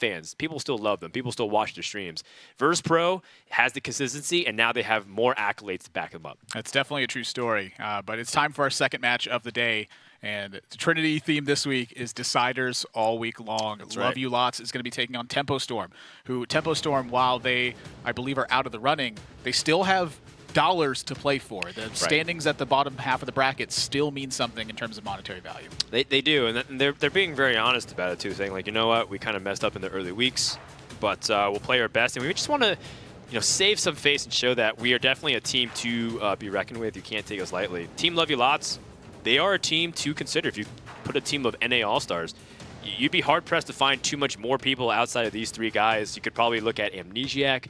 fans. People still love them. People still watch their streams. Versus Pro has the consistency, and now they have more accolades to back them up. That's definitely a true story. But it's time for our second match of the day. And the Trinity theme this week is Deciders all week long. That's Love right. You Lots is going to be taking on Tempo Storm, who Tempo Storm, while they, I believe, are out of the running, they still have dollars to play for. The standings at the bottom half of the bracket still mean something in terms of monetary value. They do, and they're being very honest about it too, saying like, you know what, we kind of messed up in the early weeks, but we'll play our best, and we just want to, save some face and show that we are definitely a team to be reckoned with. You can't take us lightly. Team Love You Lots, they are a team to consider. If you put a team of NA All-Stars, you'd be hard-pressed to find too much more people outside of these three guys. You could probably look at Amnesiac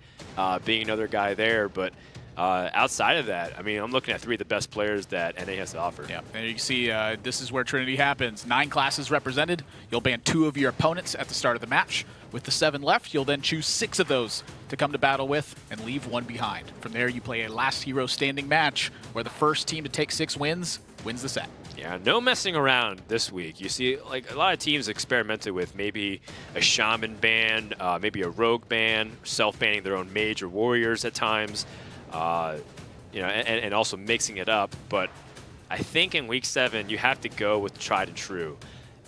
being another guy there, but outside of that, I mean, I'm looking at three of the best players that NA has to offer. Yeah, and you can see this is where Trinity happens. 9 classes represented. You'll ban 2 of your opponents at the start of the match. With the 7 left, you'll then choose 6 of those to come to battle with and leave 1 behind. From there, you play a last hero standing match where the first team to take 6 wins the set. Yeah, no messing around this week. You see, like, a lot of teams experimented with maybe a shaman ban, maybe a rogue ban, self-banning their own mage or warriors at times, and also mixing it up. But I think in week 7, you have to go with tried and true.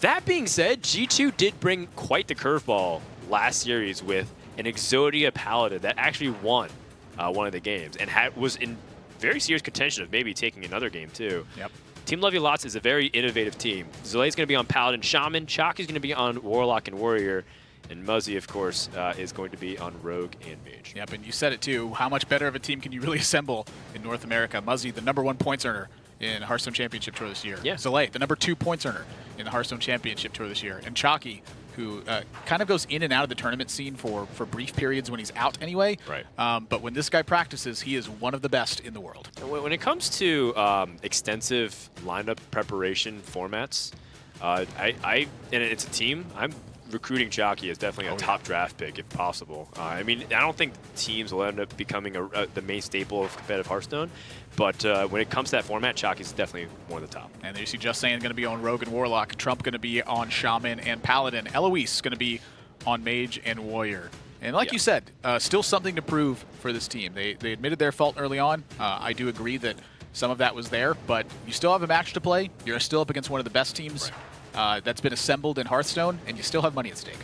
That being said, G2 did bring quite the curveball last series with an Exodia Paladin that actually won one of the games and was in very serious contention of maybe taking another game too. Yep. Team Love You Lots is a very innovative team. Zale's going to be on Paladin Shaman, Chalky's going to be on Warlock and Warrior, and Muzzy, of course, is going to be on Rogue and Mage. Yep, and you said it too. How much better of a team can you really assemble in North America? Muzzy, the #1 points earner in Hearthstone Championship Tour this year. Yeah. Zale, the #2 points earner in the Hearthstone Championship Tour this year. And Chalky, who kind of goes in and out of the tournament scene for brief periods when he's out anyway. Right. But when this guy practices, he is one of the best in the world. When it comes to extensive lineup preparation formats, and it's a team, I'm recruiting Jockey as definitely a top draft pick if possible. I mean, I don't think teams will end up becoming the main staple of competitive Hearthstone, but when it comes to that format, Jockey's definitely one of the top. And there you see Just Saying going to be on Rogue and Warlock, Trump going to be on Shaman and Paladin, Eloise going to be on Mage and Warrior. And like you said, still something to prove for this team. They admitted their fault early on. I do agree that some of that was there, but you still have a match to play. You're still up against one of the best teams that's been assembled in Hearthstone, and you still have money at stake.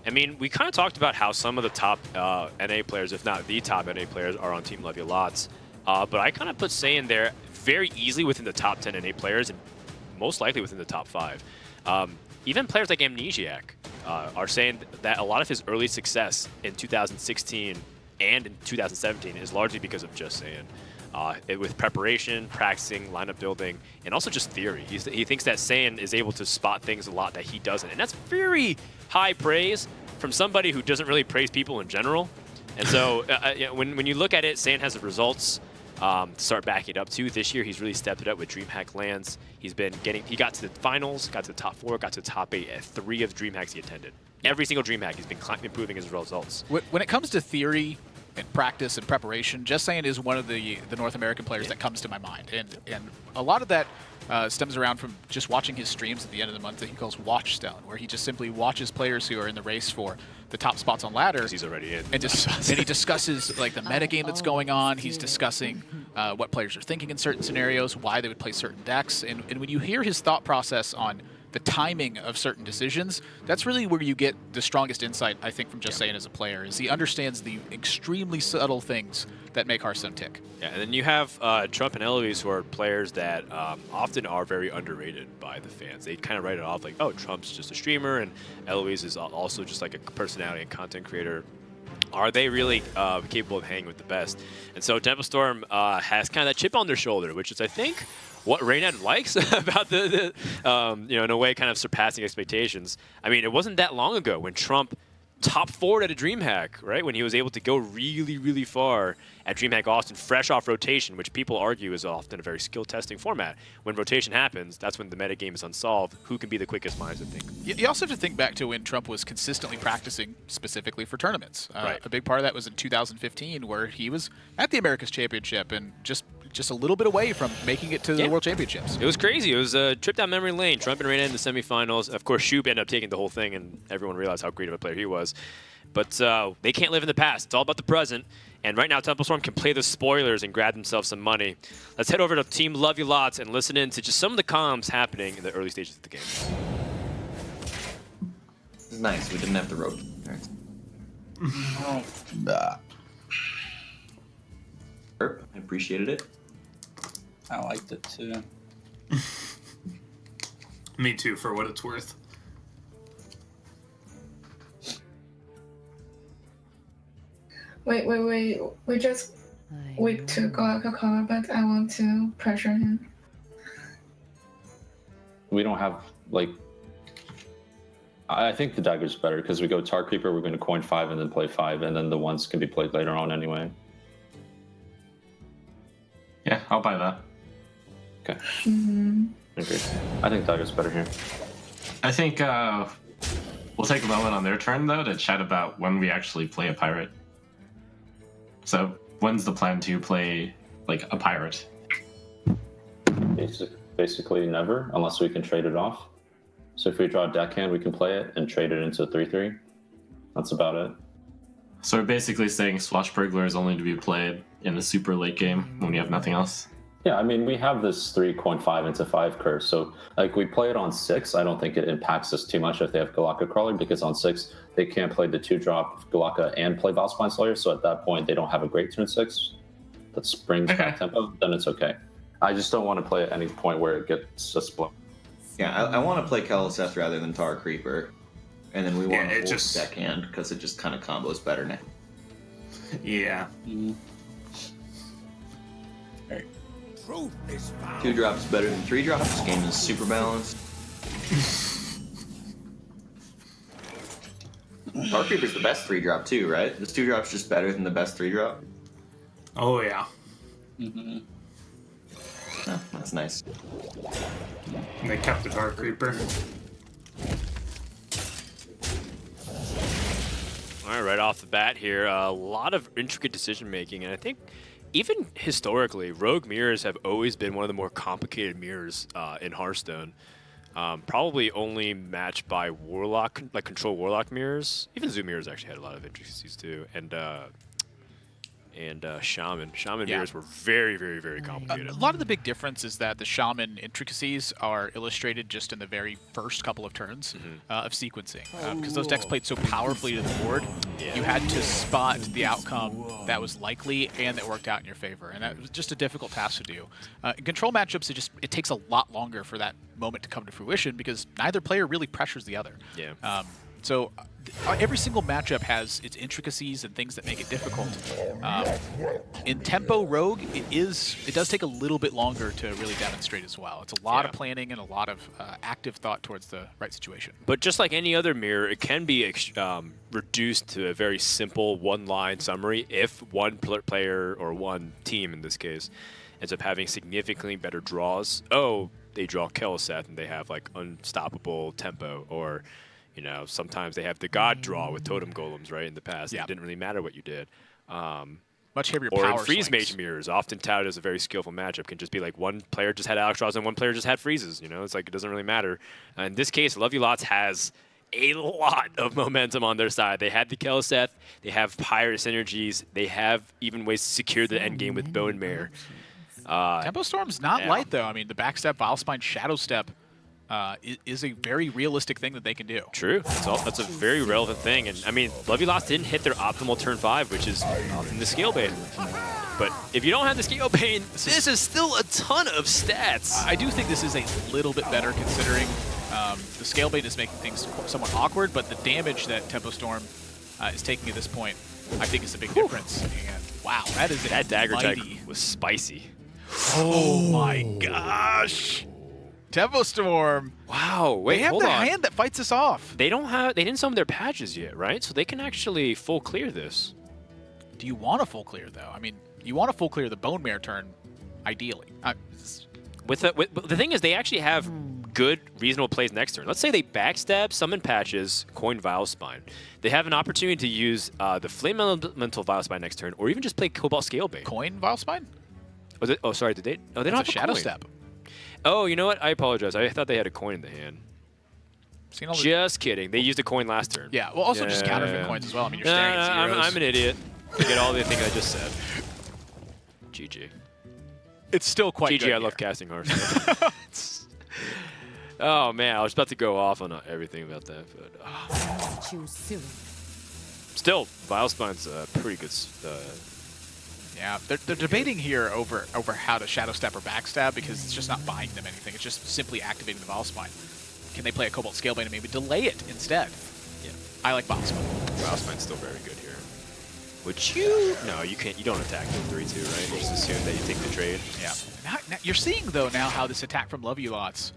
I mean, we kind of talked about how some of the top NA players, if not the top NA players, are on Team Love You Lots. But I kind of put Saiyan there very easily within the top 10 NA players and most likely within the top 5. Even players like Amnesiac are saying that a lot of his early success in 2016 and in 2017 is largely because of Just Saying. With preparation, practicing, lineup building, and also just theory. He thinks that Saiyan is able to spot things a lot that he doesn't. And that's very high praise from somebody who doesn't really praise people in general. And so when you look at it, Saiyan has the results to start backing it up too. This year, he's really stepped it up with DreamHack lands. He got to the finals, got to the top 4, got to the top 8 at 3 of DreamHacks he attended. Every single DreamHack, he's been improving his results. When it comes to theory and practice and preparation, Just Saying is one of the North American players that comes to my mind. And a lot of that stems around from just watching his streams at the end of the month that he calls Watchstone, where he just simply watches players who are in the race for the top spots on ladder. He's already in. And he discusses like the metagame that's going on. He's discussing what players are thinking in certain scenarios, why they would play certain decks. And when you hear his thought process on the timing of certain decisions, that's really where you get the strongest insight, I think, from Just Saying as a player, is he understands the extremely subtle things that make Hearthstone tick. Yeah, and then you have Trump and Eloise, who are players that often are very underrated by the fans. They kind of write it off like, oh, Trump's just a streamer, and Eloise is also just like a personality and content creator. Are they really capable of hanging with the best? And so Tempo Storm has kind of that chip on their shoulder, which is, I think, what Reynad likes about in a way, kind of surpassing expectations. I mean, it wasn't that long ago when Trump top 4 at a DreamHack, right? When he was able to go really, really far at DreamHack Austin, fresh off rotation, which people argue is often a very skill-testing format. When rotation happens, that's when the metagame is unsolved. Who can be the quickest minds, I think? You also have to think back to when Trump was consistently practicing specifically for tournaments. Right. A big part of that was in 2015, where he was at the Americas Championship and just just a little bit away from making it to the World Championships. It was crazy. It was a trip down memory lane. Trump and Reina in the semifinals. Of course, Shub ended up taking the whole thing, and everyone realized how great of a player he was. But they can't live in the past. It's all about the present. And right now, Tempo Storm can play the spoilers and grab themselves some money. Let's head over to Team Love You Lots and listen in to just some of the comms happening in the early stages of the game. This is nice. We didn't have the rope. I appreciated it. I liked it too. Me too, for what it's worth. Wait. We just wait to go out a call, but I want to pressure him. We don't have, like... I think the dagger's better, because we go Tar Creeper, we're going to coin 5 and then play 5, and then the ones can be played later on anyway. Yeah, I'll buy that. Okay. Mm-hmm. Agree. I think dagger's better here. I think we'll take a moment on their turn, though, to chat about when we actually play a pirate. So, when's the plan to play, like, a pirate? Basically never, unless we can trade it off. So if we draw a deckhand, we can play it and trade it into a 3/3. That's about it. So we're basically saying Swashbuckler is only to be played in the super late game when you have nothing else? Yeah, I mean, we have this 3 coin 5 into 5 curse. So, like, we play it on 6. I don't think it impacts us too much if they have Galaka Crawler, because on 6, they can't play the 2-drop Galaka and play Valspine Slayer. So at that point, they don't have a great turn 6 that springs back tempo. Then it's okay. I just don't want to play at any point where it gets just blown. Yeah, I want to play Keliseth rather than Tar Creeper. And then we want to just deckhand, because it just kind of combos better now. Yeah. Mm-hmm. 2 drops better than 3 drops. This game is super balanced. Tar Creeper's the best 3-drop too, right? This 2-drop's just better than the best 3-drop. Oh, yeah. Mm-hmm. Oh, that's nice. And they kept the Dark Creeper. All right, right off the bat here, a lot of intricate decision making, and I think even historically, Rogue mirrors have always been one of the more complicated mirrors in Hearthstone. Probably only matched by Warlock, like Control Warlock mirrors. Even Zoo mirrors actually had a lot of intricacies too, and Shaman. Shaman mirrors were very, very, very complicated. A lot of the big difference is that the Shaman intricacies are illustrated just in the very first couple of turns of sequencing. Because those decks played so powerfully to the board, you had to spot the outcome that was likely and that worked out in your favor. And that was just a difficult task to do. In control matchups, it takes a lot longer for that moment to come to fruition because neither player really pressures the other. Yeah. So every single matchup has its intricacies and things that make it difficult. In Tempo Rogue, it does take a little bit longer to really demonstrate as well. It's a lot of planning and a lot of active thought towards the right situation. But just like any other mirror, it can be reduced to a very simple one-line summary if one player, or one team in this case, ends up having significantly better draws. Oh, they draw Keliseth and they have like unstoppable tempo, or sometimes they have the God draw with Totem Golems, right, in the past. It didn't really matter what you did. Much heavier or power in Freeze swings. Mage mirrors, often touted as a very skillful matchup, can just be like one player just had Alex draws and one player just had freezes. It's like it doesn't really matter. In this case, Love You Lots has a lot of momentum on their side. They had the Keliseth, they have Pirate synergies, they have even ways to secure the end game with Bone Mare. Tempo Storm's not light, though. I mean, the backstep, Vilespine, Shadow Step is a very realistic thing that they can do. True. That's a very relevant thing. And I mean, Love You Lost didn't hit their optimal turn 5, which is often the Scale Bane. But if you don't have the Scale Bane, this is still a ton of stats. I do think this is a little bit better considering the Scale Bane is making things somewhat awkward, but the damage that Tempo Storm is taking at this point, I think is a big difference. And wow, that dagger tag mighty. was spicy. Oh my gosh. Tempo Storm. Wow, wait, they have hold the on. hand that fights us off. They didn't summon their patches yet, right? So they can actually full clear this. Do you want a full clear though? I mean, you want to full clear the Bone Mare turn, ideally. The thing is, they actually have good, reasonable plays next turn. Let's say they backstab, summon patches, coin Vilespine. They have an opportunity to use the Flame Elemental Vilespine next turn, or even just play Cobalt Scale Bane. Coin Vilespine? Was it? Oh, sorry. Did they? Oh, they don't That's have a Shadow coin. Step. Oh, you know what? I apologize. I thought they had a coin in the hand. Seen all the- Just kidding. They used a coin last turn. Yeah, well, also just counterfeit Yeah. coins as well. I mean, you're No, staring no, at zeros. I'm an idiot. Forget all the things I just said. GG. It's still quite GG, good I love here. casting Hearthstone. Oh, man. I was about to go off on everything about that. But Choose soon. still, Vilespine's pretty good. Yeah, they're debating here over how to Shadow Step or Backstab because it's just not buying them anything. It's just simply activating the Vilepspine. Can they play a Cobalt Scalebane and maybe delay it instead? Yeah. I like Vilepspine. Vilespine's still very good here. Would you? No, you can't. You don't attack the 3-2, right? You just assume that you take the trade. Yeah. Now, you're seeing, though, now how this attack from Love You Lots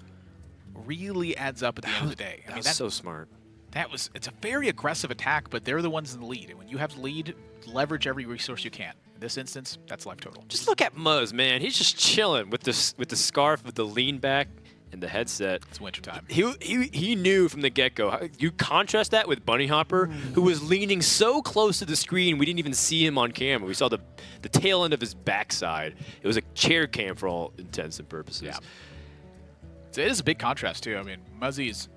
really adds up at the end of the day. I mean, That's so smart. it's a very aggressive attack, but they're the ones in the lead. And when you have the lead, leverage every resource you can. In this instance, that's life total. Just look at Muzz, man. He's just chilling with the scarf, with the lean back, and the headset. It's wintertime. He knew from the get-go. You contrast that with Bunny Hopper, who was leaning so close to the screen we didn't even see him on camera. We saw the tail end of his backside. It was a chair cam for all intents and purposes. Yeah. So it is a big contrast, too. I mean, Muzzy's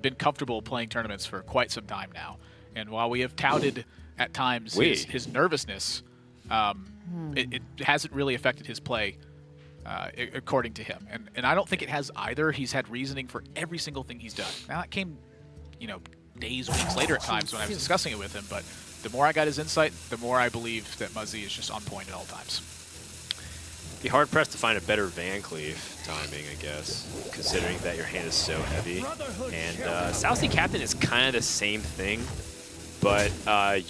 been comfortable playing tournaments for quite some time now. And while we have touted at times his nervousness, it hasn't really affected his play, according to him. And I don't think it has either. He's had reasoning for every single thing he's done. Now, that came, days, weeks later at times when I was discussing it with him, but the more I got his insight, the more I believe that Muzzy is just on point at all times. Be hard-pressed to find a better Van Cleave timing, I guess, considering that your hand is so heavy. And South Sea Captain is kind of the same thing, but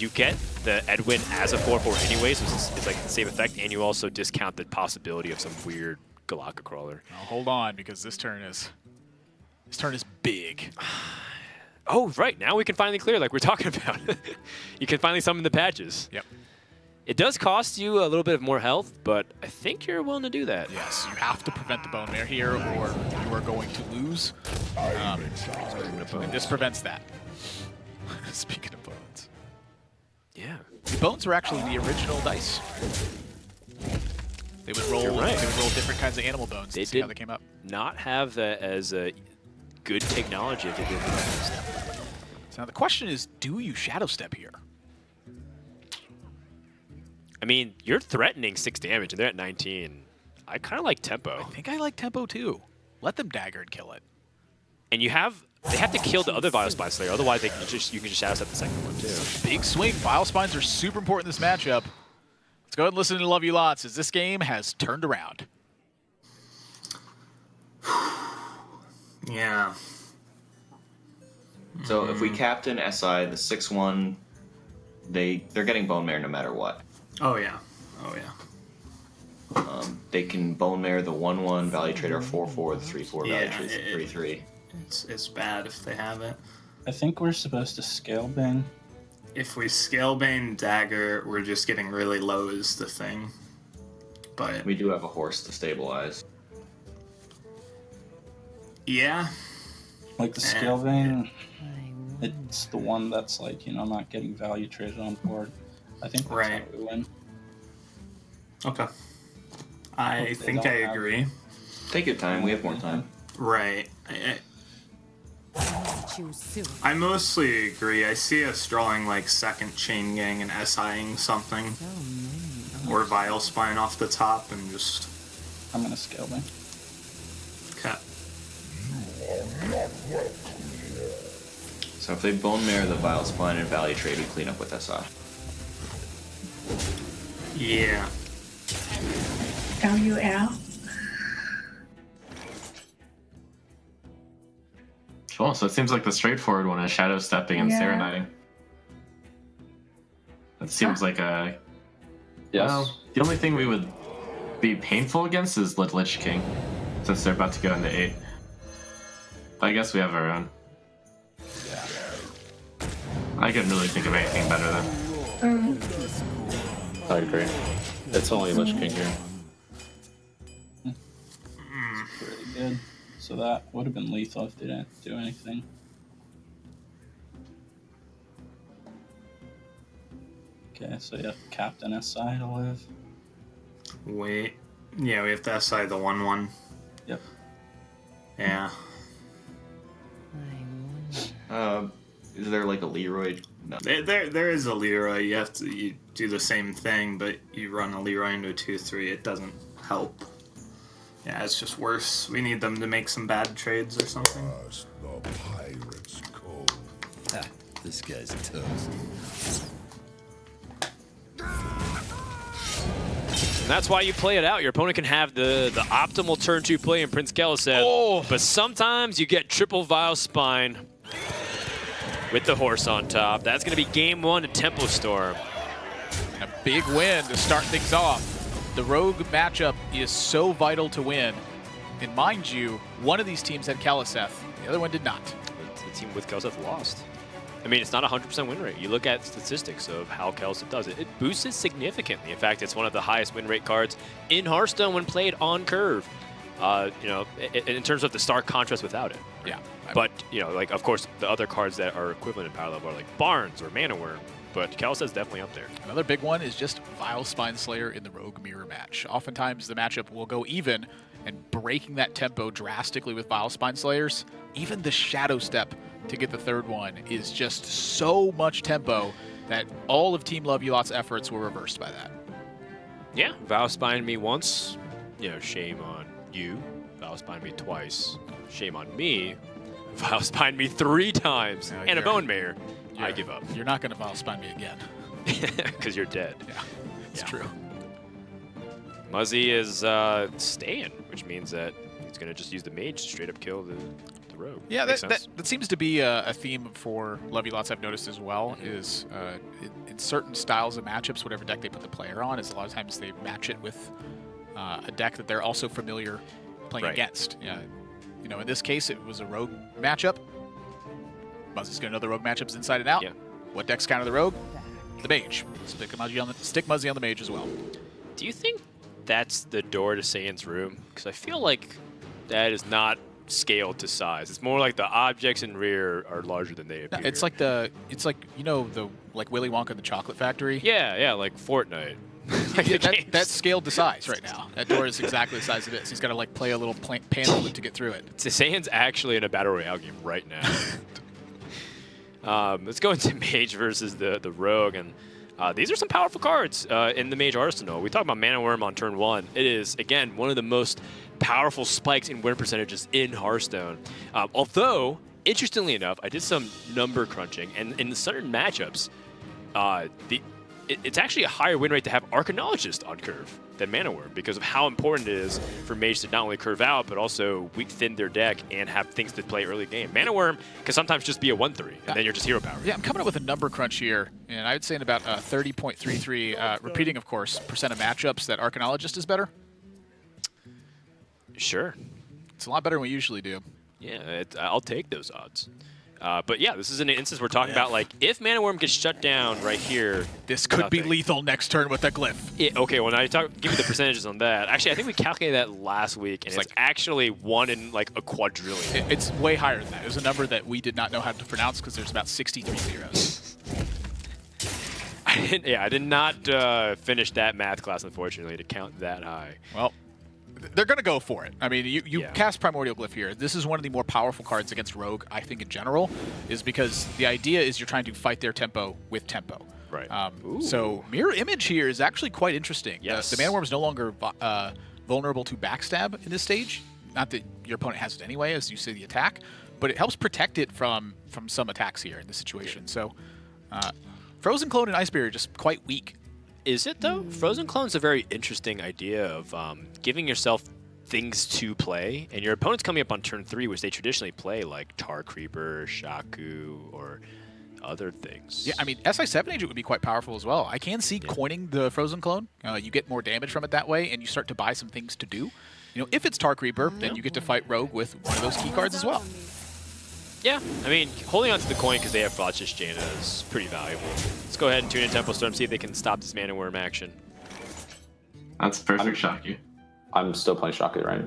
you get the Edwin as a 4/4 anyway, so it's like the same effect, and you also discount the possibility of some weird Galaka Crawler. Now, hold on, because this turn is big. Oh, right. Now we can finally clear like we're talking about. You can finally summon the patches. Yep. It does cost you a little bit of more health, but I think you're willing to do that. Yes, you have to prevent the Bone Mare here, or you are going to lose. And this prevents that. Speaking of bones. Yeah. The bones were actually the original dice. They would roll. You're right. They would roll different kinds of animal bones. They to see how did they came up. not have that as a good technology if they did in the past. So now the question is, do you Shadow Step here? I mean, you're threatening 6 damage, and they're at 19. I kind of like tempo. I think I like tempo too. Let them dagger and kill it. And they have to kill the other Vilepspine Slayer, otherwise you can just Shadow Step the second one too. Big swing. Vilepspines are super important in this matchup. Let's go ahead and listen to Love You Lots as this game has turned around. Yeah. So if we captain SI, the 6/1, they're getting Bone Mare no matter what. Oh yeah. Oh yeah. They can Bone Mare the 1/1 Value Trader 4/4, the 3/4 Value Yeah, Trader 3/3. It's bad if they have it. I think we're supposed to scale bang. If we Scalebane Dagger, we're just getting really low is the thing. But We do have a horse to stabilize. yeah. Like the scale bang, it's the one that's like, not getting value traded on board. I think that's Right. how we win. Okay. I Hope they think don't I have- agree. Take your time, we have more time. Right. Choose soon. I mostly agree. I see us drawing like second chain gang and SIing something. Or Vilepspine off the top and just I'm gonna scale bang. cut. So if they Bone Mare the Vilepspine and Value Trade, we clean up with SI. Yeah. LUL. Cool. So it seems like the straightforward one is Shadow Stepping and Yeah. Serenading. That seems like a... Yes. Well, the only thing we would be painful against is Lich King, since they're about to go into 8. But I guess we have our own. I couldn't really think of anything better than. I agree. It's only Lich King here. Pretty good. So that would have been lethal if they didn't do anything. Okay, so you have Captain SI to live. Wait. Yeah, we have to SI the 1/1. Yep. Yeah. Is there like a Leroy? No. There is a Leroy. You do the same thing, but you run a Leroy into a 2/3. It doesn't help. Yeah, it's just worse. We need them to make some bad trades or something. The pirate's code. Ha, this guy's toast. And that's why you play it out. Your opponent can have the optimal turn 2 play in Prince Kaliseth, but sometimes you get triple Vile Spine with the horse on top. That's going to be game 1 to Tempo Storm. And a big win to start things off. The Rogue matchup is so vital to win. And mind you, one of these teams had Kaliseth, the other one did not. The team with Kaliseth lost. I mean, it's not a 100% win rate. You look at statistics of how Kaliseth does it. It boosts it significantly. In fact, it's one of the highest win rate cards in Hearthstone when played on curve. You know, in terms of the stark contrast without it. Yeah. But, you know, like, of course, the other cards that are equivalent in power level are like Barnes or Mana Worm. But Kaliseth's definitely up there. Another big one is just Vile Spine Slayer in the Rogue Mirror match. Oftentimes the matchup will go even, and breaking that tempo drastically with Vile Spine Slayers, even the Shadow Step to get the third one is just so much tempo that all of Team Love Ulot's efforts were reversed by that. Yeah, Vile Spine me once, you know, shame on you. Vile Spine me twice, shame on me. Vile Spine me 3 times, and a Bone Mayor. I give up. You're not going to Vile Spine me again. Because you're dead. Yeah, it's true. Muzzy is staying, which means that he's going to just use the mage to straight up kill the rogue. Yeah, that seems to be a theme for Love Ulots I've noticed as well, is in certain styles of matchups, whatever deck they put the player on, is a lot of times they match it with a deck that they're also familiar playing against. Yeah, you know, in this case, it was a rogue matchup. Muzzy's going to know the rogue matchups inside and out. Yeah. What decks counter the rogue? The mage. Stick Muzzy on the mage as well. Do you think that's the door to Saiyin's room? Because I feel like that is not scaled to size. It's more like the objects in rear are larger than they appear. It's like you know, the Willy Wonka and the Chocolate Factory. Yeah, like Fortnite. Like that's scaled to size right now. That door is exactly the size of it. So he's got to like play a little panel to get through it. Saiyin's actually in a battle royale game right now. Let's go into Mage versus the Rogue, and these are some powerful cards in the Mage arsenal. We talked about Mana Worm on turn 1. It is, again, one of the most powerful spikes in win percentages in Hearthstone. Although, interestingly enough, I did some number crunching, and in certain matchups, it's actually a higher win rate to have Arcanologist on curve than Mana Worm because of how important it is for Mage to not only curve out, but also weak thin their deck and have things to play early game. Mana Worm can sometimes just be a 1/3, and then you're just hero power. Yeah, I'm coming up with a number crunch here, and I would say in about 30.33, repeating, of course, percent of matchups that Arcanologist is better. Sure. It's a lot better than we usually do. Yeah, I'll take those odds. But yeah, this is an instance we're talking about, like, if Mana Worm gets shut down right here. This could be lethal next turn with that glyph. Yeah, okay, well, now give me the percentages on that. Actually, I think we calculated that last week, and it's actually 1 in, like, a quadrillion. It's way higher than that. It was a number that we did not know how to pronounce because there's about 63 zeros. I did not finish that math class, unfortunately, to count that high. Well, they're going to go for it. I mean, you cast Primordial Glyph here. This is one of the more powerful cards against Rogue, I think, in general, is because the idea is you're trying to fight their tempo with tempo. Right. So Mirror Image here is actually quite interesting. Yes. The Mana Worm is no longer vulnerable to backstab in this stage. Not that your opponent has it anyway, as you see the attack, but it helps protect it from some attacks here in this situation. So Frozen Clone and Ice Barrier are just quite weak. Is it, though? Frozen Clone's a very interesting idea of giving yourself things to play, and your opponent's coming up on turn 3, which they traditionally play, like Tar Creeper, Shaku, or other things. Yeah, I mean, SI7 Agent would be quite powerful as well. I can see coining the Frozen Clone. You get more damage from it that way, and you start to buy some things to do. You know, if it's Tar Creeper, then you get to fight Rogue with one of those key cards as well. Yeah, I mean, holding on to the coin because they have Flautish Jaina is pretty valuable. Let's go ahead and tune in Tempo Storm, see if they can stop this Mana Worm action. That's perfect Shaku. I'm still playing Shaku, right?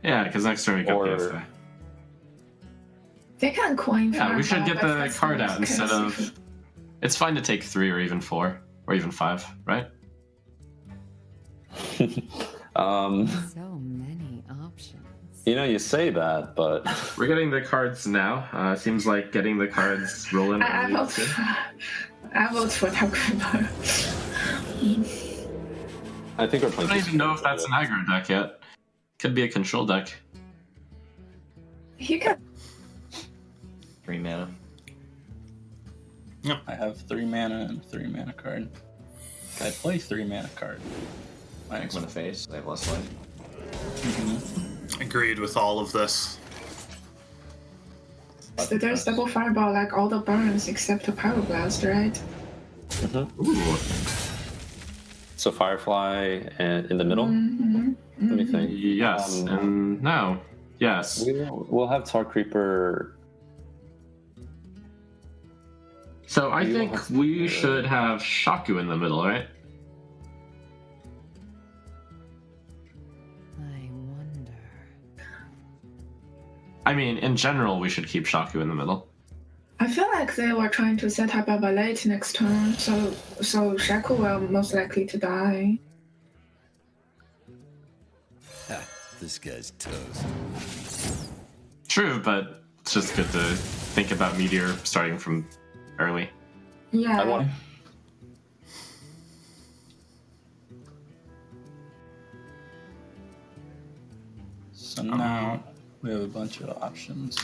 Yeah, because next turn we got the SI. They can coin. Yeah, we should get the card out instead of... It's fine to take 3 or even 4, or even 5, right? So many options. You know, you say that, but We're getting the cards now. Seems like getting the cards rolling. I vote for Takuba. I think we're I playing. don't even know if that's an aggro deck yet. Could be a control deck. You can. 3 mana. I have 3 mana and a 3 mana card. I play 3 mana card. Next one to face. I have less life. Agreed with all of this. So there's double fireball like all the burns except the power blast, right? Ooh. So Firefly and in the middle. Let me think. Yes, and no. Yes. We'll have Tar Creeper. So I think we should have Shaku in the middle, right? I wonder. I mean, in general, we should keep Shaku in the middle. I feel like they were trying to set up a ballet next turn, so Shaku will most likely to die. Ha, this guy's toast. True, but it's just good to think about Meteor starting from early. Yeah. I want. So now we have a bunch of options.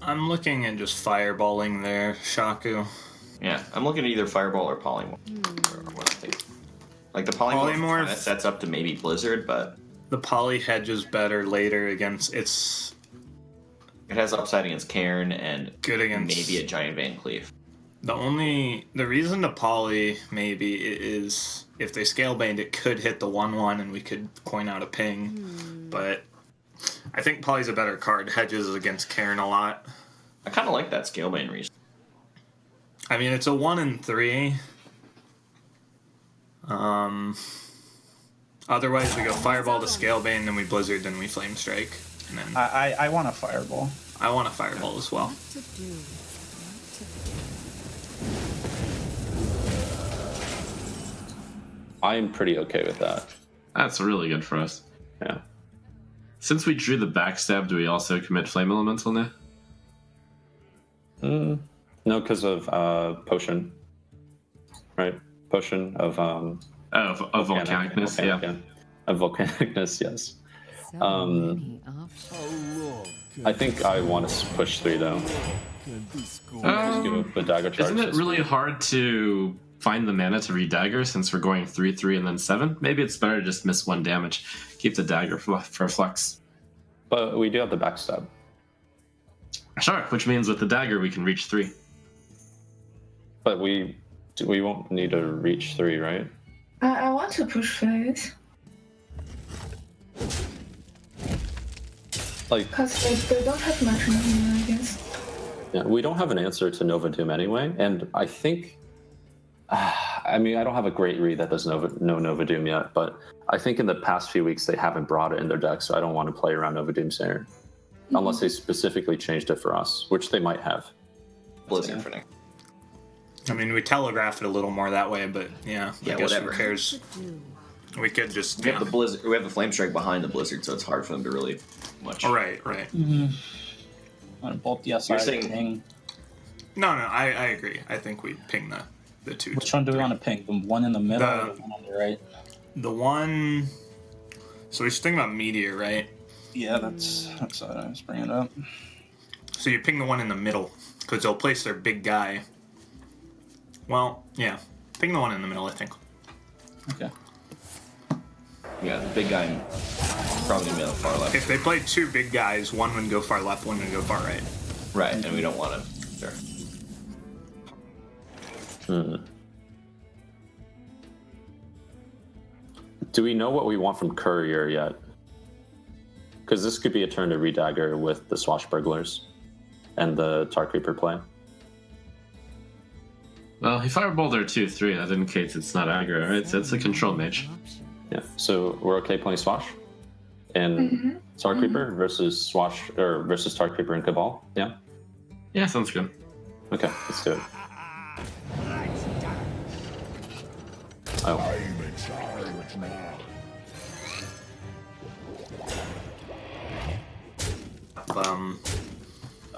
I'm looking at just fireballing there, Shaku. Yeah, I'm looking at either Fireball or Polymorph. Or what I think. Like the Polymorph kind of sets up to maybe Blizzard, but The poly hedges better later against it has upside against Cairn and good against maybe a Giant Van Cleave. The reason to poly maybe is if they scale banned it could hit the 1/1 and we could coin out a ping. But I think poly's a better card. Hedges against Cairn a lot. I kind of like that scale bane reason. I mean, it's a 1 in 3. Otherwise, we go Fireball to Scalebane, then we Blizzard, then we Flame Strike. And then I want a Fireball. I want a Fireball as well. I'm pretty okay with that. That's really good for us. Yeah. Since we drew the backstab, do we also commit Flame Elemental now? No, because of Potion. Right? Potion of Of Volcanicness, yeah. Of Volcanicness, yes. So many options. I think I want to push 3 though. Just give the dagger charge. Isn't it really hard to find the mana to re-dagger since we're going 3/3 and then 7? Maybe it's better to just miss 1 damage. Keep the dagger for flex. But we do have the backstab. Sure, which means with the dagger we can reach 3. But we won't need to reach 3, right? I want to push Phase. Like, Because they don't have much money, I guess. yeah, we don't have an answer to Nova Doom anyway, and I think, I mean, I don't have a great read that there's no Nova Doom yet, but I think in the past few weeks they haven't brought it in their deck, so I don't want to play around Nova Doom Sayer. Unless they specifically changed it for us, which they might have. Blizzard for now. I mean, we telegraph it a little more that way, but yeah, I guess whatever. who cares? We could just We have the Blizzard. We have the Flame Strike behind the Blizzard, so it's hard for them to really much. Right. On both the SI You're saying- ping. No, I agree. I think we ping the 2. Which one do we want to ping? The one in the middle or the one on the right? The one. So we should think about Meteor, right? Yeah, that's what I was bringing up. So you ping the one in the middle because they'll place their big guy. Well, yeah, ping the one in the middle, I think. Okay. Yeah, the big guy probably gonna be on the far left. If they play 2 big guys, one would go far left, one would go far right. Right, and we don't want to. Sure. Do we know what we want from Courier yet? Because this could be a turn to redagger with the Swashburglars and the Tar Creeper play. Well, he fireballed our 2/3. That indicates it's not aggro, right? So it's a control mage. Yeah, so we're okay playing Swash and Tar Creeper versus Swash or versus Tar Creeper and Cabal. Yeah. Yeah, sounds good. Okay, let's do it. Oh.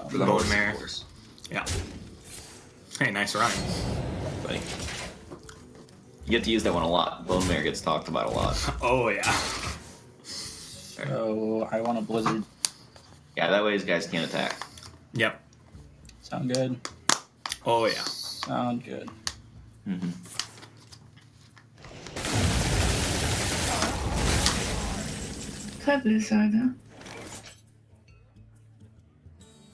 For the Bone Mare. horse. Yeah. Hey, nice rhyme. Buddy. You get to use that one a lot. Bone Mare gets talked about a lot. Oh, yeah. So I want a blizzard. Yeah, that way these guys can't attack. Yep. Sound good? Oh, yeah. Sound good. Mm-hmm. Play Blizzard.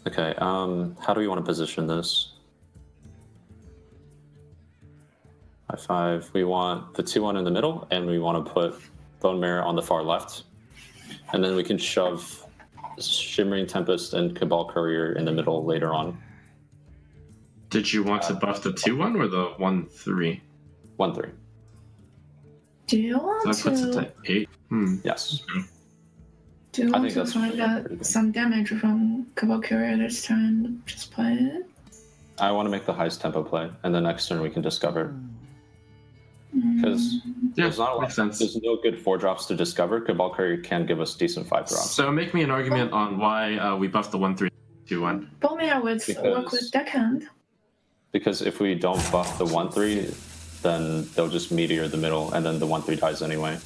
Okay, how do we want to position this? 5-5. We want the 2-1 in the middle, and we want to put Bone Mare on the far left. And then we can shove Shimmering Tempest and Cabal Courier in the middle later on. Did you want to buff the 2-1 or the 1-3? 1-3. Do you want That puts it to? at 8. Yes. Do you I want think to that's find pretty out good. some damage from Cabal Courier this turn? Just play it. I want to make the highest tempo play, and the next turn we can discover. Because Yeah, there's not a lot, makes sense. there's no good 4-drops to discover. Cabal Courier can give us decent 5-drops. So make me an argument on why we buffed the 1-3, 2-1. Bone Mare would work with deckhand. Because if we don't buff the 1-3, then they'll just meteor the middle, and then the 1-3 dies anyway.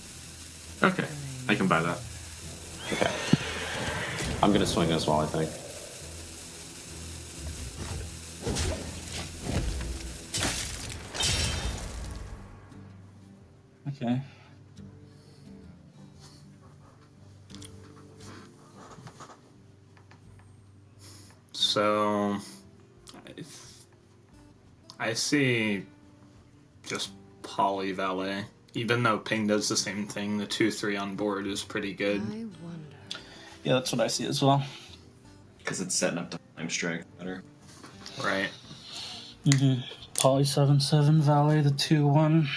Okay, I can buy that. Okay. I'm gonna swing as well, I think. Okay. So, I see just Poly Valet. Even though Ping does the same thing, the 2-3 on board is pretty good. Yeah, that's what I see as well. Because it's setting up the Flame Strike better. Right. Mm-hmm. Poly 7/7, Valet the 2/1.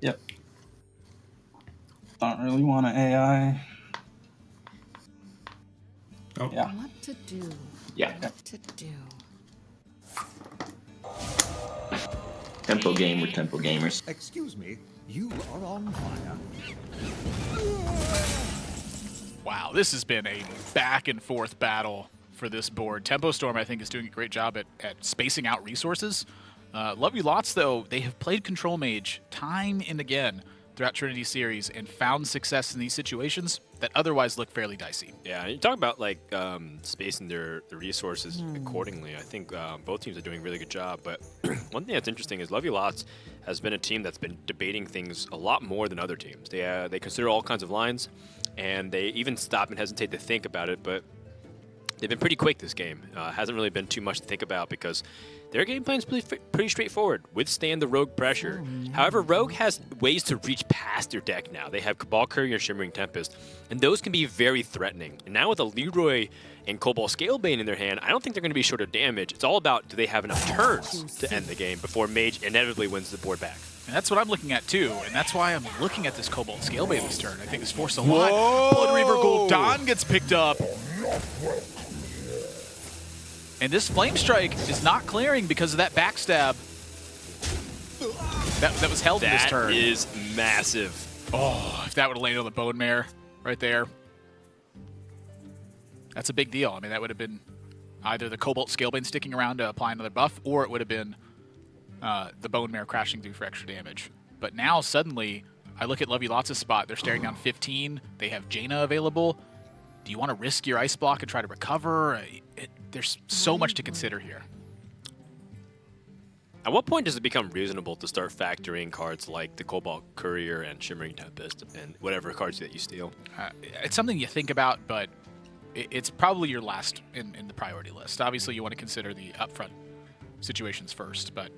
Yep. Don't really want an AI. Oh. Yeah. What to do? Yeah. What to do? Tempo game with tempo gamers. Excuse me, you are on fire. Wow, this has been a back and forth battle for this board. Tempo Storm, I think, is doing a great job at spacing out resources. Love You Lots, though, they have played Control Mage time and again throughout Trinity Series and found success in these situations that otherwise look fairly dicey. Yeah, you talk about like spacing their resources accordingly. I think both teams are doing a really good job. But one thing that's interesting is Love You Lots has been a team that's been debating things a lot more than other teams. They consider all kinds of lines, and they even stop and hesitate to think about it. But they've been pretty quick this game. Hasn't really been too much to think about because their game plan is pretty straightforward. Withstand the Rogue pressure. However, Rogue has ways to reach past their deck now. They have Cabal Courier and Shimmering Tempest, and those can be very threatening. And now with a Leroy and Cobalt Scalebane in their hand, I don't think they're going to be short of damage. It's all about, do they have enough turns to end the game before Mage inevitably wins the board back. And that's what I'm looking at, too. And that's why I'm looking at this Cobalt Scalebane this turn. I think it's forced a lot. Blood Reaver Gul'dan gets picked up. And this Flame Strike is not clearing because of that backstab that was held in this turn. That is massive. Oh, if that would have landed on the Bone Mare right there. That's a big deal. I mean, that would have been either the Cobalt Scalebane sticking around to apply another buff, or it would have been the Bone Mare crashing through for extra damage. But now, suddenly, I look at Love You Lots' spot. They're staring down 15. They have Jaina available. Do you want to risk your Ice Block and try to recover? There's so much to consider here. At what point does it become reasonable to start factoring cards like the Cobalt Courier and Shimmering Tempest and whatever cards that you steal? It's something you think about, but it's probably your last in the priority list. Obviously, you want to consider the upfront situations first, but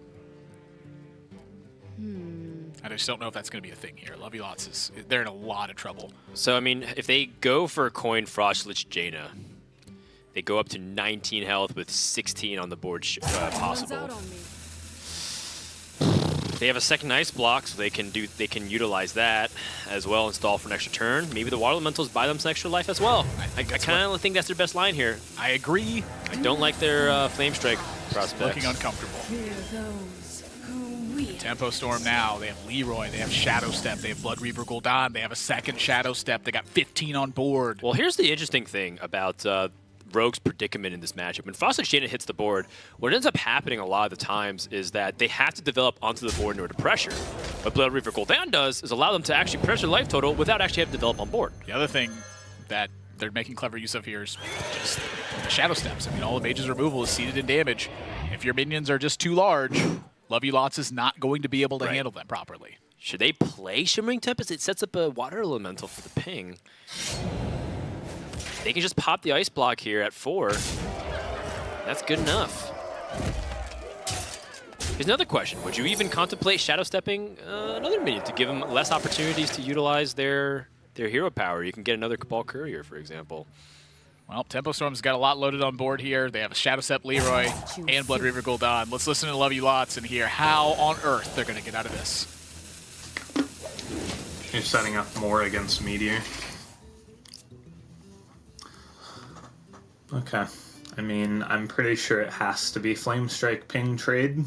I just don't know if that's going to be a thing here. Love You Lots they're in a lot of trouble. So, I mean, if they go for Coin Frostlich Jaina, they go up to 19 health with 16 on the board possible. They have a second ice block, so they can utilize that as well and stall for an extra turn. Maybe the Water Elementals buy them some extra life as well. I kind of think that's their best line here. I agree. I don't like their Flame Strike prospects. Looking uncomfortable. Fear those who Tempo Storm now. They have Leroy. They have Shadow Step. They have Blood Reaver Gul'dan. They have a second Shadow Step. They got 15 on board. Well, here's the interesting thing about Rogue's predicament in this matchup. When Frosted Shayna hits the board, what ends up happening a lot of the times is that they have to develop onto the board in order to pressure. What Blood Reaver Gul'dan does is allow them to actually pressure life total without actually having to develop on board. The other thing that they're making clever use of here is just the Shadow Steps. I mean, all the mage's removal is seeded in damage. If your minions are just too large, Love You Lots is not going to be able to handle them properly. Should they play Shimmering Tempest? It sets up a water elemental for the ping. They can just pop the ice block here at 4. That's good enough. Here's another question. Would you even contemplate Shadow Stepping another minion to give them less opportunities to utilize their hero power? You can get another Cabal Courier, for example. Well, Tempo Storm's got a lot loaded on board here. They have a Shadow Step Leroy and Blood Reaver Gul'dan. Let's listen to Love You Lots and hear how on earth they're going to get out of this. You're setting up more against Meteor. Okay. I mean, I'm pretty sure it has to be Flame Strike Ping trade.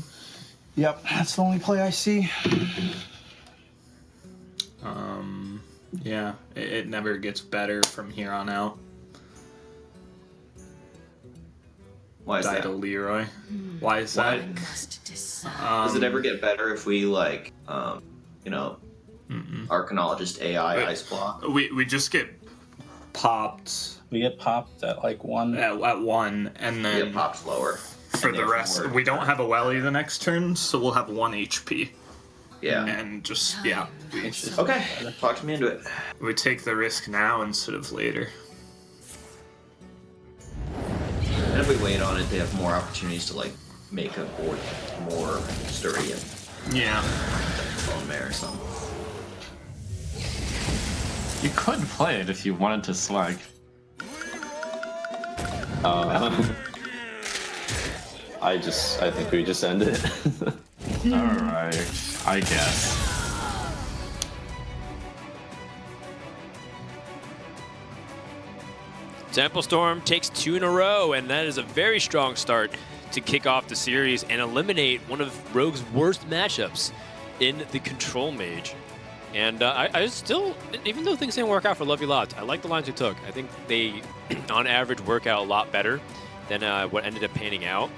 Yep, that's the only play I see. Yeah, it never gets better from here on out. Why is that? Leroy. Why is that? Does it ever get better if we Arcanologist AI ice block? We just get popped. We get popped at like 1. At 1, and then we get popped lower. For the rest, we don't have a welly the next turn, so we'll have 1 HP. Yeah. And just, Okay, talk me into it. We take the risk now instead of later. And if we wait on it, they have more opportunities to make a board more sturdy and bone mare or something. You could play it if you wanted to swag. I think we just end it. Alright, I guess. Tempo Storm takes 2 in a row, and that is a very strong start to kick off the series and eliminate one of Rogue's worst matchups in the Control Mage. And I still, even though things didn't work out for Love You Lots, I like the lines we took. I think they, on average, work out a lot better than what ended up panning out.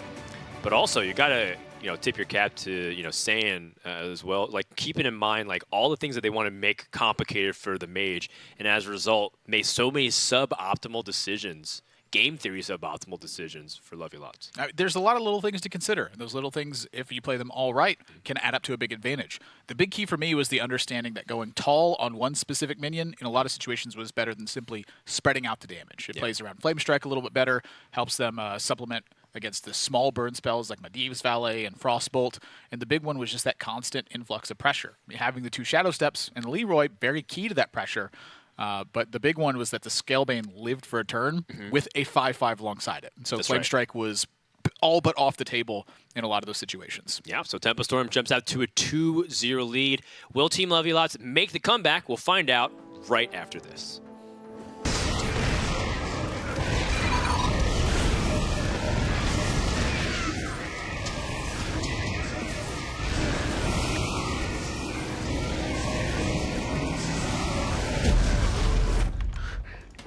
But also, you gotta, tip your cap to, Saiyan as well. Like, keeping in mind, all the things that they want to make complicated for the mage, and as a result, made so many suboptimal decisions, game theory suboptimal decisions for Love You Lots. There's a lot of little things to consider. Those little things, if you play them all right, can add up to a big advantage. The big key for me was the understanding that going tall on one specific minion in a lot of situations was better than simply spreading out the damage. It plays around Flame Strike a little bit better, helps them supplement against the small burn spells like Medivh's Valet and Frostbolt, and the big one was just that constant influx of pressure. I mean, having the 2 Shadow Steps and Leroy, very key to that pressure, but the big one was that the Scalebane lived for a turn with a 5/5 alongside it. And so Flame Strike was all but off the table in a lot of those situations. Yeah, so Tempo Storm jumps out to a 2-0 lead. Will Team Love You Lots make the comeback? We'll find out right after this.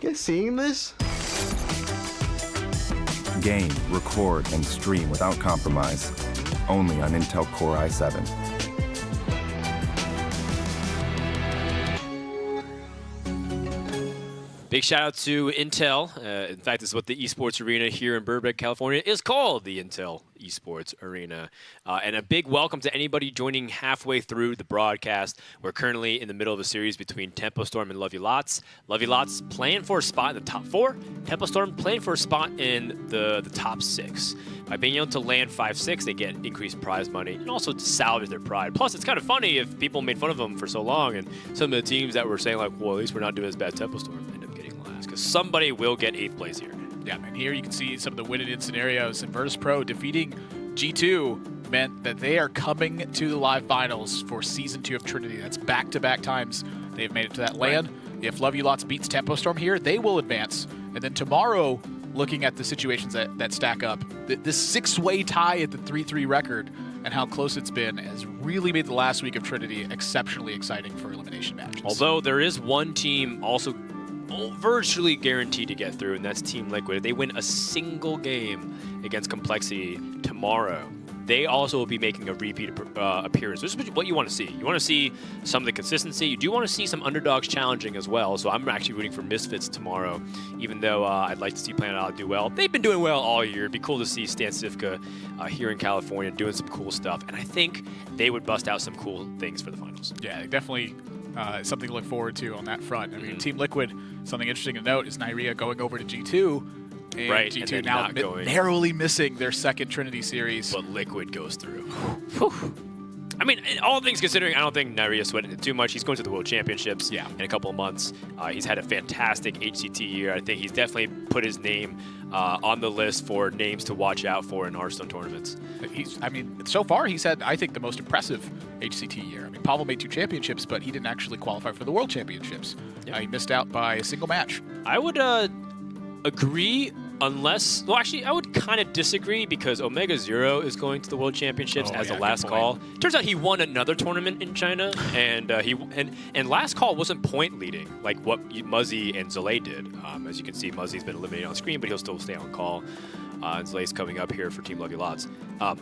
You guys seeing this? Game, record, and stream without compromise. Only on Intel Core i7. Big shout out to Intel. In fact, this is what the esports arena here in Burbank, California is called, the Intel Esports Arena. And a big welcome to anybody joining halfway through the broadcast. We're currently in the middle of a series between Tempo Storm and Love You Lots. Love You Lots playing for a spot in the top 4. Tempo Storm playing for a spot in the top 6. By being able to land 5-6, they get increased prize money and also to salvage their pride. Plus, it's kind of funny if people made fun of them for so long and some of the teams that were saying, well, at least we're not doing as bad Tempo Storm end up getting last. Because somebody will get 8th place here. Yeah, and here you can see some of the win-in scenarios. And Virtus Pro defeating G2 meant that they are coming to the live finals for Season 2 of Trinity. That's back-to-back times they've made it to that land. If Love You Lots beats Tempo Storm here, they will advance. And then tomorrow, looking at the situations that stack up, this 6-way tie at the 3-3 record and how close it's been has really made the last week of Trinity exceptionally exciting for elimination matches. Although there is one team also virtually guaranteed to get through, and that's Team Liquid. If they win a single game against Complexity tomorrow, they also will be making a repeat appearance, which is what you want to see. You want to see some of the consistency. You do want to see some underdogs challenging as well, so I'm actually rooting for Misfits tomorrow, even though I'd like to see Planet Out do well. They've been doing well all year. It'd be cool to see Stan Sivka here in California doing some cool stuff, and I think they would bust out some cool things for the finals. Yeah, definitely something to look forward to on that front. I mean, Team Liquid, something interesting to note is Nyria going over to G2. And right, G2 and now narrowly missing their second Trinity Series. But Liquid goes through. I mean, all things considering, I don't think Nyria sweating it too much. He's going to the World Championships in a couple of months. He's had a fantastic HCT year. I think he's definitely put his name on the list for names to watch out for in Hearthstone tournaments. So far he's had, I think, the most impressive HCT year. I mean, Pavel made 2 championships, but he didn't actually qualify for the World Championships. He missed out by a single match. I would agree. Unless, well, actually, I would kind of disagree because Omega Zero is going to the World Championships as a last call. Turns out he won another tournament in China, and and last call wasn't point leading like what Muzzy and Zalay did. As you can see, Muzzy's been eliminated on screen, but he'll still stay on call. And Zalay's coming up here for Team Lucky Lots.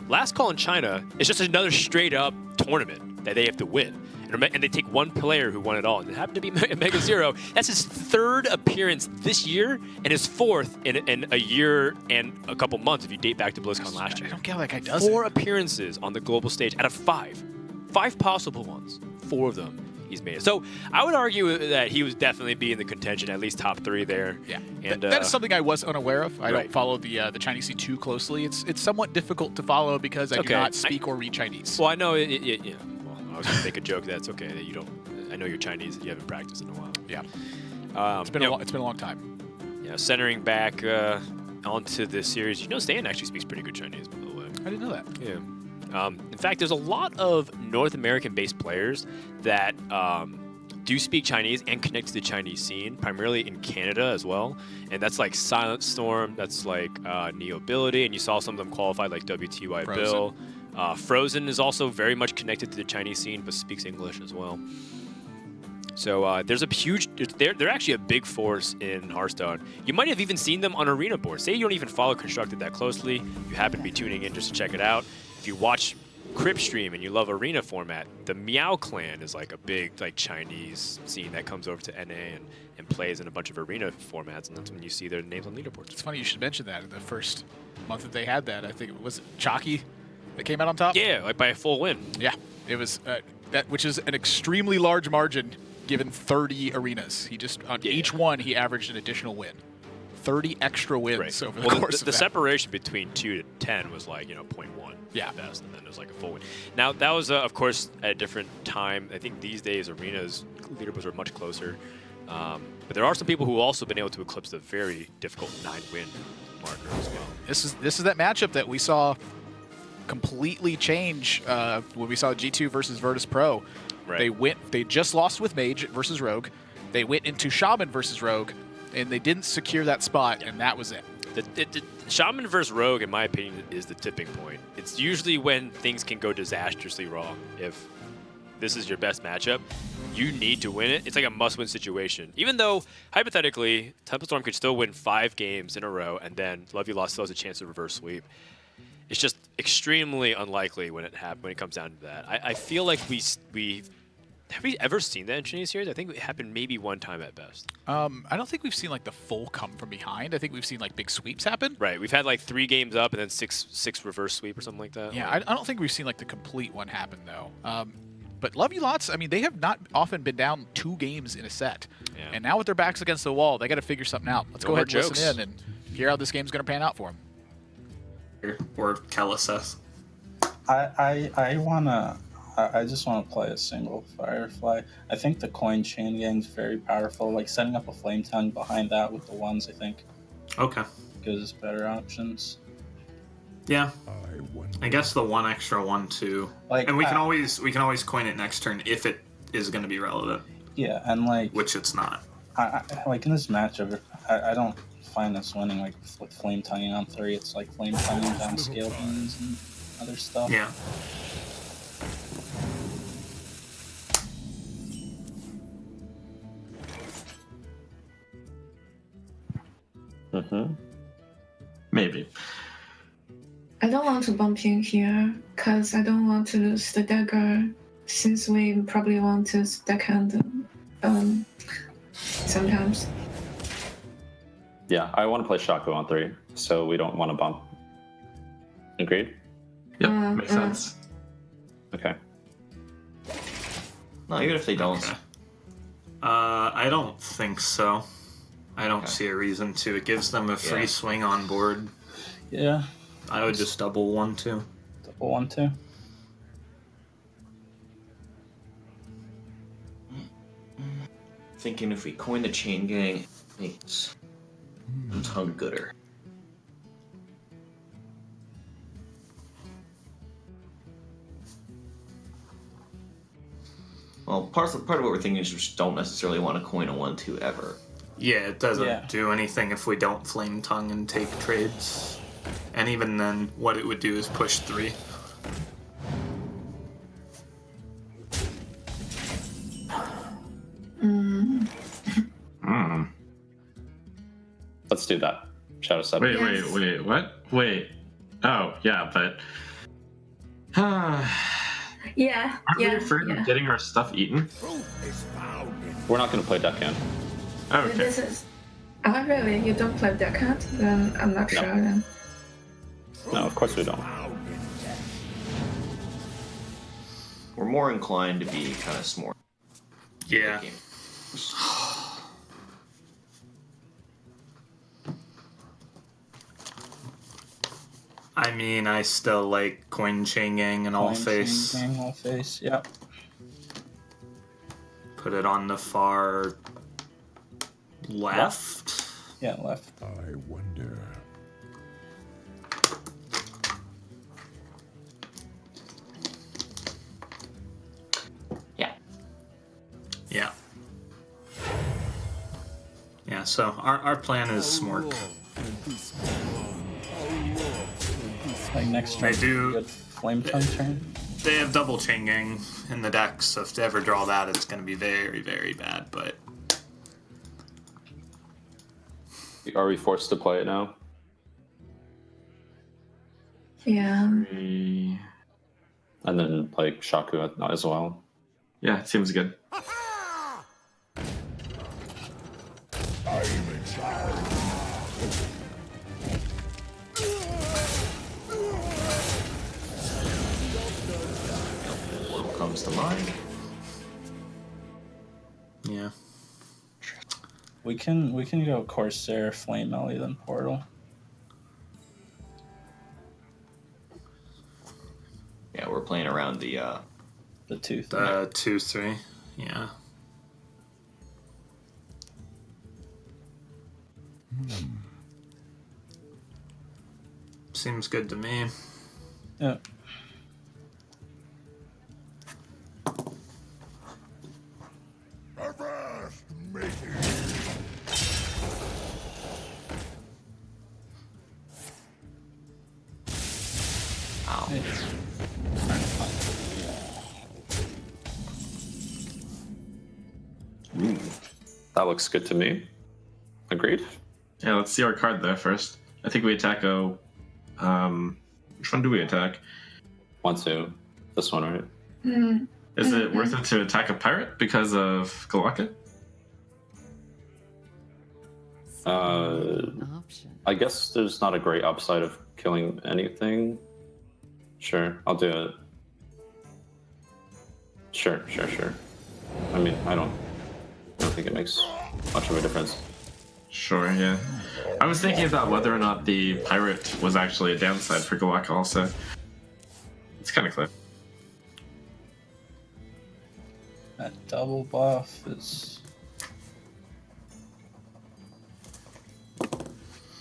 Last call in China is just another straight up tournament that they have to win. And they take one player who won it all, and it happened to be Mega Zero. That's his 3rd appearance this year, and his 4th in a year and a couple months if you date back to BlizzCon last year. I don't get how that guy does 4 appearances on the global stage out of 5. 5 possible ones. 4 of them he's made it. So I would argue that he would definitely be in the contention, at least top 3 there. Yeah, and that is something I was unaware of. I Right. don't follow the Chinese scene too closely. It's somewhat difficult to follow because I do not speak or read Chinese. Well, I know I was going to make a joke that it's okay that you don't. I know you're Chinese and you haven't practiced in a while. Yeah. It's been a long time. Yeah, centering back onto this series. You know, Stan actually speaks pretty good Chinese, by the way. I didn't know that. Yeah. In fact, there's a lot of North American-based players that do speak Chinese and connect to the Chinese scene, primarily in Canada as well. And that's like Silent Storm, that's like Neobility, and you saw some of them qualify like WTY Frozen. Bill. Frozen is also very much connected to the Chinese scene, but speaks English as well. So there's a huge, they're actually a big force in Hearthstone. You might have even seen them on arena boards. Say you don't even follow Constructed that closely, you happen to be tuning in just to check it out. If you watch Crip stream and you love arena format, the Meow Clan is like a big like Chinese scene that comes over to NA and plays in a bunch of arena formats, and that's when you see their names on leaderboards. It's funny you should mention that. In the first month that they had that, I think it was Chalky that came out on top. Yeah, like by a full win. Yeah, it was that, which is an extremely large margin given 30 arenas. He just on each one he averaged an additional win. 30 extra wins over the course of the that. separation between 2 to 10 was like 0.1 at best, and then it was like a full win. Now that was of course at a different time. I think these days arenas leaderboards are much closer, but there are some people who also been able to eclipse the very difficult 9-win marker as well. This is that matchup that we saw completely change when we saw G2 versus Virtus Pro. Right. They just lost with Mage versus Rogue. They went into Shaman versus Rogue, and they didn't secure that spot, and that was it. The Shaman versus Rogue, in my opinion, is the tipping point. It's usually when things can go disastrously wrong. If this is your best matchup, you need to win it. It's like a must-win situation. Even though, hypothetically, Temple Storm could still win 5 games in a row, and then Love You Lost still has a chance to reverse sweep. It's just extremely unlikely when it comes down to that. I feel like have we ever seen that in Trinity Series? I think it happened maybe one time at best. I don't think we've seen like the full come from behind. I think we've seen like big sweeps happen. Right. We've had like 3 games up and then six reverse sweep or something like that. Yeah, I don't think we've seen like the complete one happen though. But Love You Lots, I mean, they have not often been down 2 games in a set. Yeah. And now with their backs against the wall, they got to figure something out. Let's go ahead and listen in and hear how this game's going to pan out for them. Or Kellis. I just want to play a single Firefly. I think the coin chain gang's very powerful. Like setting up a flame tongue behind that with the ones, I think. Okay. Gives us better options. Yeah. I guess the 1 extra 1 too. Like, and we can always coin it next turn if it is going to be relevant. Yeah, and like which it's not. Like in this matchup, I don't find us winning like with flame tonguing on 3. It's like flame tonguing down scale beans and other stuff. Yeah. Maybe. I don't want to bump in here because I don't want to lose the dagger since we probably want to deckhand sometimes. Yeah, I want to play Shaku on 3, so we don't want to bump. Agreed? Yep, makes sense. Okay. No, even if they don't. Okay. I don't think so. I don't see a reason to. It gives them a free swing on board. Yeah. I would just double 1-2. Double 1-2. Thinking if we coin the chain gang, it makes Tongue gooder. Well, part of what we're thinking is we just don't necessarily want to coin a 1-2 ever. Yeah, it doesn't do anything if we don't flame tongue and take trades. And even then, what it would do is push 3. Let's do that. Shadow 7. Wait, what? Wait. Oh, yeah, but... Yeah. Aren't we afraid of getting our stuff eaten? We're not going to play deckhand. Okay. This is... Oh, really? You don't play deckhand? Then I'm not sure then. No, of course we don't. We're more inclined to be kind of smart. Yeah. I mean, I still like coin chain gang and all face. Chain gang, all face, yep. Put it on the far left. Yeah, left. I wonder. Yeah. Yeah, so our plan is Smork. Like next turn, They do. good flame tongue turn. They have double chain gang in the deck, so if they ever draw that, it's going to be very, very bad. But Are we forced to play it now? Yeah. And then play Shaku as well. Yeah, it seems good. What comes to mind? yeah. We can go Corsair, Flame Ellie, then Portal. Yeah, we're playing around the 2-3. 2-3. Yeah. Seems good to me. Yeah. Avast, matey. Ow. That looks good to me. Agreed? Yeah, let's see our card there first. I think we attack which one do we attack? 1-2. This one, right? Is it worth it to attack a pirate because of Galaka? I guess there's not a great upside of killing anything. Sure, I'll do it. Sure. I mean, I don't think it makes much of a difference. Sure, yeah. I was thinking about whether or not the pirate was actually a downside for Galaka also. It's kind of clear. That double buff is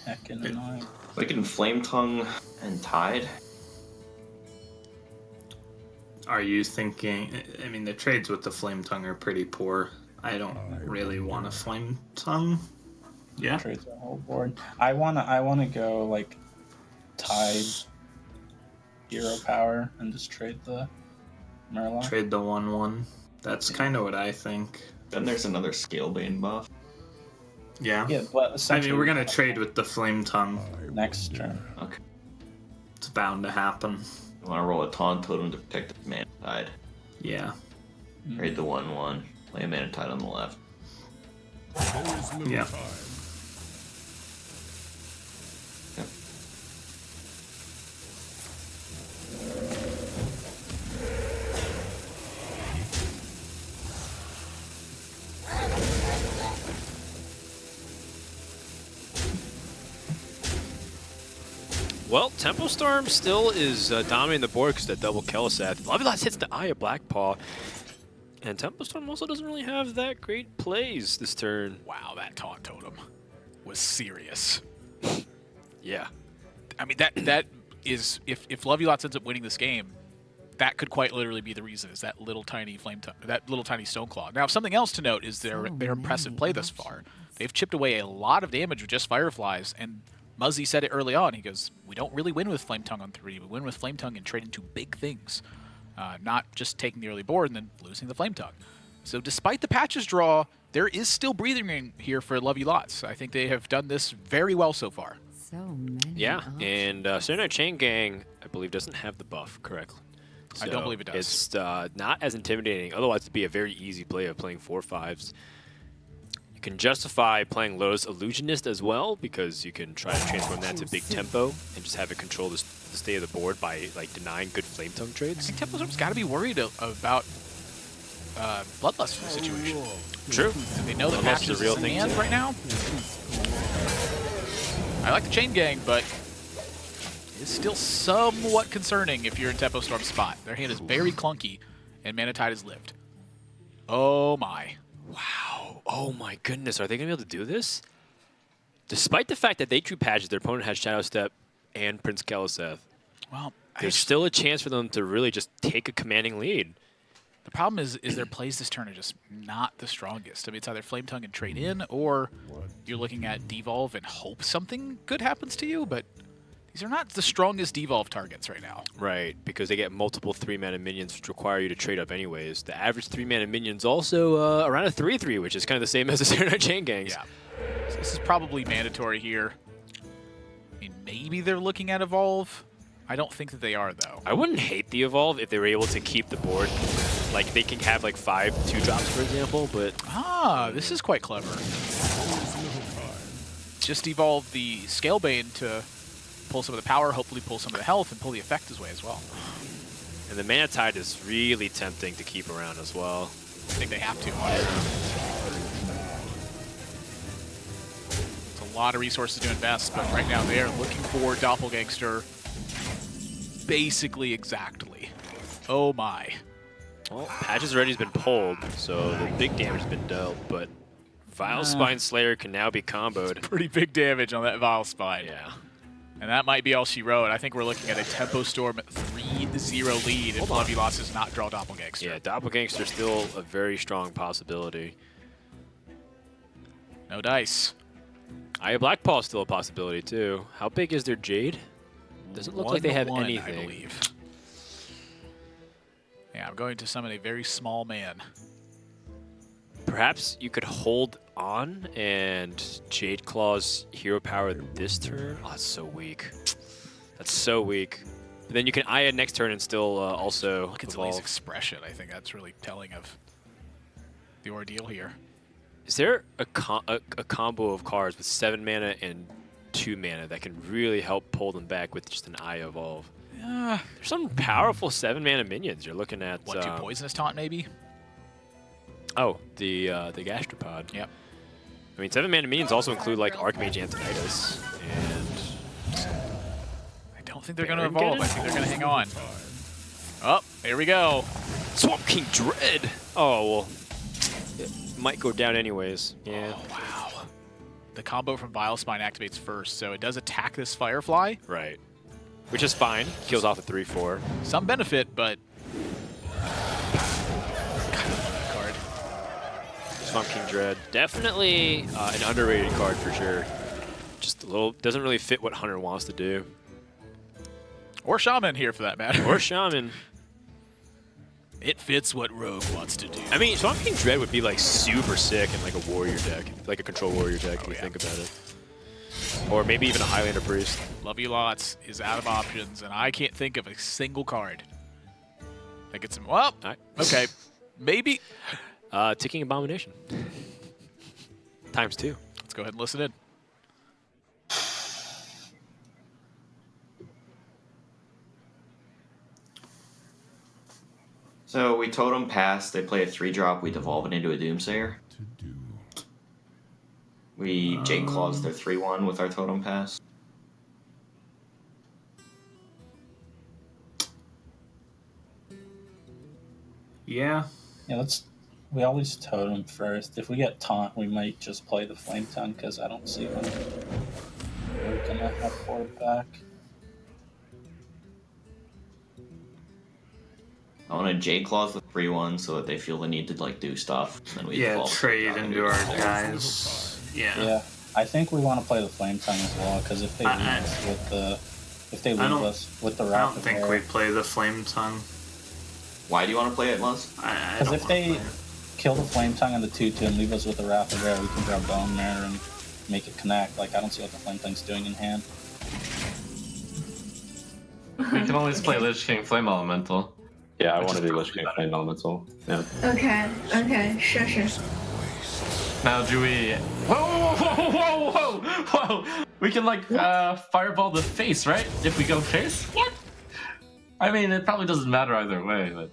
heckin' annoying. We can Flame Tongue and Tide. Are you thinking? I mean, the trades with the flame tongue are pretty poor. I don't really want a flame tongue. Yeah. Trades the whole board. I wanna go like Tide hero power and just trade the Murloc. Trade the 1/1. That's kind of what I think. Then there's another Scalebane buff. Yeah. Yeah, but I essentially mean, we're gonna trade with the Flame Tongue. next turn. Okay. It's bound to happen. I want to roll a Taunt Totem to protect the Mana Tide. Yeah. Trade the 1/1. Play a Mana Tide on the left. Yeah. Yep. Well, Tempo Storm still is dominating the board because that double Kel'Theth. Lovelots hits the Eye of Blackpaw. And Tempo Storm also doesn't really have that great plays this turn. Wow, that Taunt Totem was serious. Yeah. I mean, that is, if Lovelots ends up winning this game, that could quite literally be the reason, is that little tiny that little tiny Stoneclaw. Now, something else to note is their impressive play thus far. They've chipped away a lot of damage with just Fireflies, and Muzzy said it early on. He goes, we don't really win with Flame Tongue on 3. We win with Flame Tongue and trade into big things. Not just taking the early board and then losing the Flame Tongue. So despite the patches draw, there is still breathing room here for Lovelots. I think they have done this very well so far. So many Yeah, options. and Saturday Night Chain Gang, I believe, doesn't have the buff correctly. I don't believe it does. It's not as intimidating. Otherwise, it'd be a very easy play of playing 4/5s. You can justify playing Lotus Illusionist as well, because you can try to transform that to big tempo and just have it control the state of the board by like denying good Flame Tongue I trades. think Tempo Storm's got to be worried about Bloodlust situation. True. Do they know the Bloodlust patch is is a real in thing hand too. right now? I like the Chain Gang, but it's still somewhat concerning if you're in Tempo Storm's spot. Their hand is very clunky, and Mana Tide has lived. Oh my. Wow. Oh my goodness. Are they going to be able to do this? Despite the fact that they drew patches, their opponent has Shadow Step and Prince Kel'Theth. Well, There's still a chance for them to really just take a commanding lead. the problem is their plays this turn are just not the strongest. I mean, it's either Flame Tongue and trade in, or you're looking at Devolve and hope something good happens to you, but these are not the strongest Devolve targets right now. Right, because they get multiple 3-mana minions, which require you to trade up anyways. The average 3-mana minion's also around a 3/3, which is kind of the same as the Saturday Night Chain Gangs. Yeah. So this is probably mandatory here. I mean, maybe they're looking at Evolve. I don't think that they are, though. I wouldn't hate the Evolve if they were able to keep the board. Like, they can have, like, 5 2-drops, for example, but... Ah, this is quite clever. Just evolve the Scalebane to pull some of the power, hopefully pull some of the health, and pull the effect his way as well. And the Mana Tide is really tempting to keep around as well. I think they have to, honestly. It's a lot of resources to invest, but right now they are looking for Doppelgangster basically exactly. Oh my. Well, Patches already has been pulled, so the big damage has been dealt, but Vile Spine Slayer can now be comboed. Pretty big damage on that Vile Spine. Yeah. And that might be all she wrote. I think we're looking at a Tempo Storm 3-0 lead if Lovelots does not draw Doppelgangster. Yeah, Doppelgangster still a very strong possibility. No dice. Eye of Blackpaw is still a possibility, too. How big is their Jade? Doesn't look like they have 1/1, anything. I believe. Yeah, I'm going to summon a very small man. Perhaps you could hold on and Jade Claw's hero power this turn. Oh, that's so weak. That's so weak. But then you can Aya next turn and still also Look at evolve. Tilly's expression. I think that's really telling of the ordeal here. Is there a combo of cards with 7 mana and 2 mana that can really help pull them back with just an Aya evolve? There's some powerful 7 mana minions. You're looking at What, 2 Poisonous Taunt maybe? Oh, the Gastropod. Yep. I mean, 7 mana minions also include like Archmage Antonidas, and I don't think they're going to Baron evolve. I get think they're going to hang on. Oh, here we go. Swamp King Dread. Oh well, it might go down anyways. Yeah. Oh, wow. The combo from Vile Spine activates first, so it does attack this Firefly. Right. Which is fine. Kills off a 3/4. Some benefit, but card. Swamp King Dread. Definitely an underrated card for sure. Just a little, doesn't really fit what Hunter wants to do. Or Shaman here for that matter. Or Shaman. It fits what Rogue wants to do. I mean, Swamp King Dread would be like super sick in like a warrior deck, like a control warrior deck if you think about it. Or maybe even a Highlander Priest. Love You Lots is out of options, and I can't think of a single card that gets him. Well, okay, maybe. Ticking Abomination. ×2. Let's go ahead and listen in. So we Totem Pass, they play a 3-drop, we devolve it into a Doomsayer. We Jade Claws their 3-1 with our Totem Pass. Yeah. Yeah, we always Totem first. If we get Taunt, we might just play the Flame Tongue, because I don't see when we're going to have 4 back. I want to J-Claws the 3-1 so that they feel the need to like do stuff. And then we devolve trade into our guys. Yeah, I think we want to play the Flame Tongue as well, because if they leave us with the I don't think we play the Flame Tongue. Why do you want to play it, Muzz? Because if they kill the Flame Tongue and the 2-2 and leave us with the Wrath of Rare, we can draw Bone Mare and make it connect. Like, I don't see what the Flame Tongue's doing in hand. We can always play Lich King Flame Elemental. Yeah, I want to do Lich King Flame Elemental. Yeah. Okay, sure. Now, do we... Whoa! We can, like, fireball the face, right? If we go face? What? I mean, it probably doesn't matter either way, but...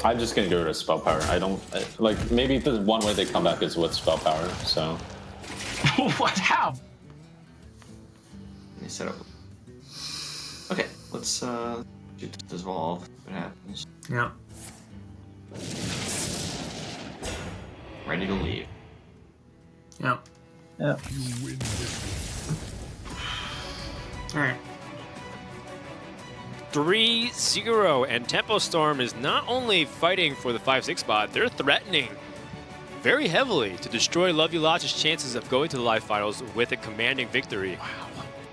I'm just going to get rid of Spell Power. I don't... Like, maybe the one way they come back is with Spell Power, so... What? How? Let me set up... Okay, let's, dissolve. What happens? Yeah. Ready to leave. Yeah. Yeah. You win this. Alright. 3-0, and Tempo Storm is not only fighting for the 5-6 spot, they're threatening very heavily to destroy Love You Lots' chances of going to the live finals with a commanding victory. Wow.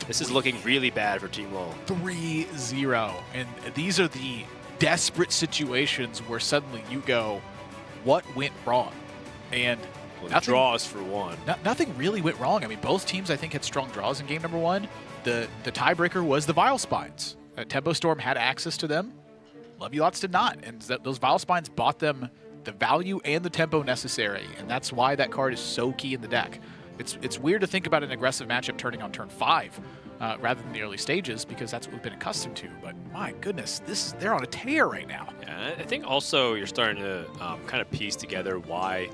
This is looking really bad for Team LUL. 3-0, and these are the desperate situations where suddenly you go, what went wrong? And draws for one. Nothing really went wrong. I mean, both teams, I think, had strong draws in game number 1. The tiebreaker was the Vile Spines. Tempo Storm had access to them. Love You Lots did not, and those Vile Spines bought them the value and the tempo necessary, and that's why that card is so key in the deck. It's weird to think about an aggressive matchup turning on turn 5 rather than the early stages, because that's what we've been accustomed to. But my goodness, they're on a tear right now. Yeah, I think also you're starting to kind of piece together why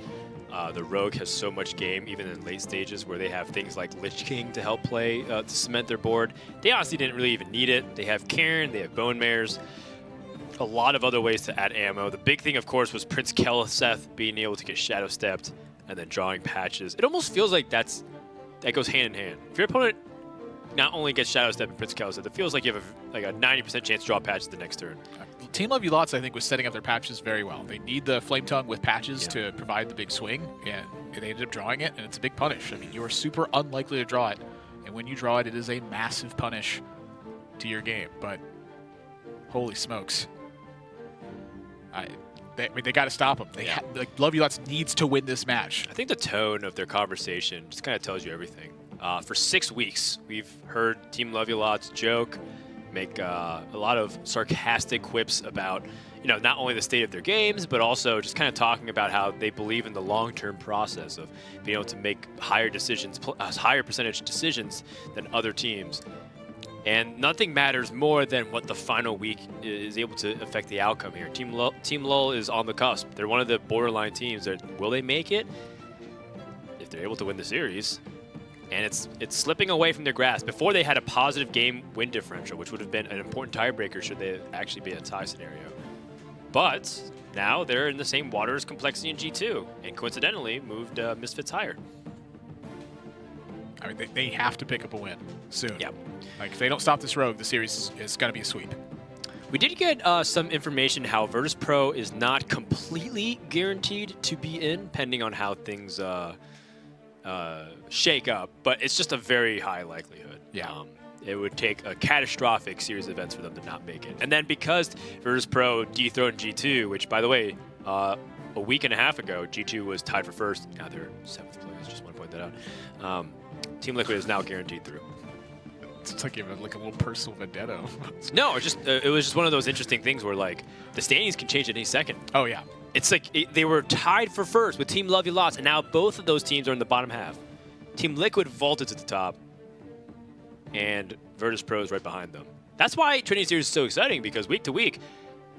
the Rogue has so much game, even in late stages, where they have things like Lich King to help play to cement their board. They honestly didn't really even need it. They have Cairn, they have Bone Mares, a lot of other ways to add ammo. The big thing, of course, was Prince Keleseth being able to get Shadow Stepped and then drawing patches. It almost feels like that goes hand in hand. If your opponent not only gets Shadow Step and Prince Keleseth, it feels like you have a 90% chance to draw patches the next turn. Team Love You Lots, I think, was setting up their patches very well. They need the Flame Tongue with patches to provide the big swing, and they ended up drawing it, and it's a big punish. I mean, you are super unlikely to draw it, and when you draw it, it is a massive punish to your game. But holy smokes. They got to stop them. Love You Lots needs to win this match. I think the tone of their conversation just kind of tells you everything. For 6 weeks, we've heard Team Love You Lots joke, make a lot of sarcastic quips about, not only the state of their games, but also just kind of talking about how they believe in the long-term process of being able to make higher decisions, higher percentage decisions than other teams. And nothing matters more than what the final week is able to affect the outcome here. Team LUL is on the cusp. They're one of the borderline teams. Will they make it? If they're able to win the series. And it's slipping away from their grasp. Before, they had a positive game win differential, which would have been an important tiebreaker should they actually be in a tie scenario. But now they're in the same water as Complexity and G2, and coincidentally moved Misfits higher. I mean, they have to pick up a win soon. Yep. Like, if they don't stop this Rogue, the series is going to be a sweep. We did get some information how Virtus Pro is not completely guaranteed to be in, pending on how things shake up, but it's just a very high likelihood. Yeah. It would take a catastrophic series of events for them to not make it. And then because Virtus Pro dethroned G2, which, by the way, a week and a half ago, G2 was tied for first. Now they're 7th place. Just want to point that out. Team Liquid is now guaranteed through. It's like a little personal vendetta. No, it was just one of those interesting things where like the standings can change at any second. Oh yeah, it's like they were tied for first with Team Love You Lots, and now both of those teams are in the bottom half. Team Liquid vaulted to the top, and Virtus Pro is right behind them. That's why Trinity Series is so exciting, because week to week,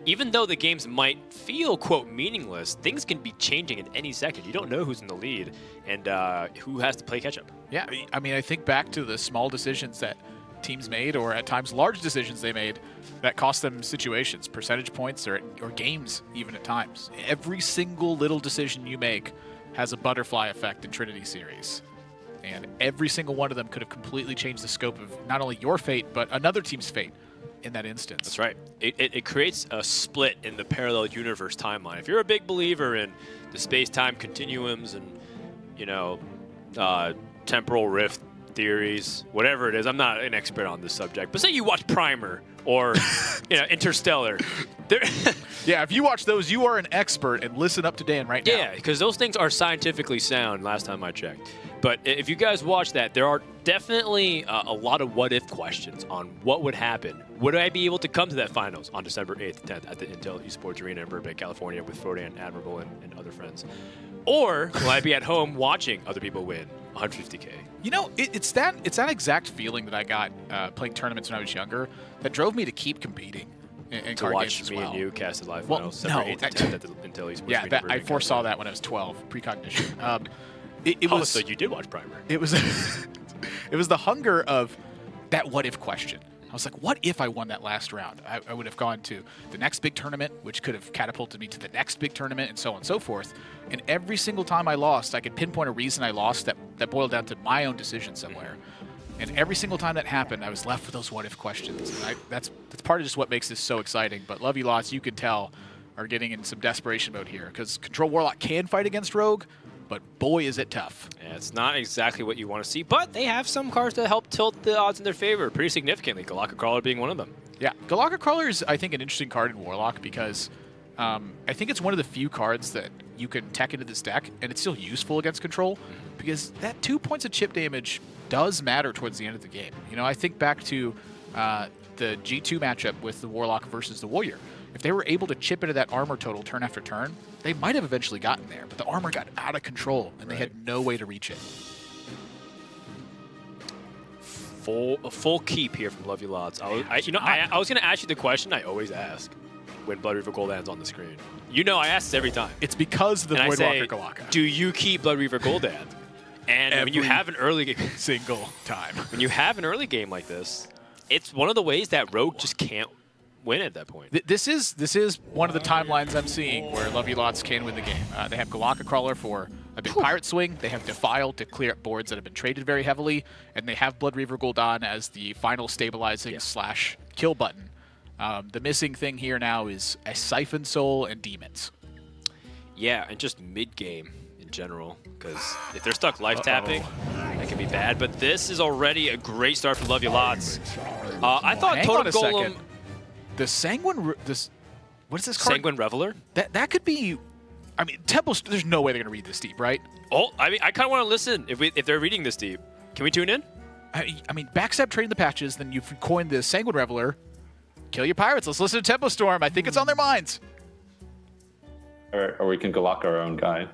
even though the games might feel, quote, meaningless, things can be changing at any second. You don't know who's in the lead and who has to play catch-up. Yeah, I mean, I think back to the small decisions that teams made, or at times large decisions they made, that cost them situations, percentage points, or games even at times. Every single little decision you make has a butterfly effect in Trinity Series. And every single one of them could have completely changed the scope of not only your fate, but another team's fate in that instance. That's right. It creates a split in the parallel universe timeline. If you're a big believer in the space-time continuums and, you know, temporal rift theories, whatever it is, I'm not an expert on this subject, but say you watch Primer or you know, Interstellar. Yeah, if you watch those, you are an expert, and listen up to Dan right now. Yeah, because those things are scientifically sound last time I checked. But if you guys watch that, there are definitely a lot of what-if questions on what would happen. Would I be able to come to that finals on December 8th, 10th at the Intel Esports Arena in Burbank, California with Frodan, Admirable, and other friends? Or will I be at home watching other people win 150K? You know, it's that exact feeling that I got playing tournaments when I was younger that drove me to keep competing in to card watch games as me well. and you cast the live Well, finals December no, 8th and 10th at the Intel Esports yeah, Arena in I Burbank, foresaw California. that when I was 12, precognition. It was. So you did watch Primer. It was. It was the hunger of that what if question. I was like, what if I won that last round? I would have gone to the next big tournament, which could have catapulted me to the next big tournament, and so on and so forth. And every single time I lost, I could pinpoint a reason I lost that boiled down to my own decision somewhere. And every single time that happened, I was left with those what if questions. And that's part of just what makes this so exciting. But Love You Lots, you can tell, are getting in some desperation mode here, because Control Warlock can fight against Rogue, but boy, is it tough. Yeah, it's not exactly what you want to see, but they have some cards that help tilt the odds in their favor pretty significantly, Galactic Crawler being one of them. Yeah, Galactic Crawler is, I think, an interesting card in Warlock, because I think it's one of the few cards that you can tech into this deck, and it's still useful against Control, because that 2 points of chip damage does matter towards the end of the game. You know, I think back to the G2 matchup with the Warlock versus the Warrior. If they were able to chip into that armor total turn after turn, they might have eventually gotten there, but the armor got out of control, and they had no way to reach it. Full keep here from Love You Lots. I was going to ask you the question I always ask when Blood Reaver Gul'dan's on the screen. You know I ask this every time. It's because of the and Voidwalker Galaka. Do you keep Blood Reaver Gul'dan? And when you have an early game, single time. When you have an early game like this, it's one of the ways that Rogue just can't win at that point. This is one of the timelines I'm seeing where Love You Lots can win the game. They have Galactic Crawler for a big pirate swing. They have Defile to clear up boards that have been traded very heavily, and they have Blood Reaver Gul'dan as the final stabilizing / kill button. The missing thing here now is a Siphon Soul and Demons. Yeah, and just mid-game in general, because if they're stuck life tapping, that can be bad. But this is already a great start for Love You Lots. I thought Hang Totem on a Golem... second. The Sanguine... what is this card? Sanguine Reveler? That could be... I mean, Temple... There's no way they're going to read this deep, right? Oh, I mean, I kind of want to listen if they're reading this deep. Can we tune in? I mean, backstab trading the patches, then you've coined the Sanguine Reveler. Kill your pirates. Let's listen to Tempo Storm. I think it's on their minds. Or we can Galak our own guy.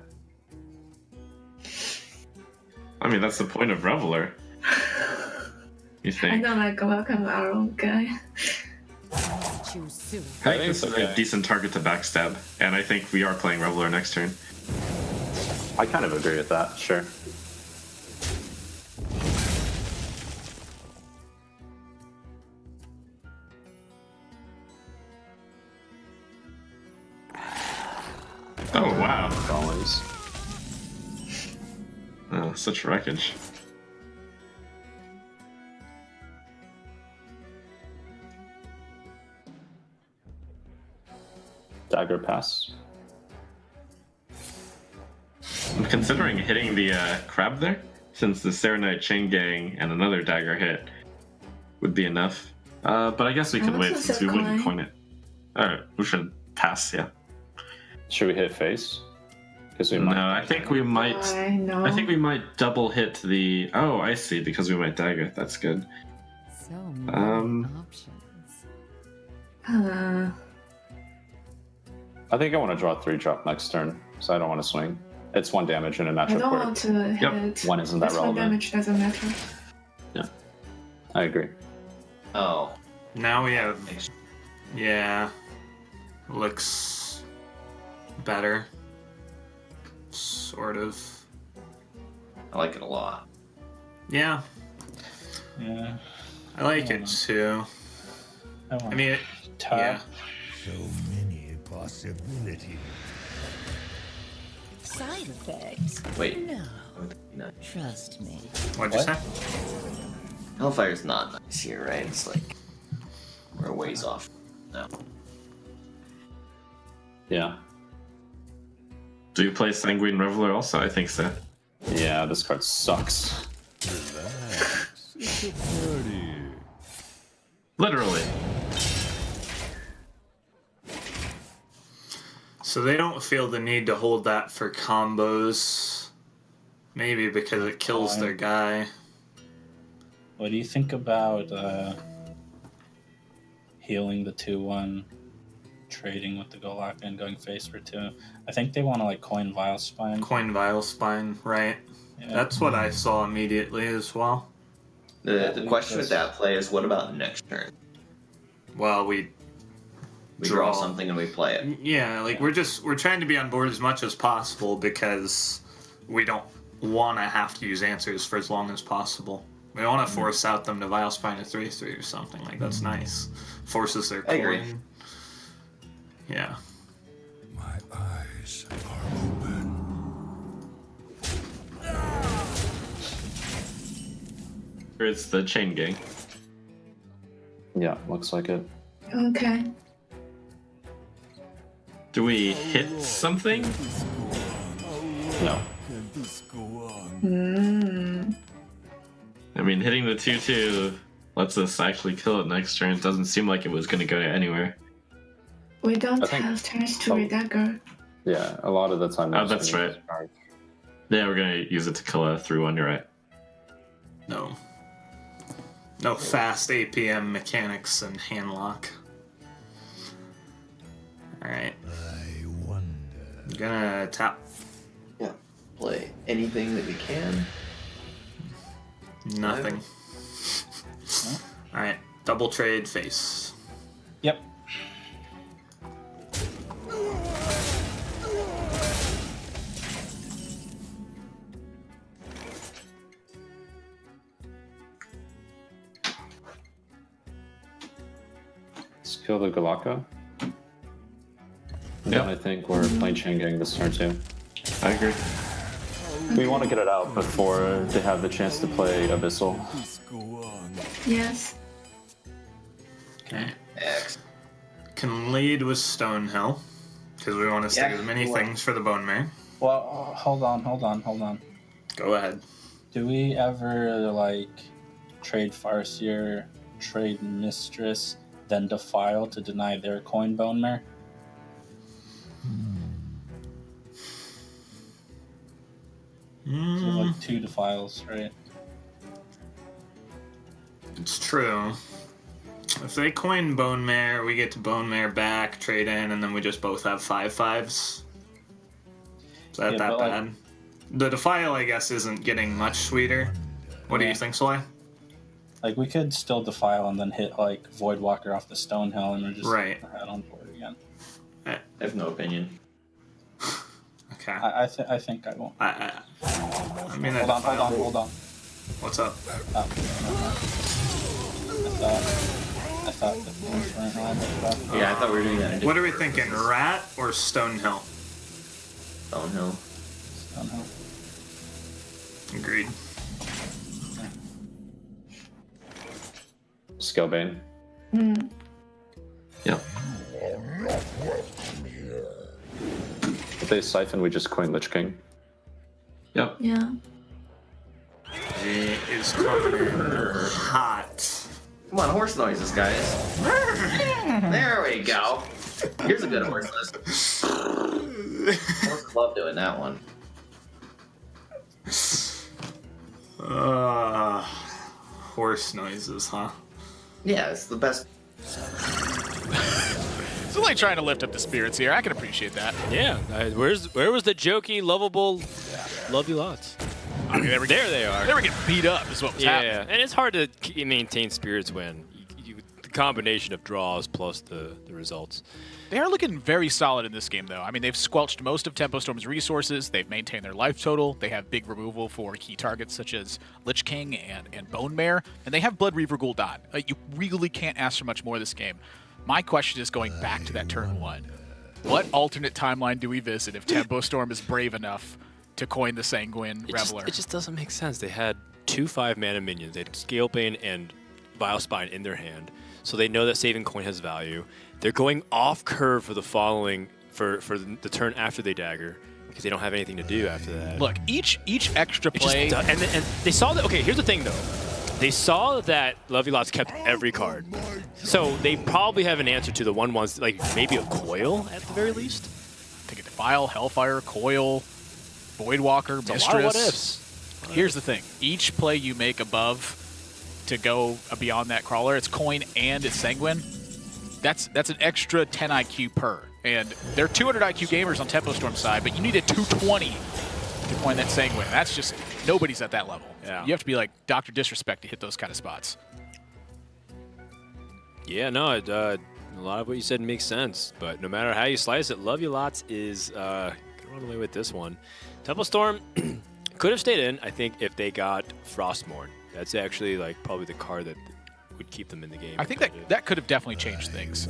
I mean, that's the point of Reveler. You think? I don't like welcome our own guy. Choose soon. I think this is a decent target to backstab, and I think we are playing Reveler next turn. I kind of agree with that, sure. Oh, wow. Always. Oh, such wreckage. Dagger pass. I'm considering hitting the crab there, since the Serenite Chain Gang and another dagger hit would be enough. But I guess we can wait since we wouldn't coin it. Alright, we should pass, yeah. Should we hit face? Because we No, might. I think we might. I think we might double hit the. Oh, I see. Because we might dagger. That's good. So many options. I think I want to draw 3-drop next turn, so I don't want to swing. It's 1 damage in a matchup. I don't want to hit. One isn't that relevant. 1 damage doesn't matter. Yeah, I agree. Oh. Now we have. Yeah. Looks better. Sort of. I like it a lot. Yeah. Yeah. I like it too. I mean, yeah. So many possibilities. Side effects? Wait. No. Trust me. What'd you say? Hellfire's not nice here, right? It's like we're a ways off now. Yeah. Do you play Sanguine Reveler also? I think so. Yeah, this card sucks. Relax. It's a party. Literally. So they don't feel the need to hold that for combos. Maybe because it kills their guy. What do you think about healing the 2-1, trading with the Golaka and going face for 2? I think they want to like coin Vile Spine. Coin Vile Spine, right. Yeah. That's what I saw immediately as well. The question with that play is, what about next turn? Well, we draw something and we play it. Yeah, like we're trying to be on board as much as possible because we don't want to have to use answers for as long as possible. We want to force out them to Vile Spine a 3/3 or something. Like, that's nice. Forces their I agree. coin. Yeah. My eyes are open. It's the chain gang. Yeah, looks like it. Okay. Do we hit something? No. I mean, hitting the 2/2 lets us actually kill it next turn. It doesn't seem like it was going to go anywhere. We don't I think- have turns to redagger. Yeah, a lot of the time. Oh, that's right. Yeah, we're going to use it to kill a 3/1, you're right. No. No fast APM mechanics and handlock. Alright. I wonder. I'm gonna tap. Yeah. Play anything that we can. Nothing. Alright. Double trade face. Yep. Let's kill the Golaka. And then I think we're playing Chain Gang this turn too. I agree. We want to get it out before they have the chance to play Abyssal. Yes. Okay. X. Can lead with Stonehill. Because we want to stick Yeah, as many sure. things for the Bone Mare. Well, hold on. Go ahead. Do we ever like trade Farseer, trade Mistress, then Defile to deny their coin Bone Mare? So like 2 Defiles, right? It's true. If they coin Bone Mare, we get to Bone Mare back, trade in, and then we just both have 5/5s. Is that Yeah, that but, bad? like- The Defile, I guess, isn't getting much sweeter. What do you think, Soleil? Like we could still Defile and then hit like Voidwalker off the Stonehill and we're just Right. head on board again. I have no opinion. Okay. I think I won't. I mean, Hold on. What's up? Oh, I thought the things weren't on. But, Yeah, I thought we were doing that. What are we thinking, Rat or Stonehill? Stonehill. Stonehill. Agreed. Scalebane. Yep. If they siphon, we just coin Lich King. Yep. Yeah. He is coming in hot. Come on, horse noises, guys. There we go. Here's a good horse noise. Horses love doing that one. Horse noises, huh? Yeah, it's the best. So like trying to lift up the spirits here. I can appreciate that. Yeah. Where was the jokey, lovable, love you lots? I mean, there they are. They were getting beat up is what was happening. Yeah, and it's hard to maintain spirits when the combination of draws plus the results. They are looking very solid in this game, though. I mean, they've squelched most of Tempo Storm's resources. They've maintained their life total. They have big removal for key targets such as Lich King and Bone Mare. And they have Blood Reaver Gul'dan. You really can't ask for much more this game. My question is going back to that turn 1. What alternate timeline do we visit if Tempo Storm is brave enough to coin the Sanguine Reveler? It just doesn't make sense. They had 2 5-mana minions. They had Scalebane and Vile Spine in their hand. So they know that saving coin has value. They're going off curve for the following for the turn after they dagger because they don't have anything to do after that. Look, each extra play, and they saw that. Okay, here's the thing though. They saw that Lovely Lots kept every card, so they probably have an answer to the 1/1s, like maybe a Coil at the very least. Take a Defile, Hellfire, Coil, Voidwalker, It's Mistress. a lot of what ifs. Here's the thing: each play you make above to go beyond that crawler, it's coin and it's Sanguine. That's an extra 10 IQ per. And they're 200 IQ gamers on Tempo Storm's side, but you need a 220 to coin that Sanguine. That's just, nobody's at that level. Yeah. You have to be like Dr. Disrespect to hit those kind of spots. Yeah, no, a lot of what you said makes sense. But no matter how you slice it, Love You Lots is gonna run away with this one. Temple Storm could have stayed in, I think, if they got Frostmourne. That's actually like probably the card that would keep them in the game. I think that could have definitely changed things.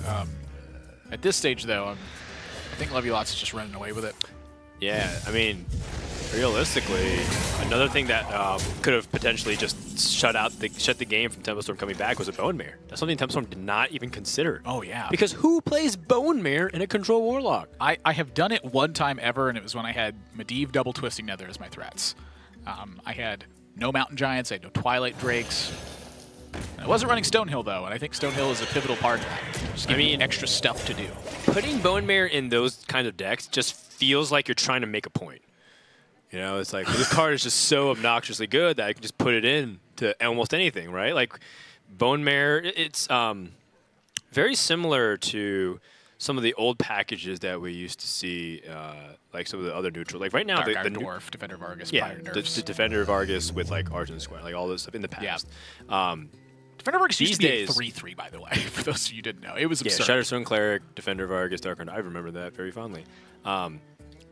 At this stage, though, I think Love You Lots is just running away with it. Yeah, I mean, realistically, another thing that could have potentially just shut the game from Tempo Storm coming back was a Bone Mare. That's something Tempo Storm did not even consider. Oh, yeah. Because who plays Bone Mare in a Control Warlock? I have done it one time ever, and it was when I had Medivh Double Twisting Nether as my threats. I had no Mountain Giants, I had no Twilight Drakes. I wasn't running Stonehill, though, and I think Stonehill is a pivotal part of that. Just give me extra stuff to do. Putting Bone Mare in those kind of decks just feels like you're trying to make a point. You know, it's like, this card is just so obnoxiously good that I can just put it in to almost anything, right? Like, Bone Mare, it's very similar to some of the old packages that we used to see, like some of the other neutral. Like right now, Dark the Iron Dwarf, Defender of Argus, yeah, Pyre the nerfs. Defender of Argus with like Argent Square, like all this stuff in the past. Yeah. Defender of Argus used to be a days- 3/3, by the way, for those of you who didn't know. It was Yeah, absurd. Shadowstone Cleric, Defender of Argus, Dark Iron. I remember that very fondly.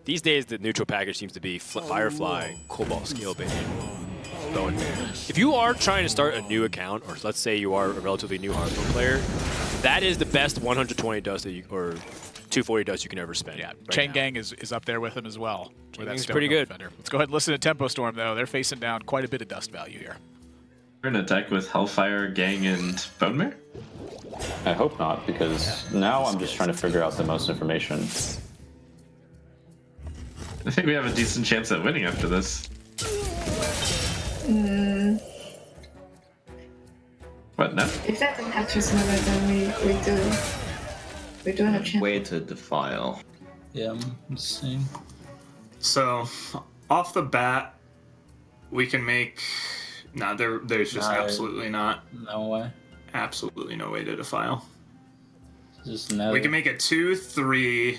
These days, the neutral package seems to be Firefly, Cobalt, Scalebane, Bone Mare. If you are trying to start a new account, or let's say you are a relatively new Hearthstone player, that is the best 120 dust that you, or 240 dust you can ever spend. Yeah, right Chain now. Gang is up there with him as well. Chain with that Gang's Stonehill pretty good. Defender. Let's go ahead and listen to Tempo Storm, though. They're facing down quite a bit of dust value here. We're in a deck with Hellfire, Gang, and Bone Mare? I hope not, because now I'm just trying to figure out the most information. I think we have a decent chance at winning after this. What, no? If that doesn't have Never, then we do have a chance. Way to Defile. Yeah, I'm seeing. So, off the bat, we can make... No, there's just No. absolutely not. No way. Absolutely no way to Defile. Just Nether. We can make a 2/3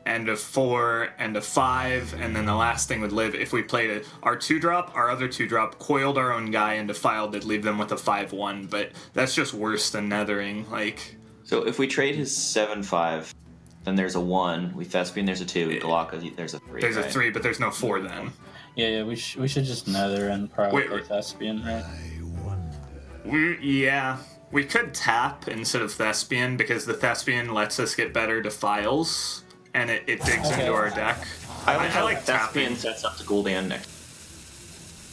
and a 4 and a 5, and then the last thing would live if we played our 2-drop, our other 2-drop, coiled our own guy and defiled it, leave them with a 5/1, but that's just worse than nethering. Like, So if we trade his 7/5, then there's a 1. We Thespian, there's a 2. Galaka, there's a 3. there's a right? 3, but there's no 4 then. Yeah, we should just Nether and probably Wait, play Thespian, right? We could tap instead of Thespian, because the Thespian lets us get better defiles, and it digs Okay. into our deck. I like how like Thespian tapping. sets up to Gul'dan next.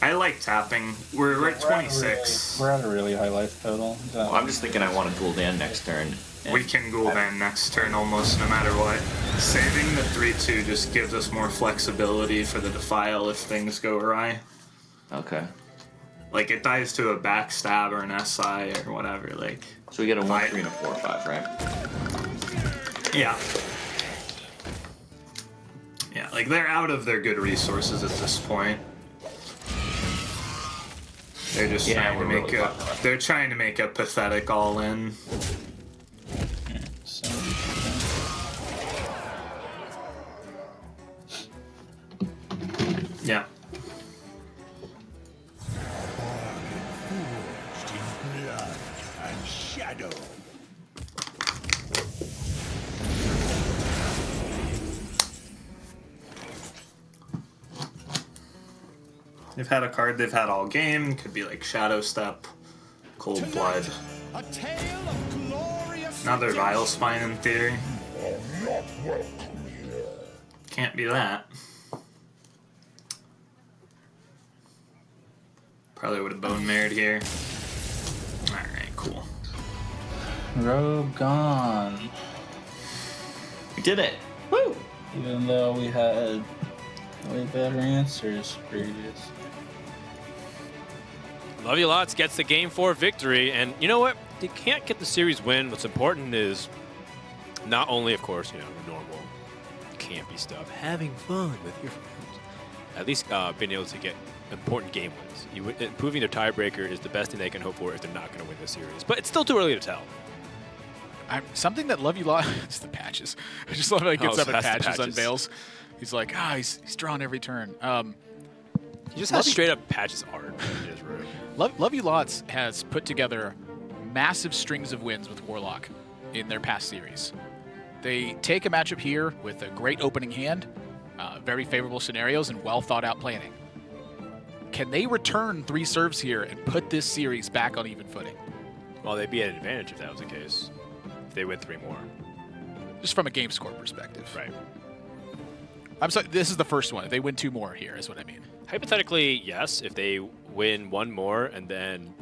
I like tapping. We're at 26. We're at a really high life total. Well, I'm just thinking I want a Gul'dan next turn. We can Gul'dan next turn almost no matter what. Saving the 3/2 just gives us more flexibility for the defile if things go awry. Okay. Like, it dies to a backstab or an SI or whatever. Like, so we get a 1-3 and a 4-5, right? Yeah. Yeah, like, they're out of their good resources at this point. They're just trying to make they're trying to make a pathetic all-in. Yeah. Shadow. They've had a card they've had all game. Could be like Shadow Step, Cold Blood. Another Vile Spine in theory. Can't be that. Probably would have bone married here. Alright, cool. Rogue gone. We did it! Woo! Even though we had way better answers previous. Love You Lots gets the Game 4 victory, and you know what? They can't get the series win. What's important is not only, of course, you know, the normal campy stuff, having fun with your friends, at least being able to get important game wins. Improving their tiebreaker is the best thing they can hope for if they're not going to win the series. But it's still too early to tell. Something that Love You Lot is the patches. I just love how he gets up and patches unveils. He's like, he's drawn every turn. He just has straight up patches art. Love You Lots has put together massive strings of wins with Warlock in their past series. They take a matchup here with a great opening hand, very favorable scenarios, and well thought out planning. Can they return 3 serves here and put this series back on even footing? Well, they'd be at an advantage if that was the case. If they win 3 more. Just from a game score perspective. Right. I'm sorry, this is the first one. If they win 2 more here is what I mean. Hypothetically, yes. If they win 1 more, and then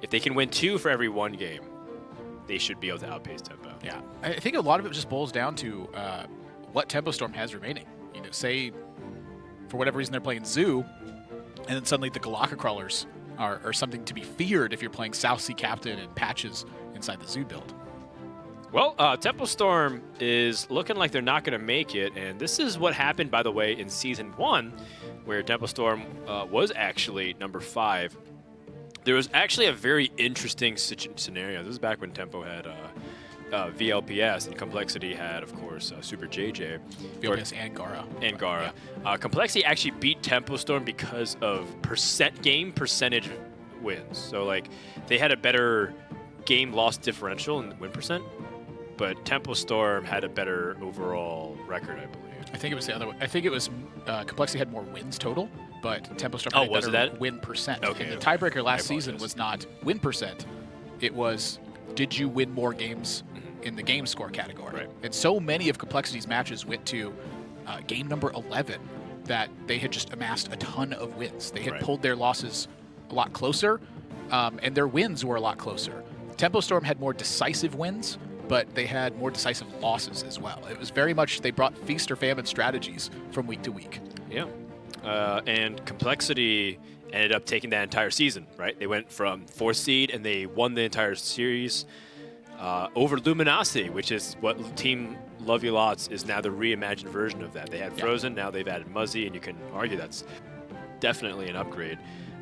if they can win 2 for every 1 game, they should be able to outpace Tempo. Yeah. I think a lot of it just boils down to what Tempo Storm has remaining. You know, say, for whatever reason they're playing Zoo, and then suddenly the Galaka Crawlers are something to be feared if you're playing South Sea Captain and patches inside the Zoo build. Well, Tempo Storm is looking like they're not going to make it, and this is what happened, by the way, in Season 1, where Tempo Storm was actually number 5. There was actually a very interesting scenario. This is back when Tempo had VLPS, and Complexity had, of course, Super JJ. VLPS and Gara. And Gara. Yeah. Complexity actually beat Tempo Storm because of game percentage wins. So, like, they had a better game loss differential in win percent, but Tempo Storm had a better overall record, I believe. I think it was the other way. I think it was Complexity had more wins total, but Tempo Storm had a better win percent. Okay. And the tiebreaker last season was not win percent. It was, did you win more games in the game score category? Right. And so many of Complexity's matches went to game number 11 that they had just amassed a ton of wins. They had pulled their losses a lot closer, and their wins were a lot closer. Tempo Storm had more decisive wins, but they had more decisive losses as well. It was very much, they brought feast or famine strategies from week to week. Yeah. And Complexity ended up taking that entire season, right? They went from 4th seed and they won the entire series over Luminosity, which is what Team Love You Lots is now the reimagined version of that. They had Frozen, now they've added Muzzy, and you can argue that's definitely an upgrade.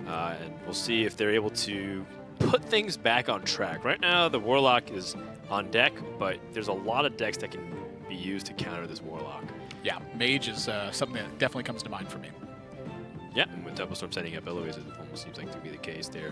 And we'll see if they're able to put things back on track. Right now, the Warlock is on deck, but there's a lot of decks that can be used to counter this Warlock. Yeah, Mage is something that definitely comes to mind for me. Yeah, and with Tempo Storm setting up Eloise, it almost seems like to be the case there.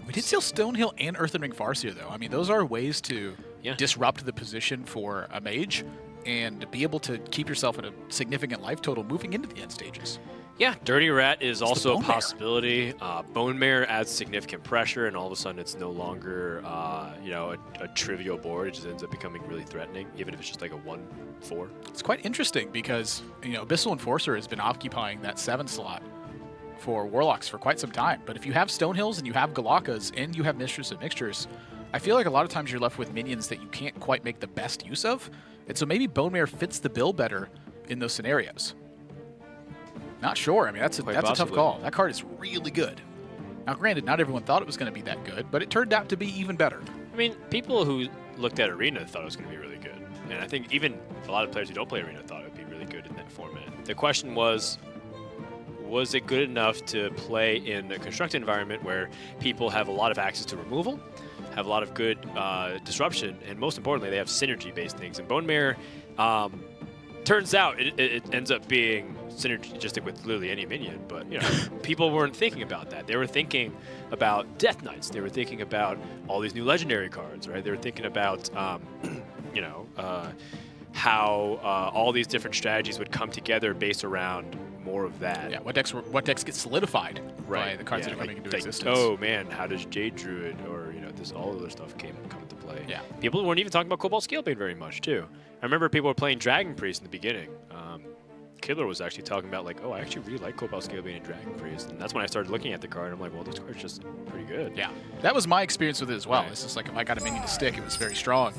We did steal Stonehill and Earthen Ring Farseer, though. I mean, those are ways to disrupt the position for a Mage and be able to keep yourself at a significant life total moving into the end stages. Yeah, Dirty Rat is also a possibility. Bone Mare adds significant pressure, and all of a sudden it's no longer, a trivial board. It just ends up becoming really threatening, even if it's just like a 1/4. It's quite interesting because, Abyssal Enforcer has been occupying that 7 slot for Warlocks for quite some time. But if you have Stonehills and you have Galakas and you have Mistress of Mixtures, I feel like a lot of times you're left with minions that you can't quite make the best use of. And so maybe Bone Mare fits the bill better in those scenarios. Not sure. I mean, that's a tough possibly. call. That card is really good. Now, granted, not everyone thought it was going to be that good, but it turned out to be even better. I mean, people who looked at Arena thought it was going to be really good. And I think even a lot of players who don't play Arena thought it would be really good in that format. The question was it good enough to play in a constructed environment where people have a lot of access to removal, have a lot of good disruption, and most importantly, they have synergy-based things. And Bone Mare, turns out it ends up being synergistic with literally any minion, but people weren't thinking about that. They were thinking about Death Knights. They were thinking about all these new legendary cards, right? They were thinking about, how all these different strategies would come together based around more of that. Yeah, what decks get solidified by the cards that are coming into existence. Oh man, how does Jade Druid or this all other stuff come into play? Yeah. People weren't even talking about Cobalt Scalebane very much too. I remember people were playing Dragon Priest in the beginning. Killer was actually talking about like, oh, I actually really like Cobalt Scalebane and Dragon Priest, and that's when I started looking at the card. I'm like, well, this card's just pretty good. Yeah, that was my experience with it as well. Right. It's just like if I got a minion to stick, it was very strong.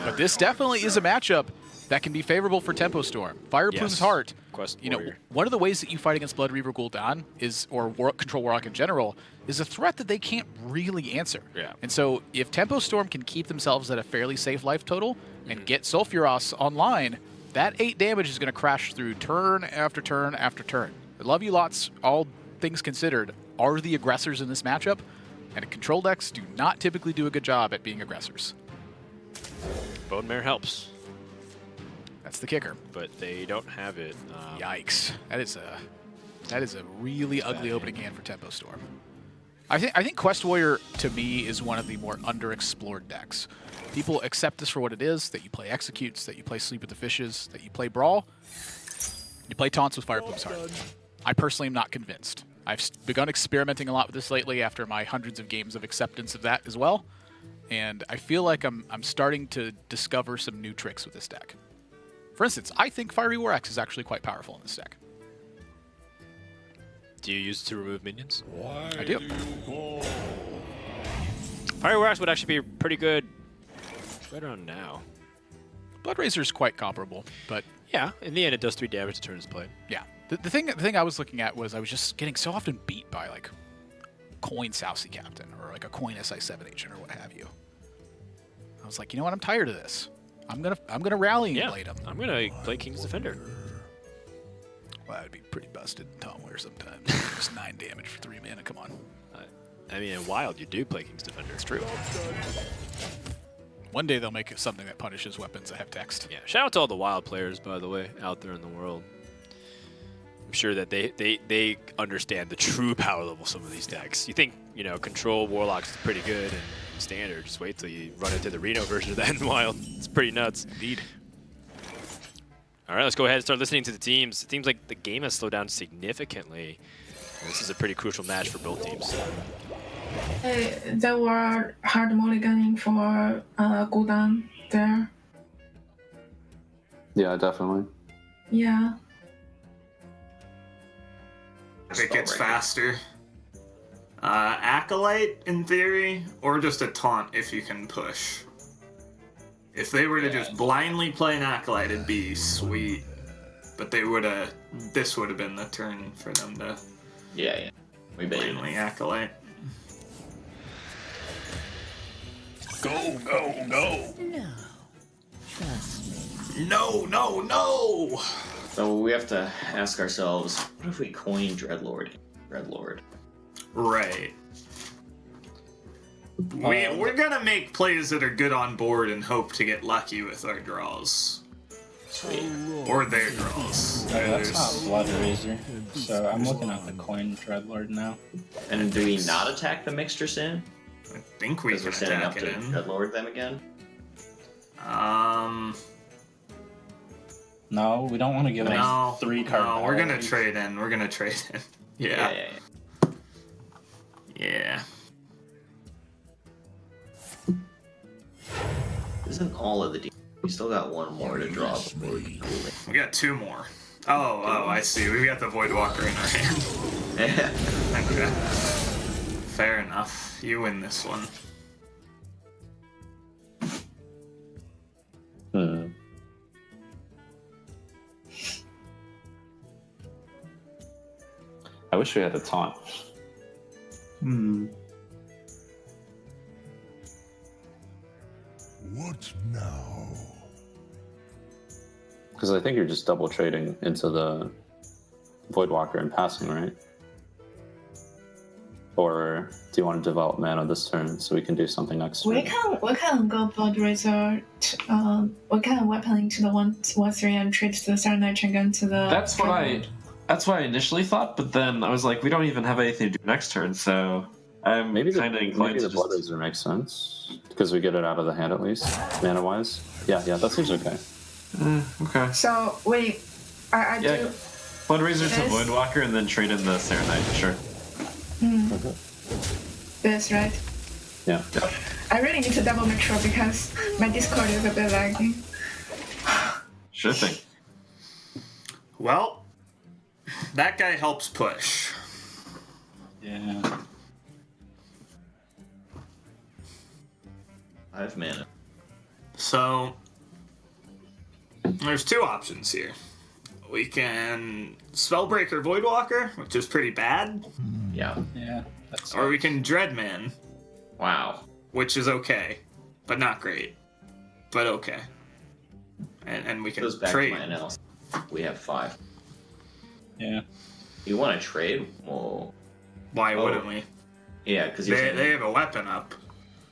But this definitely is a matchup that can be favorable for Tempo Storm. Fireproof's Heart. Quest You know, Warrior. one of the ways that you fight against Blood Reaver Gul'dan is, or Control Warlock in general, is a threat that they can't really answer. Yeah. And so if Tempo Storm can keep themselves at a fairly safe life total and get Sulfuros online, that 8 damage is going to crash through turn after turn after turn. I love you lots, all things considered, are the aggressors in this matchup, and control decks do not typically do a good job at being aggressors. Bone Mare helps, That's the kicker. but they don't have it. Yikes. That is a really ugly opening hand for Tempo Storm. I think Quest Warrior, to me, is one of the more underexplored decks. People accept this for what it is, that you play Executes, that you play Sleep with the Fishes, that you play Brawl, you play Taunts with Fireproof's Heart. I personally am not convinced. I've begun experimenting a lot with this lately after my hundreds of games of acceptance of that as well, and I feel like I'm starting to discover some new tricks with this deck. For instance, I think Fiery War Axe is actually quite powerful in this deck. Do you use it to remove minions? I do. Fire War Axe would actually be pretty good right around now. Bloodrazor is quite comparable, but yeah, in the end, it does 3 damage to turns played. Yeah, the thing I was looking at was I was just getting so often beat by like Coin Sousy Captain or like a Coin SI7 agent or what have you. I was like, you know what? I'm tired of this. I'm gonna rally and blade him. I'm gonna play King's Defender. Well, that would be pretty busted in Tomware sometimes. Just 9 damage for 3 mana. Come on. I mean, in Wild, you do play King's Defender. It's true. One day they'll make it something that punishes weapons that have text. Yeah. Shout out to all the Wild players, by the way, out there in the world. I'm sure that they understand the true power level of some of these decks. You think, Control Warlock's is pretty good and standard. Just wait till you run into the Reno version of that in Wild. It's pretty nuts. Indeed. All right, let's go ahead and start listening to the teams. It seems like the game has slowed down significantly. This is a pretty crucial match for both teams. There were hard mulliganing for Gul'dan there. Yeah, definitely. Yeah. If it gets faster. Acolyte, in theory, or just a taunt if you can push. If they were to just blindly play an Acolyte, it'd be sweet. But this would have been the turn for them to We baited blindly Acolyte. Go, go, go! No. Trust me. No! So we have to ask ourselves, what if we coin Dreadlord? Right. We're gonna make plays that are good on board and hope to get lucky with our draws. Sweet. Or their draws. That's not Blood Razor, so I'm looking at the coin Dreadlord now. And do we not attack the Mixture Sin? I think we Because can we're setting up attack to it in. Dreadlord them again? No, we don't want to give them 3-card. No, we're gonna power. trade in. Yeah. Isn't all of the D. We still got one more to draw before we can We got 2 more. Oh, I see. We got the Voidwalker in our hand. Okay. Fair enough. You win this one. wish we had a taunt. What now? Because I think you're just double trading into the Voidwalker and passing, right? Or do you want to develop mana this turn so we can do something next We turn? can go Blood Razor. We can weapon into the 1/3 and trade to the Serenade again to the. That's what I initially thought, but then I was like, we don't even have anything to do next turn, so I'm kind of inclined to Blood just. Razor makes sense because we get it out of the hand at least, mana wise. Yeah, that seems okay. Okay. So wait, I Yeah. do. Blood Razor to This- Voidwalker and then trade in the Serenite, sure. This right. Yeah. I really need to double make sure because my Discord is a bit lagging. Sure thing. Well, that guy helps push. Yeah. 5 mana. So there's 2 options here. We can Spellbreaker Voidwalker, which is pretty bad, Yeah. Yeah. That's or we can Dreadman, Wow. which is okay, but not great, but okay. And we can Goes back trade. to my analysis. We have 5. Yeah. You want to trade? Well, Why Oh. wouldn't we? yeah, because They have a weapon up.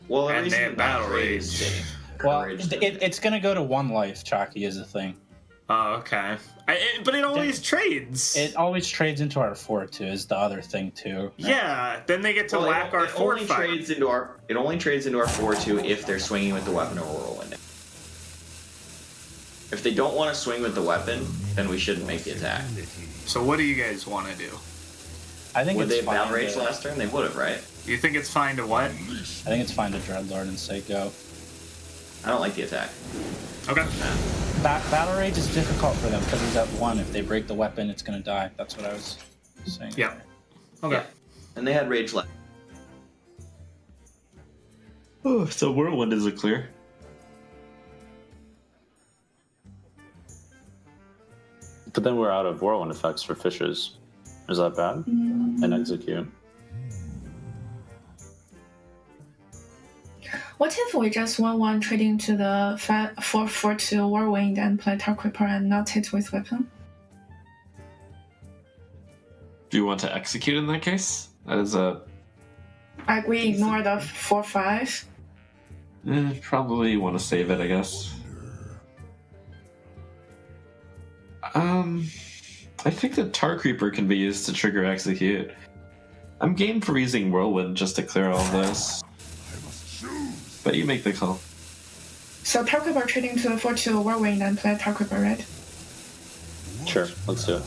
well, the and reason they have that Battle trade Rage. is they Well, encourage it's gonna go to 1 life. Chalky is the thing. Oh, okay. But it always trades. It always trades into our 4-2 is the other thing too. Yeah, then they get to Well, whack our it 4 only 5. trades into our 4/2 if they're swinging with the weapon or whirlwind. If they don't want to swing with the weapon, then we shouldn't make the attack. So what do you guys want to do? I think Would it's they have fine Battle Rage to- last turn? They would have, right? You think it's fine to what? I think it's fine to Dreadlord and say go. I don't like the attack. Okay. Battle Rage is difficult for them because he's at 1. If they break the weapon, it's gonna die. That's what I was saying. Yeah. Okay. Yeah. And they had Rage left. Oh, so Whirlwind is a clear. But then we're out of whirlwind effects for fishes. Is that bad? And execute. What if we just 1/1 trade into the 4/2 Whirlwind and play Dark Reaper and not hit with weapon? Do you want to execute in that case? That is a Like we ignore the 4/5. probably want to save it, I guess. I think the Tar Creeper can be used to trigger execute. I'm game for using Whirlwind just to clear all this. But you make the call. So Dark Reaper trading to the 4/2 Whirlwind and play Dark Reaper, right? Sure, let's do it.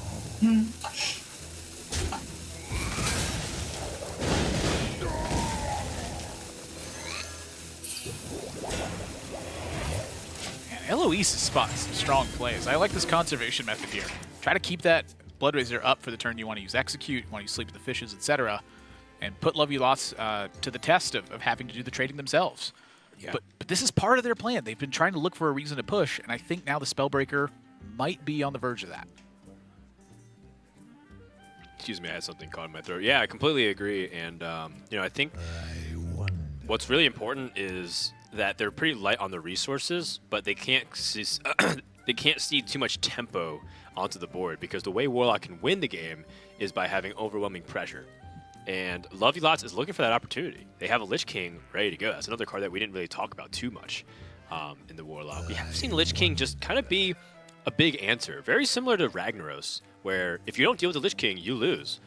Eloise is spotting some strong plays. I like this conservation method here. Try to keep that Blood Razor up for the turn you want to use Execute, you want to use Sleep with the Fishes, etc. And put Lovely Lots to the test of having to do the trading themselves. Yeah. But this is part of their plan. They've been trying to look for a reason to push, and I think now the Spellbreaker might be on the verge of that. Excuse me, I had something caught in my throat. Yeah, I completely agree. And, I think what's really important is that they're pretty light on the resources, but they can't they can't see too much tempo onto the board because the way Warlock can win the game is by having overwhelming pressure. And Lovely Lots is looking for that opportunity. They have a Lich King ready to go. That's another card that we didn't really talk about too much in the Warlock. We have seen Lich King just kind of be a big answer, very similar to Ragnaros, where if you don't deal with the Lich King, you lose.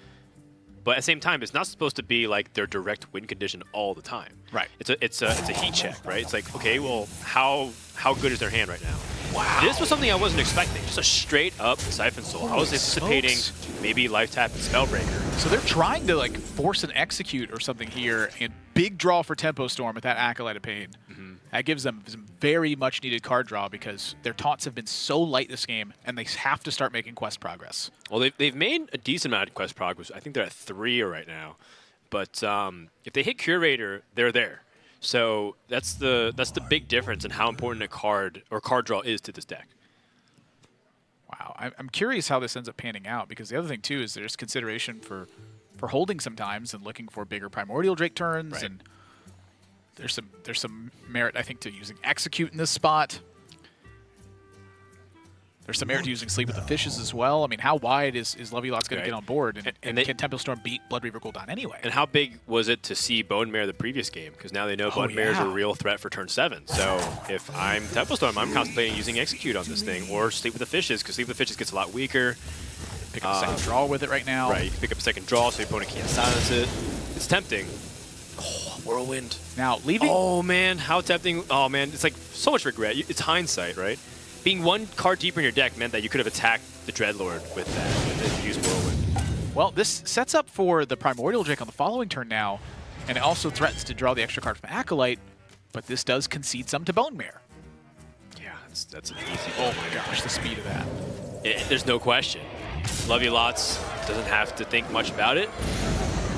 But at the same time, it's not supposed to be like their direct win condition all the time. Right. It's a heat check, right? It's like, okay, well, how good is their hand right now? Wow. This was something I wasn't expecting. Just a straight up Siphon Soul. I was anticipating maybe Life Tap and Spellbreaker. So they're trying to like force an Execute or something here, and big draw for Tempo Storm with that Acolyte of Pain. That gives them some very much needed card draw because their taunts have been so light this game, and they have to start making quest progress. Well, they've made a decent amount of quest progress. I think they're at 3 right now. But if they hit Curator, they're there. So that's the big difference in how important a card or card draw is to this deck. Wow, I'm curious how this ends up panning out, because the other thing too is there's consideration for holding sometimes and looking for bigger Primordial Drake turns, Right. and there's some merit, I think, to using Execute in this spot. There's some merit to using Sleep with the Fishes as well. I mean, how wide is Loveylots going to get on board? And can Temple Storm beat Blood Reaver Gul'dan anyway? And how big was it to see Bone Mare the previous game? Because now they know Bone Mare is a real threat for turn 7. So if I'm Temple Storm, I'm contemplating using Execute on this thing, or Sleep with the Fishes, because Sleep with the Fishes gets a lot weaker. Pick up a second draw with it right now. Right, you can pick up a second draw so your opponent can't silence it. It's tempting. Oh, Whirlwind. Now, leaving... Oh, man, how tempting. Oh, man, it's like so much regret. It's hindsight, right? Being one card deeper in your deck meant that you could have attacked the Dreadlord with that and used Whirlwind. Well, this sets up for the Primordial Drake on the following turn now, and it also threatens to draw the extra card from Acolyte, but this does concede some to Bone Mare. Yeah, that's an easy. Oh my gosh, the speed of that. There's no question. Loveylots doesn't have to think much about it.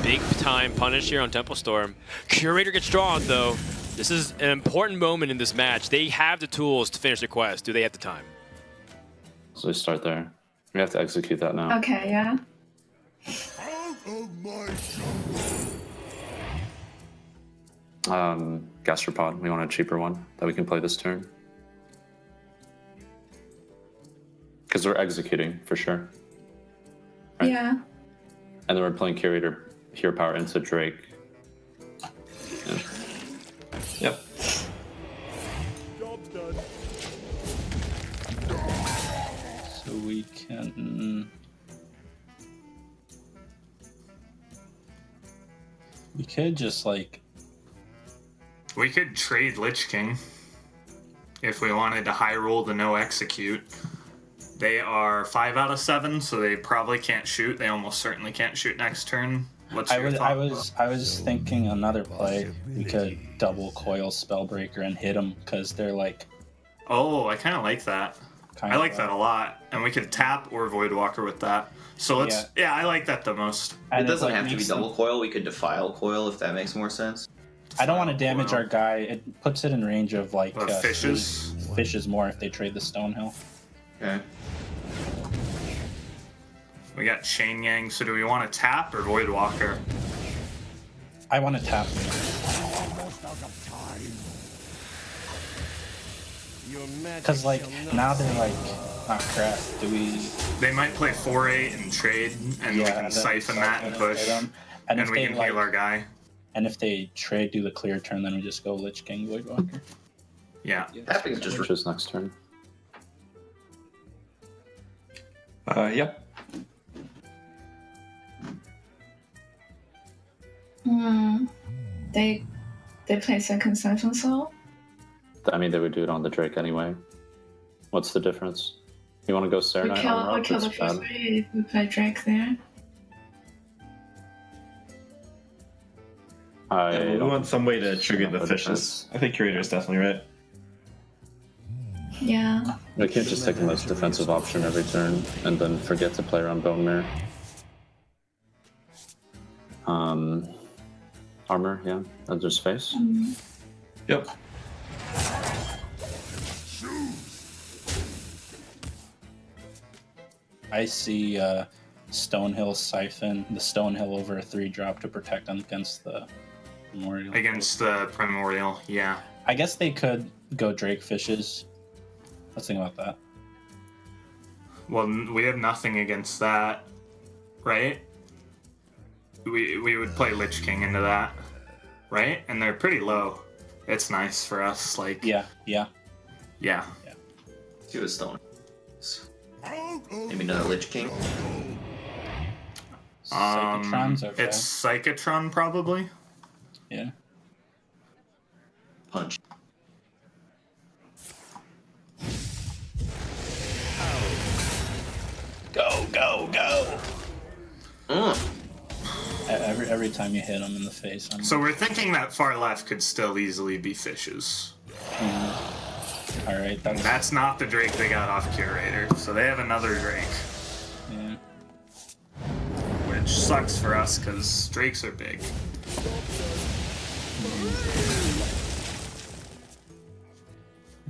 Big time punish here on Temple Storm. Curator gets drawn, though. This is an important moment in this match. They have the tools to finish the quest. Do they have the time? So we start there. We have to execute that now. Okay, yeah. Out of my Gastropod. We want a cheaper one that we can play this turn. Because we're executing, for sure. Right? Yeah. And then we're playing Curator Hero Power into Drake. Yeah. Yep. job's done. So we can... We could just, like... We could trade Lich King if we wanted to high roll the no execute. They are 5 out of 7, so they probably can't shoot. They almost certainly can't shoot next turn. What's your thought? I was thinking another play. We could double coil Spellbreaker and hit them, because they're like... Oh, I kind of like that. I like that a lot. And we could tap or Voidwalker with that. So let's... Yeah, I like that the most. It doesn't have to be double coil. We could Defile coil if that makes more sense. I don't want to damage our guy. It puts it in range of like fishes. Fishes more if they trade the Stonehill. Okay. We got Chain Yang. So do we want to tap or Voidwalker? I want to tap. Almost out of time. Because like now they're like, oh crap. Do we? They might play 4-8 and trade, and we can siphon that and push, and we can heal our guy. And if they trade, do the clear turn, then we just go Lich King, Voidwalker. Yeah. Tapping's just next turn. Yep. They play second Siphon Soul? I mean, they would do it on the Drake anyway. What's the difference? You want to go We Serenite kill Armor? the That's bad. first way if we play Drake there. We want some way to trigger the fishes. I think Curator is definitely right. Yeah. We can't just take the most defensive option every turn and then forget to play around Bone Mare. Armor, yeah. That's just face. Yep. I see Stonehill Siphon, the Stonehill over a 3-drop to protect them against the Primordial. Against the Primordial, yeah. I guess they could go Drake Fishes. Let's think about that. Well, we have nothing against that, right? We would play Lich King into that, right? And they're pretty low. It's nice for us, like... Yeah. Do a Stone. Maybe another Lich King. Psychotron's okay. It's Psychotron, probably. Yeah. Punch. Go! Every time you hit them in the face. So we're thinking that far left could still easily be fishes. Alright, that's not the Drake they got off Curator, so they have another Drake. Yeah. Which sucks for us, because Drakes are big.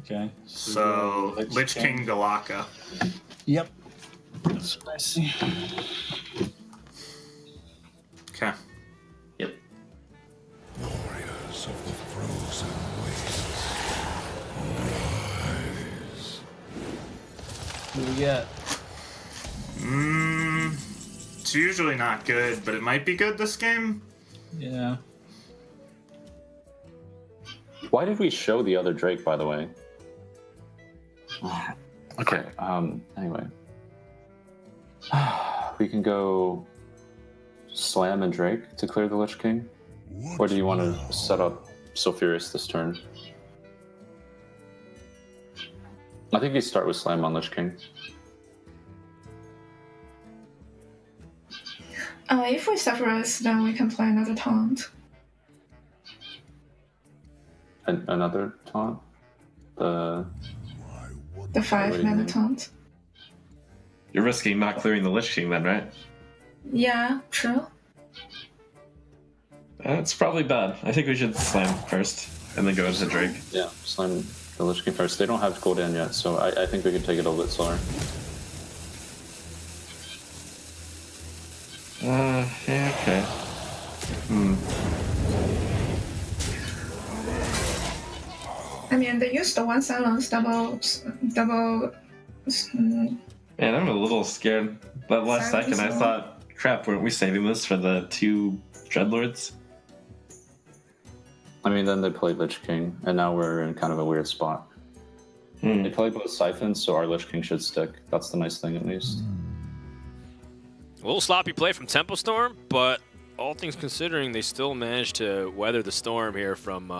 Okay. So, Lich King Galaka. Yep. That's what I see. Okay. Yep. Warriors of the frozen wastes. What do we get? It's usually not good, but it might be good this game. Yeah. Why did we show the other Drake, by the way? Okay, anyway. We can go Slam and Drake to clear the Lich King? Or do you want to set up Sulfuris this turn? I think you start with Slam on Lich King. If we Sulfuris, then we can play another taunt. Another taunt? The 5-mana taunt. You're risking not clearing the Lich King then, right? Yeah, true. That's probably bad. I think we should slam first and then go into Drake. Yeah, Slam the Lich King first. They don't have Gul'dan yet, so I think we could take it a little bit slower. Yeah, okay. I mean, they used the one silence double. Man, I'm a little scared. That last Silence second, I roll. thought, crap, weren't we saving this for the 2 Dreadlords? I mean, then they played Lich King, and now we're in kind of a weird spot. They play both Siphons, so our Lich King should stick. That's the nice thing, at least. A little sloppy play from Tempo Storm, but all things considering, they still managed to weather the storm here from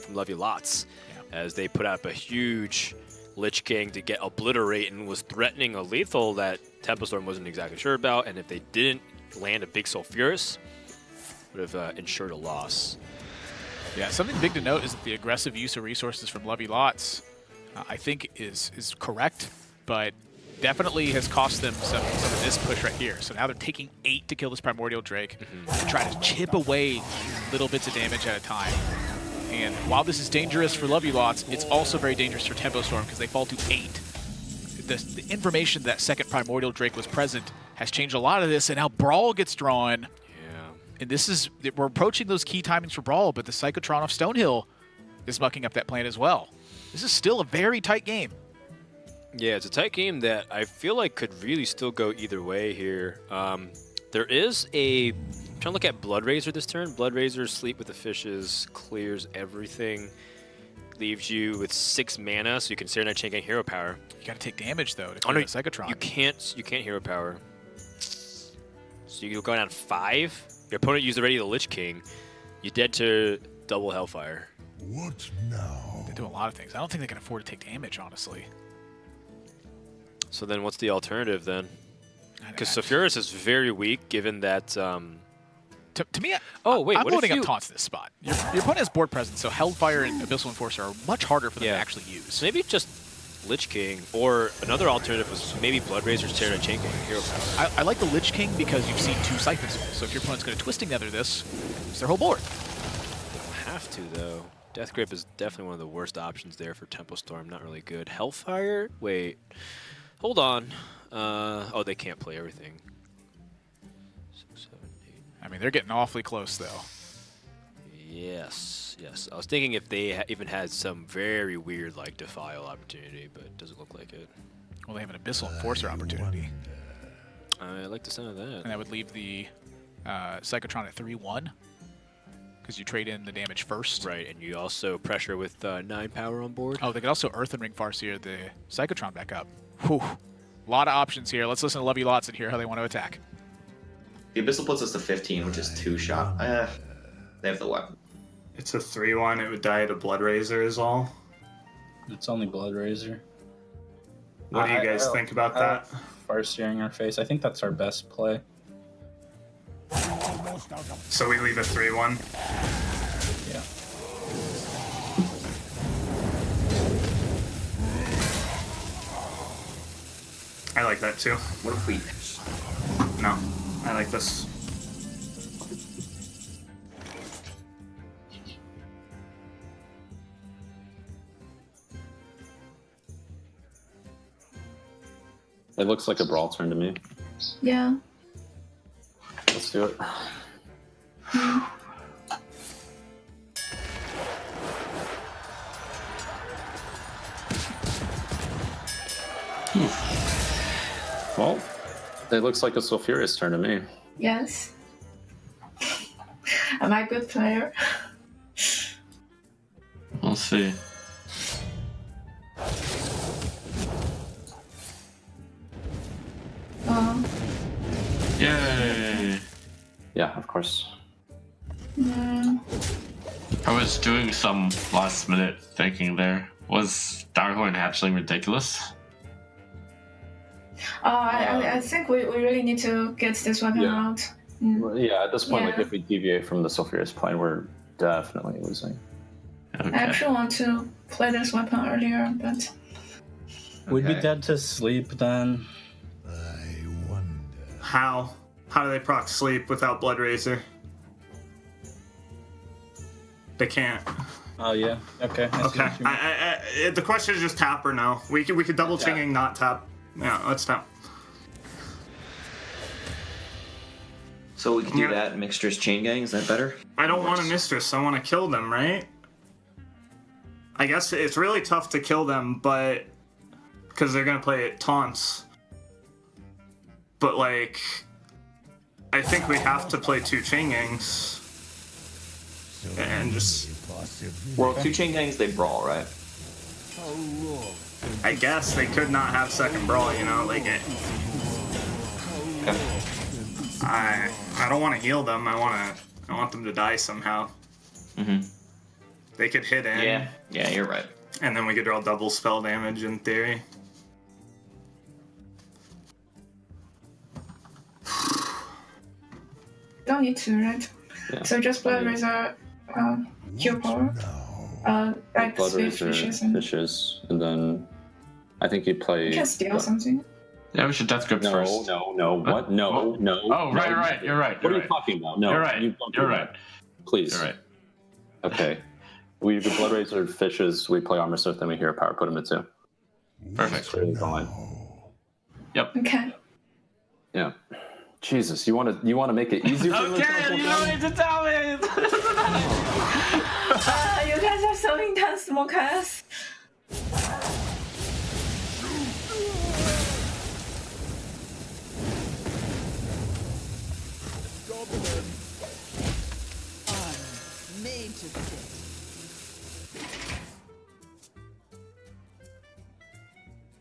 Levy Lots, as they put up a huge Lich King to get obliterate and was threatening a lethal that Tempo Storm wasn't exactly sure about, and if they didn't land a big Sulfuris, would have ensured a loss. Yeah, something big to note is that the aggressive use of resources from Levy Lots, I think, is correct, but definitely has cost them some of this push right here. So now they're taking 8 to kill this Primordial Drake and try to chip away little bits of damage at a time. And while this is dangerous for Levy Lots, it's also very dangerous for Tempo Storm because they fall to 8. The information that second Primordial Drake was present has changed a lot of this, and now Brawl gets drawn. And this is, we're approaching those key timings for Brawl, but the Psychotron off Stonehill is mucking up that plan as well. This is still a very tight game. Yeah, it's a tight game that I feel like could really still go either way here. There is I'm trying to look at Blood Razor this turn. Blood Razor, Sleep with the Fishes, clears everything, leaves you with 6 mana, so you can Serenade Chain and Hero Power. You gotta take damage though to clear the Psychotron. You can't Hero Power. So you go down 5. Your opponent used already the Lich King. You dead to double Hellfire. What now? They do a lot of things. I don't think they can afford to take damage, honestly. So then what's the alternative then? Because Sulfuris is very weak, given that... To me, I'm loading up taunts this spot. Your opponent has board presence, so Hellfire and Abyssal Enforcer are much harder for them to actually use. So maybe just Lich King, or another alternative was maybe Blood Razor, Serenade Chain Gang, Hero Power. I like the Lich King because you've seen 2 Siphons. So if your opponent's going to Twisting Nether this, it's their whole board. They don't have to, though. Death Grip is definitely one of the worst options there for Tempo Storm. Not really good. Hellfire? Wait. Hold on. Oh, they can't play everything. 6, 7, 8. I mean, they're getting awfully close, though. Yes. I was thinking if they even had some very weird, like, Defile opportunity, but it doesn't look like it. Well, they have an Abyssal Enforcer opportunity. I like the sound of that. And that would leave the Psychotron at 3-1. Because you trade in the damage first. Right, and you also pressure with 9 power on board. Oh, they could also Earthen Ring Farseer the Psychotron back up. Whew. A lot of options here. Let's listen to Levy Lots and hear how they want to attack. The Abyssal puts us to 15, which is 2 shot. They have the weapon. It's a 3-1. It would die to Blood Razor is all. It's only Blood Razor. What do you guys think about that? Farseer in our face. I think that's our best play. So we leave a 3-1? Yeah. I like that too. What if we... No, I like this. It looks like a brawl turn to me. Yeah. Let's do it. Well, it looks like a Sulfurious turn to me. Yes. Am I a good player? We'll see. Yay! Yeah, of course. Mm. I was doing some last minute thinking there. Was Darkhorn Hatchling ridiculous? I think we really need to get this weapon out. Yeah, at this point, like Yeah. if we deviate from the Sulfurious plane, we're definitely losing. I actually want to play this weapon earlier, but We'd be dead to sleep then. How? How do they proc sleep without Blood Razor? They can't. Oh yeah. Okay. I see Okay. what you mean. The question is just tap or no. We could double chinging, not tap. Yeah, let's tap. So we can do that. Mixtures chain gang. Is that better? I don't want a mistress. I want to kill them, right? I guess it's really tough to kill them, but because they're gonna play it taunts. But like, I think we have to play 2 chain gangs and just. Well, 2 chain gangs they brawl, right? I guess they could not have second brawl, you know, like it. I don't want to heal them. I want them to die somehow. They could hit in. Yeah, you're right. And then we could draw double spell damage in theory. don't need to, right? Yeah. So just Blood Razor, heal power, like Blood Sweet Razor, Fishes, and Fishes, and then I think you play. you can steal something. Yeah, we should Death Grip No, first. no, what? No, no. Oh, right, no. right. You're right. What You're are right. you talking about? No, You're right. you don't do You're that. right. Please. You're right. Okay. We do Blood Razor, Fishes, we play Armor Smith, then we Hero Power, put him to 2. Perfect. Straight in the line. Yep. Okay. Yeah. Jesus, you want to make it easier for me? Okay, you don't need to tell me. You guys are so intense, Mokas. Made to fit.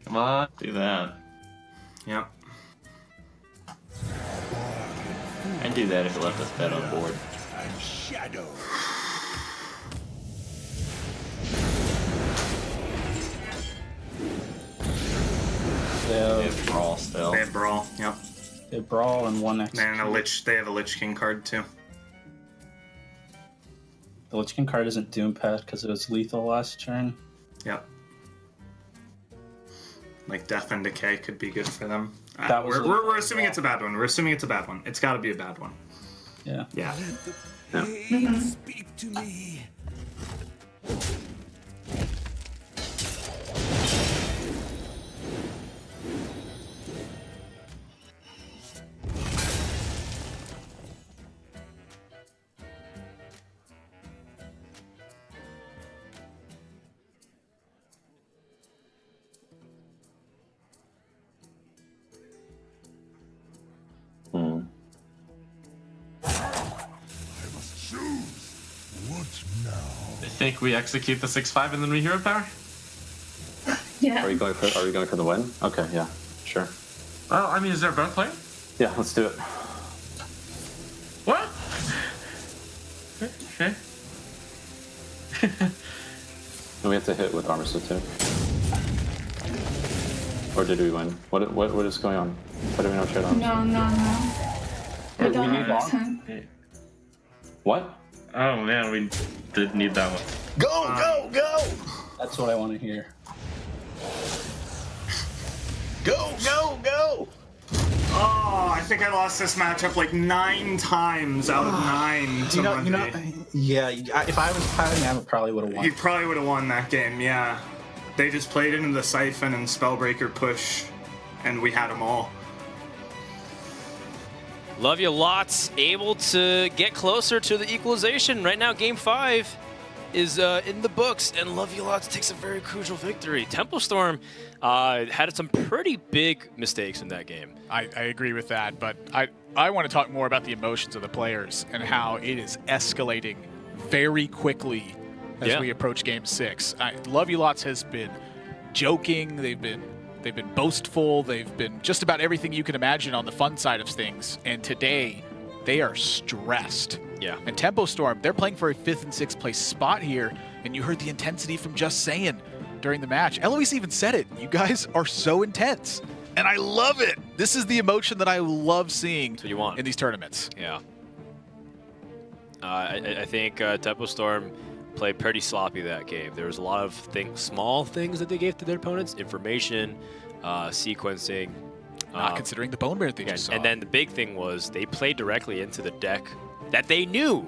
Come on, do that. Yep. I'd do that if it left us bet on board. Shadow. They have brawl still. They have brawl. Yep. They brawl and 1 X. And a lich. They have a Lich King card too. The Lich King card isn't Doom Path because it was lethal last turn. Yep. Like Death and Decay could be good for them. That was we're assuming it's a bad one. We're assuming it's a bad one. It's got to be a bad one. Yeah. Yeah. Speak to me. I think we execute the 6-5 and then we Hero Power? Yeah. Are we going for the win? Okay, yeah, sure. Well, I mean, is there both playing? Yeah, let's do it. What? Okay. And we have to hit with Armor Smith too. Or did we win? What is going on? Why do we not trade arms? No. We We don't need understand. What? Oh man, we did need that one. Go! That's what I want to hear. Go! Oh, I think I lost this matchup like 9 times out of 9 to Monday. Yeah. If I was piloting, I probably would have won. You probably would have won that game, yeah. They just played into the Siphon and Spellbreaker push, and we had them all. Love you lots, able to get closer to the equalization. Right now, Game 5 is in the books, and Love you lots takes a very crucial victory. Tempo Storm had some pretty big mistakes in that game. I agree with that, but I want to talk more about the emotions of the players and how it is escalating very quickly as we approach Game 6. Love you lots has been joking. They've been boastful. They've been just about everything you can imagine on the fun side of things. And today, they are stressed. Yeah. And Tempo Storm, they're playing for a 5th and 6th place spot here. And you heard the intensity from Just Saying during the match. Eloise even said it. You guys are so intense. And I love it. This is the emotion that I love seeing in these tournaments. Yeah. I think Tempo Storm played pretty sloppy that game. There was a lot of small things that they gave to their opponents, information, sequencing. Not considering the Bone Bear they just saw. And then the big thing was they played directly into the deck that they knew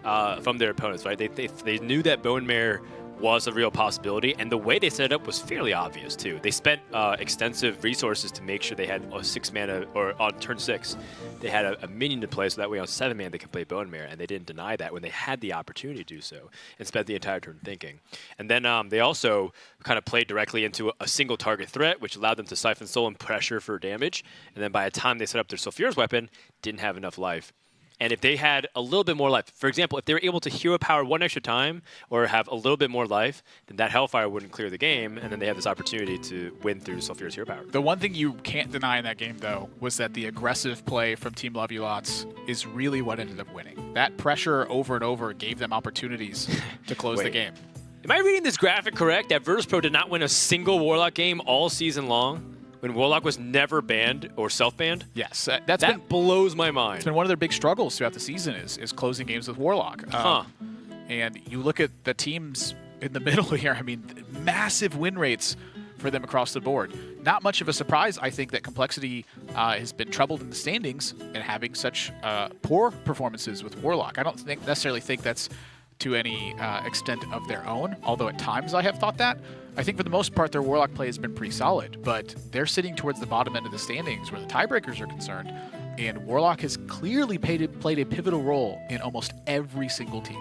from their opponents, right? They knew that Bone Mare was a real possibility, and the way they set it up was fairly obvious too. They spent extensive resources to make sure they had a 6 mana, or on turn 6, they had a minion to play, so that way on 7 mana they could play Bone Mare, and they didn't deny that when they had the opportunity to do so, and spent the entire turn thinking. And then they also kind of played directly into a single target threat, which allowed them to Siphon Soul and pressure for damage, and then by the time they set up their Sulfure's weapon, didn't have enough life. And if they had a little bit more life, for example, if they were able to hero power 1 extra time or have a little bit more life, then that Hellfire wouldn't clear the game, and then they have this opportunity to win through Sulfure's hero power. The one thing you can't deny in that game, though, was that the aggressive play from Team Love You Lots is really what ended up winning. That pressure over and over gave them opportunities to close the game. Am I reading this graphic correct, that Virtus.pro did not win a single Warlock game all season long? When Warlock was never banned or self-banned? Yes. That blows my mind. It's been one of their big struggles throughout the season is closing games with Warlock. And you look at the teams in the middle here, I mean, massive win rates for them across the board. Not much of a surprise, I think, that Complexity has been troubled in the standings and having such poor performances with Warlock. I don't necessarily think that's to any extent of their own, although at times I have thought that. I think for the most part, their Warlock play has been pretty solid, but they're sitting towards the bottom end of the standings where the tiebreakers are concerned, and Warlock has clearly played a pivotal role in almost every single team.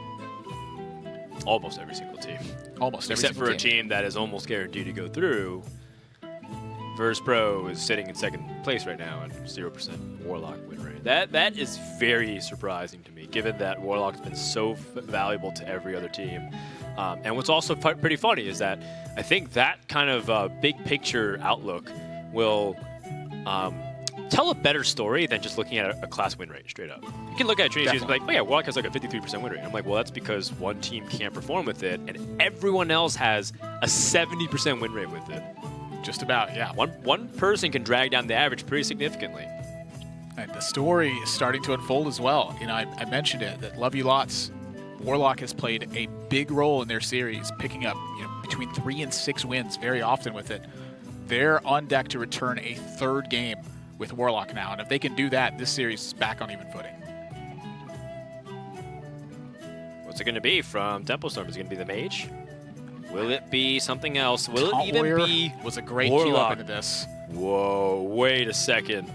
Almost every single team. Almost every Except for a team that is almost guaranteed to go through. Virtus.pro is sitting in 2nd place right now at 0% Warlock win rate. That is very surprising to me, given that Warlock's been so valuable to every other team. And what's also pretty funny is that I think that kind of big picture outlook will tell a better story than just looking at a class win rate straight up. You can look at Trinity Series and be like, oh yeah, Warlock has like a 53% win rate. I'm like, well, that's because one team can't perform with it, and everyone else has a 70% win rate with it. Just about, yeah. One person can drag down the average pretty significantly. And the story is starting to unfold as well. You know, I mentioned it, that Love You Lots, Warlock has played a big role in their series, picking up between 3 and 6 wins very often with it. They're on deck to return a 3rd game with Warlock now, and if they can do that, this series is back on even footing. What's it going to be from Tempo Storm? Is it going to be the Mage? Will it be something else? Will Taunt it even Warrior be was a great Warlock? queue up into this. Whoa, wait a second.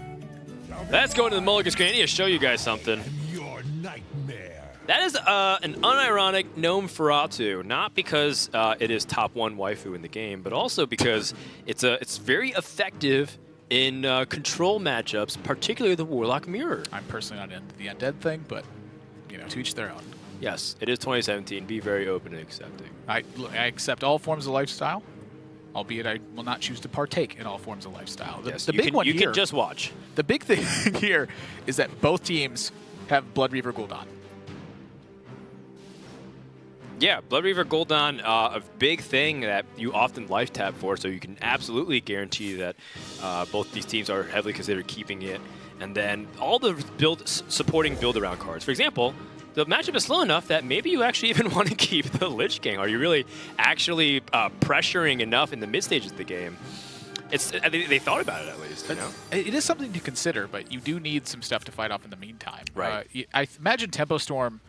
Let's go into the Mulligan screen. I need to show you guys something. Your nightmare. That is an unironic Gnome Feratu, not because it is top 1 waifu in the game, but also because it's very effective in control matchups, particularly the Warlock Mirror. I'm personally not into the undead thing, but to each their own. Yes, it is 2017. Be very open and accepting. I accept all forms of lifestyle, albeit I will not choose to partake in all forms of lifestyle. Yes, the big one you here, can just watch. The big thing here is that both teams have Blood Reaver Gul'dan. Yeah, Blood Reaver Gul'dan, a big thing that you often life tab for, so you can absolutely guarantee that both these teams are heavily considered keeping it. And then all the supporting build-around cards. For example, the matchup is slow enough that maybe you actually even want to keep the Lich King. Are you really actually pressuring enough in the mid stages of the game? They thought about it at least. It is something to consider, but you do need some stuff to fight off in the meantime. Right. I imagine Tempo Storm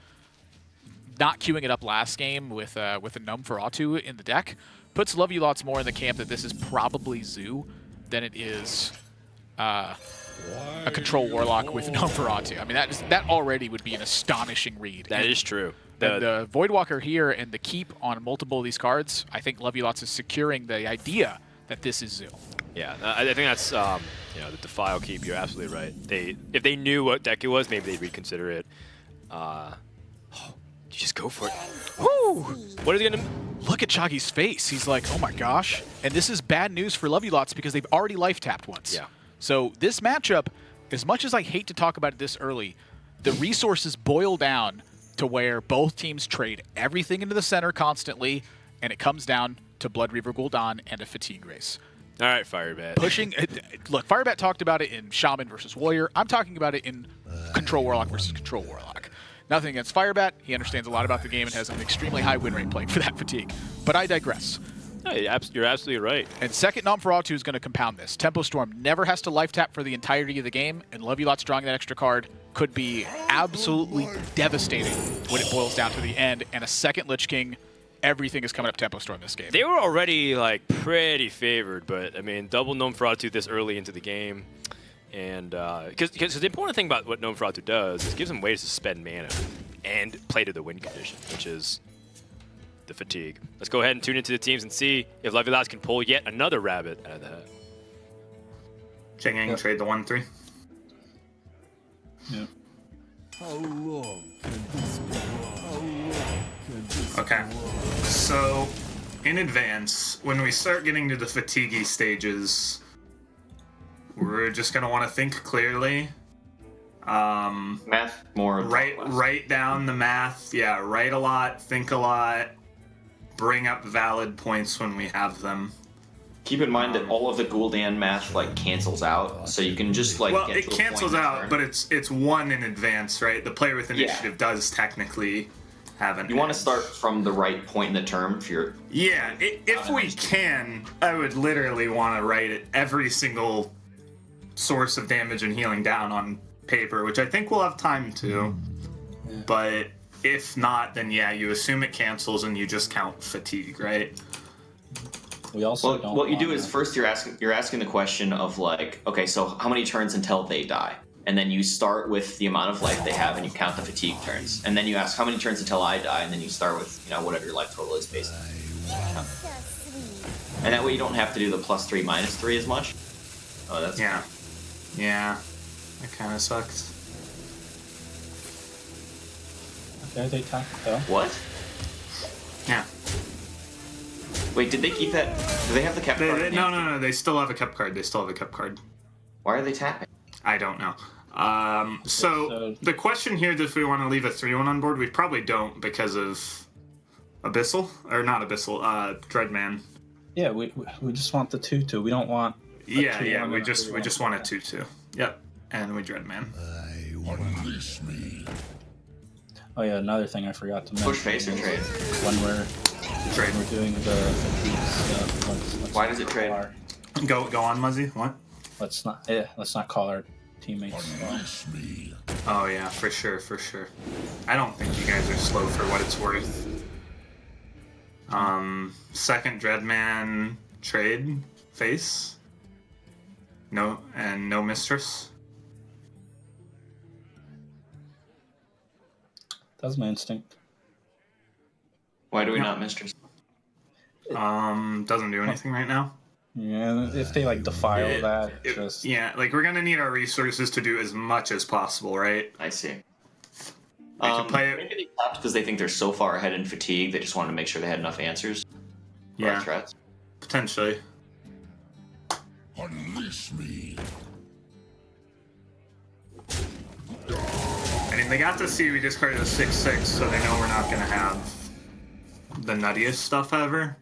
not queuing it up last game with a Gnome Feratu in the deck puts Love You Lots more in the camp that this is probably Zoo than it is a control warlock with Nosferatu. I mean, that already would be an astonishing read. That is true. The Voidwalker here and the keep on multiple of these cards, I think Lovey-Lots is securing the idea that this is ZUL. Yeah, I think that's the Defile keep. You're absolutely right. If they knew what deck it was, maybe they'd reconsider it. You just go for it. Woo! What is he gonna? Look at Chaggy's face. He's like, oh my gosh. And this is bad news for Lovey-Lots because they've already life tapped once. Yeah. So this matchup, as much as I hate to talk about it this early, the resources boil down to where both teams trade everything into the center constantly, and it comes down to Blood Reaver Gul'dan and a fatigue race. All right, Firebat. Look, Firebat talked about it in Shaman versus Warrior. I'm talking about it in Control Warlock versus Control Warlock. Nothing against Firebat. He understands a lot about the game and has an extremely high win rate playing for that fatigue. But I digress. No, you're absolutely right. And second Nosferatu is going to compound this. Tempo Storm never has to life tap for the entirety of the game, and Lovey-Lots drawing that extra card could be absolutely devastating when it boils down to the end. And a second Lich King, everything is coming up Tempo Storm this game. They were already like pretty favored, but I mean, double Nosferatu this early into the game, and because the important thing about what Nosferatu does is it gives them ways to spend mana and play to the win condition, which is the fatigue. Let's go ahead and tune into the teams and see if Lovey-Lots can pull yet another rabbit out of the hat. Cheng trade the 1/3. Yeah. How long can this go on? How long can this Okay. go on? So, in advance, when we start getting to the fatiguey stages, we're just going to want to think clearly. Math more. Write down the math. Yeah, write a lot, think a lot, bring up valid points when we have them. Keep in mind that all of the Gul'dan math cancels out, so you can just get Well, to it a cancels point out, turn. but it's one in advance, right? The player with initiative does technically have an You want to edge. start from the right point in the turn if you're. Yeah, if we can, I would literally want to write it every single source of damage and healing down on paper, which I think we'll have time to. But if not, then yeah, you assume it cancels and you just count fatigue, right? We also don't What you do wanna- is first you're asking the question of okay, so how many turns until they die? And then you start with the amount of life they have and you count the fatigue turns. And then you ask how many turns until I die, and then you start with whatever your life total is based on. And that way you don't have to do the +3 -3 as much. Oh, that's Yeah, that kind of sucks. Okay, they tap though. What? Yeah. Wait, did they keep that? Do they have the kept card? No, they still have a kept card. Why are they tapping? I don't know. So the question here is if we want to leave a 3/1 on board, we probably don't because of Abyssal, or not Abyssal, Dreadman. Yeah, we just want the 2/2. We don't want. Yeah, we just want a 2/2. Yep, and we Dreadman. Unleash me. Oh yeah, another thing I forgot to mention. Push face or trade? When we're doing the fatigue stuff. Let's Why does it trade? Go on, Muzzy. What? Let's not call our teammates. Unleash me. Oh yeah, for sure. I don't think you guys are slow for what it's worth. Second Dreadman trade face. No mistress. That's my instinct. Why do we not mistress? Doesn't do anything right now. Yeah, if they defile that, yeah, we're gonna need our resources to do as much as possible, right? I see. We can play it. Maybe they tapped because they think they're so far ahead in fatigue, they just wanted to make sure they had enough answers. For our threats. Potentially. Unleash me. I mean, they got to see we discarded a 6/6, so they know we're not gonna have the nuttiest stuff ever.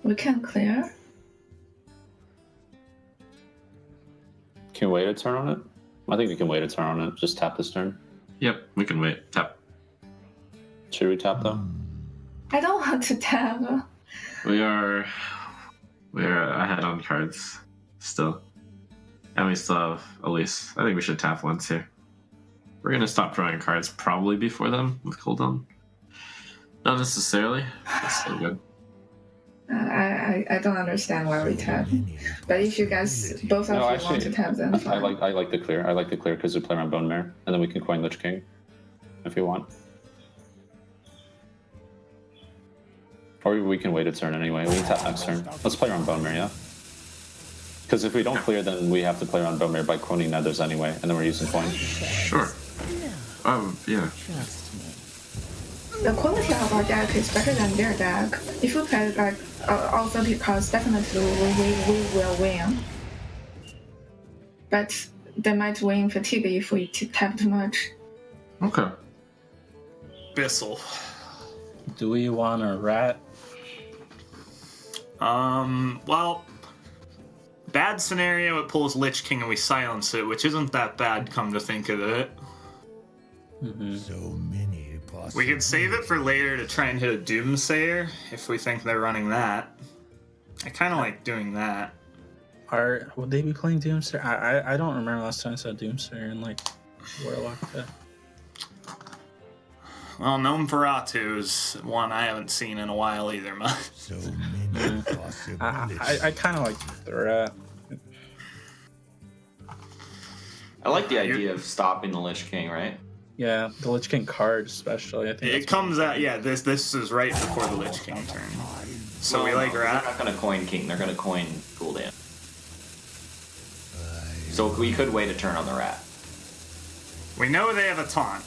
We can clear. Can we wait a turn on it? I think we can wait a turn on it. Just tap this turn. Yep, we can wait. Tap. Should we tap though? I don't want to tap. We're ahead on cards still. And we still have Elise. I think we should tap once here. We're gonna stop drawing cards probably before them with cooldown. Not necessarily. That's still good. I don't understand why we tap. But if you guys, both of you want to tap, then fine. I like the clear. I like the clear because we play around Bone Mare, and then we can coin Lich King if you want. Or we can wait a turn anyway. We can tap next turn. Let's play around Bone Mare, yeah? Because if we don't clear, then we have to play around Bone Mare by coining Nethers anyway, and then we're using coin. Sure. Yeah. The quality of our deck is better than their deck. If we play like all 30 cards, definitely we will win. But they might win fatigue if we tap too much. Okay. Bissell. Do we want a rat? Well, bad scenario, it pulls Lich King and we silence it, which isn't that bad, come to think of it. So many possibilities. We could save it for later to try and hit a Doomsayer, if we think they're running that. I kind of like doing that. Would they be playing Doomsayer? I don't remember last time I saw Doomsayer in like Warlock deck. Well, Gnome Feratu is one I haven't seen in a while either, much. So many possibilities. I kind of like the rat. I like the idea of stopping the Lich King, right? Yeah, the Lich King card especially. I think It comes out, yeah, this is right before the Lich King turn. So we like rat. They're not going to coin King, they're going to coin Gul'dan. So we could wait a turn on the rat. We know they have a taunt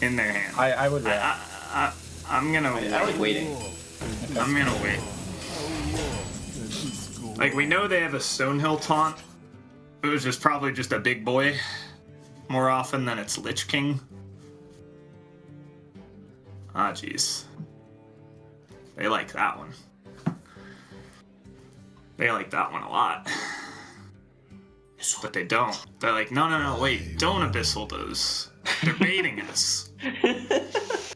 in their hand. I would rat. I'm gonna wait. I like waiting. I'm gonna wait. Like, we know they have a Stonehill taunt, which is probably just a big boy more often than it's Lich King. Ah, jeez. They like that one. They like that one a lot. But they don't. They're like, no, wait, don't Abyssal those. They're baiting us.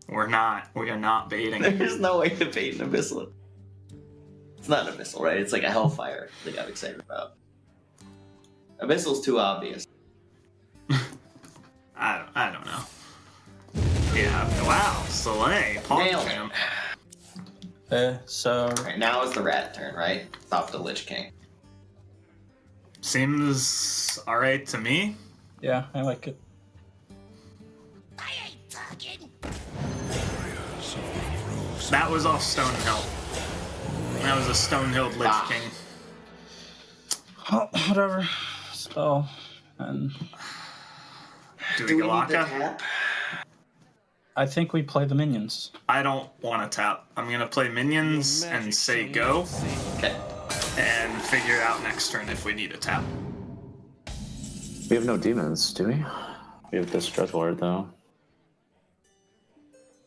We're not. We are not baiting. There's no way to bait an Abyssal. It's not an Abyssal, right? It's like a Hellfire that I'm excited about. Abyssal's too obvious. I don't know. Yeah, wow, Soleil, Pogchamp. So... Right, now is the rat turn, right? Stop the Lich King. Seems alright to me. Yeah, I like it. That was off Stonehill. That was a Stonehill Lich King. Oh, whatever. Spell. And... Do we Galaka? I think we play the minions. I don't want to tap. I'm going to play minions and say go. Okay. And figure it out next turn if we need a tap. We have no demons, do we? We have this Dreadlord, though.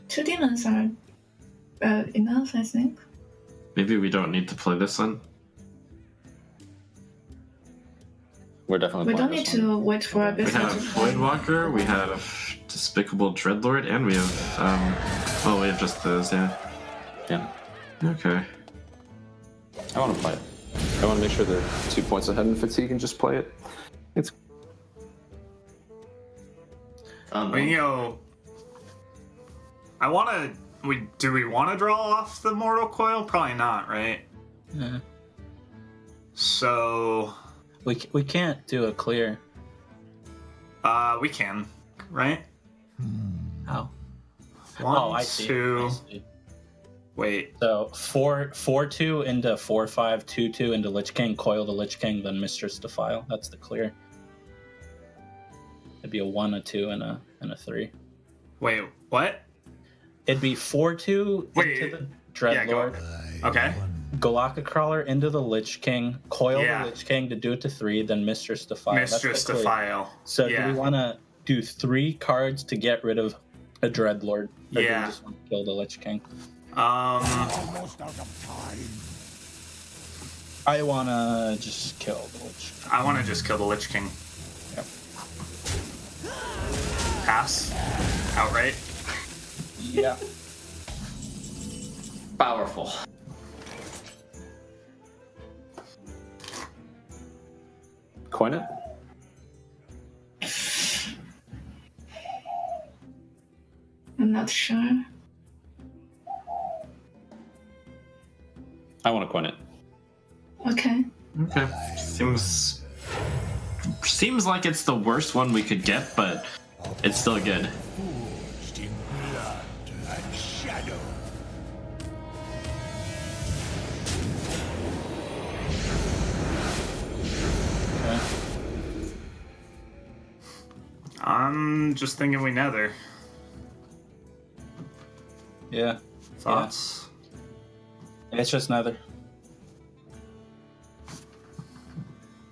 2 demons are enough, I think. Maybe we don't need to play this one. We're definitely We don't need to wait for a bit. We have Voidwalker, we have Despicable Dreadlord, and we have, we have just those, yeah. Yeah. Okay. I want to play it. I want to make sure they're 2 points ahead in fatigue and just play it. It's... You know, I want to... Do we want to draw off the Mortal Coil? Probably not, right? Yeah. So... We can't do a clear. We can, right? How? One, I see. two... I see. Wait. So 4-2 into 4-5, 2-2 into Lich King, coil the Lich King, then Mistress Defile. That's the clear. It'd be a 1, a 2, and a 3. Wait, what? It'd be 4-2 into the Dreadlord. Yeah, okay. Galaka Crawler into the Lich King, coil the Lich King to do it to 3, then Mistress Defile. Mistress Defile. So do we want to do 3 cards to get rid of a Dreadlord? Or do we just want to kill the Lich King? Almost out of time. I want to just kill the Lich King. I want to just kill the Lich King. Yep. Pass. Outright. Yeah. Powerful. Coin it? I'm not sure. I want to coin it. Okay. Okay. Seems like it's the worst one we could get, but it's still good. Forged in blood and shadow. Okay. I'm just thinking we nether. Yeah. Thoughts? Yeah, it's just nether.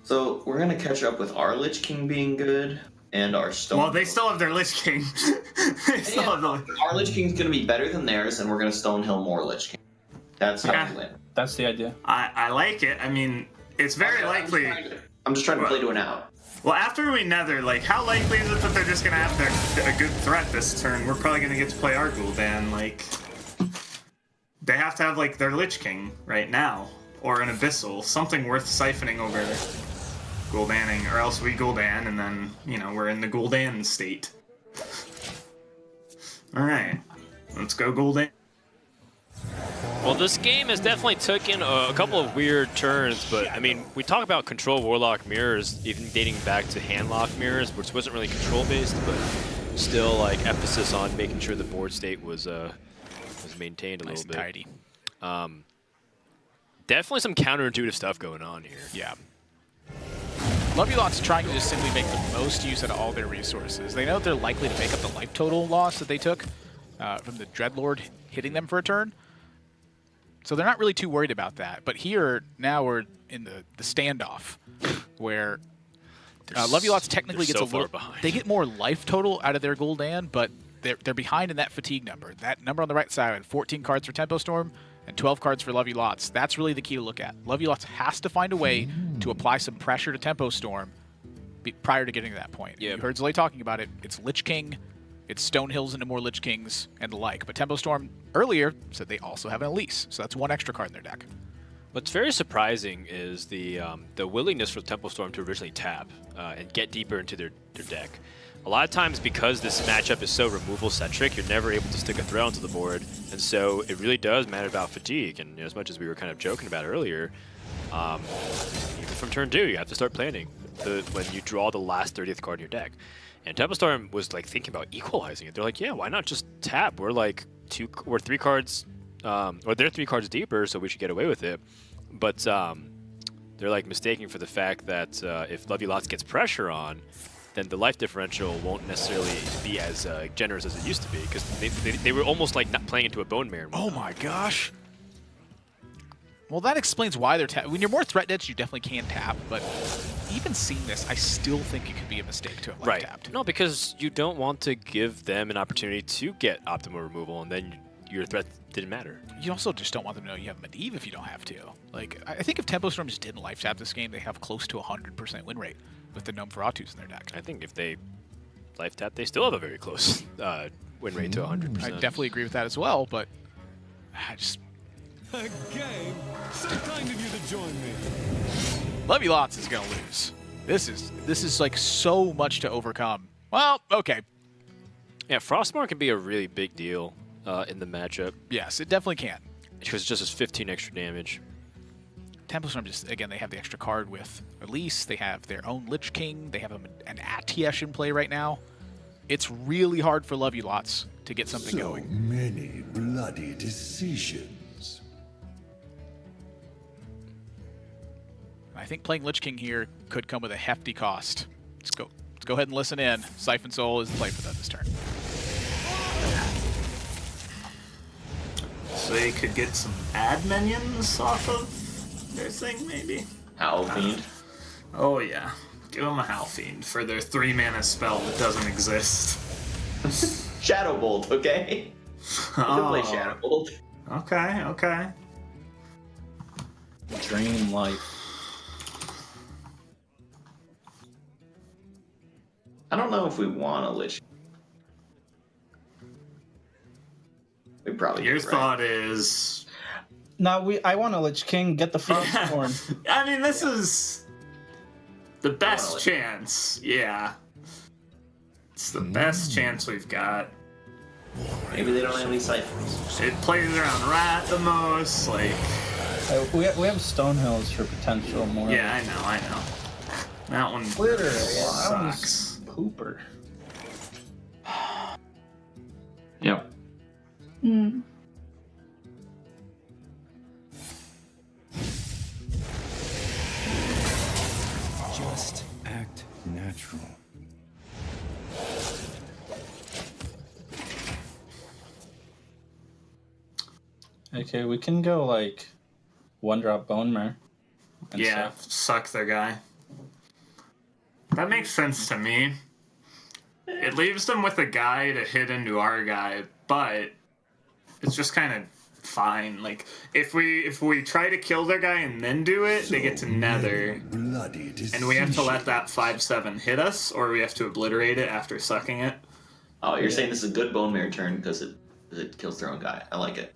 So we're gonna catch up with our Lich King being good and our Stone. Well, they still have their Lich King. They still have Our Lich King's gonna be better than theirs, and we're gonna Stonehill more Lich King. That's how we win. That's the idea. I like it. I mean, it's very likely. I'm just trying to play to an out. Well, after we nether, like, how likely is it that they're just gonna have a good threat this turn? We're probably gonna get to play our Gul'dan. Like, they have to have like their Lich King right now, or an Abyssal, something worth siphoning over Gul'daning, or else we Gul'dan, and then, you know, we're in the Gul'dan state. Alright, let's go Gul'dan. Well, this game has definitely taken a couple of weird turns, but I mean, we talk about control warlock mirrors, even dating back to handlock mirrors, which wasn't really control based, but still like emphasis on making sure the board state was maintained a Nice little and bit. tidy. Definitely some counterintuitive stuff going on here. Yeah. LuL's trying to just simply make the most use out of all their resources. They know they're likely to make up the life total loss that they took from the Dreadlord hitting them for a turn. So they're not really too worried about that. But here, now we're in the standoff, where LuL's technically gets so a little... far behind. They get more life total out of their Gul'dan, but they're behind in that fatigue number. That number on the right side, 14 cards for Tempo Storm and 12 cards for LuL's. That's really the key to look at. LuL's has to find a way to apply some pressure to Tempo Storm prior to getting to that point. Yep. You heard Zlay talking about it. It's Lich King, it's Stonehills into more Lich Kings, and the like. But Tempo Storm earlier said they also have an Elise, so that's one extra card in their deck. What's very surprising is the willingness for Temple Storm to originally tap and get deeper into their deck. A lot of times, because this matchup is so removal-centric, you're never able to stick a threat onto the board, and so it really does matter about fatigue. And as much as we were kind of joking about earlier, even from turn 2, you have to start planning when you draw the last 30th card in your deck. And Temple Storm was like thinking about equalizing it. They're like, yeah, why not just tap? We're like 3 cards, or they're 3 cards deeper, so we should get away with it. But they're like mistaking for the fact that if LuL's gets pressure on, then the life differential won't necessarily be as generous as it used to be, because they were almost like not playing into a bone marrow. Oh my gosh. Well, that explains why they're tapping. When you're more threat dense, you definitely can tap, but even seeing this, I still think it could be a mistake to have life tapped. No, because you don't want to give them an opportunity to get optimal removal, and then your threat didn't matter. You also just don't want them to know you have Medivh if you don't have to. Like, I think if Tempo Storm just didn't life tap this game, they have close to 100% win rate with the Gnome Feratus in their deck. I think if they life tap, they still have a very close win rate to 100%. I definitely agree with that as well, but I just... A game? So kind of you to join me. LuL's is gonna lose. This is like so much to overcome. Well, okay. Yeah, Frostmark can be a really big deal in the matchup. Yes, it definitely can. Because it just has 15 extra damage. Tempo Storm just, again, they have the extra card with Elise. They have their own Lich King. They have an Atiesh in play right now. It's really hard for LuL's to get something going. Many bloody decisions. I think playing Lich King here could come with a hefty cost. Let's go ahead and listen in. Siphon Soul is the play for them this turn. So they could get some ad minions off of their thing, maybe? Howl Fiend. Oh yeah. Give them a Howl Fiend for their 3-mana spell that doesn't exist. Shadow Bolt, okay? You can play Shadow Bolt. Okay, okay. Dream Life. I don't know if we want a Lich. We probably Your do, right? thought is... No, I want a Lich King. Get the Frostborn. I mean, this is the best chance. Yeah. It's the best chance we've got. Maybe they don't have any ciphers. It plays around Rat the most, like... We have Stonehills for potential more. Yeah, I know. That one Glitter, sucks. Pooper. Yep. Hmm. Just act natural. Okay, we can go like 1-drop Bone Mare. Yeah, suck their guy. That makes sense to me. It leaves them with a guy to hit into our guy, but it's just kind of fine. Like if we try to kill their guy and then do it, they get to Nether, and we have to let that 5/7 hit us, or we have to obliterate it after sucking it. Oh, you're saying this is a good Bone Mare turn because it kills their own guy. I like it.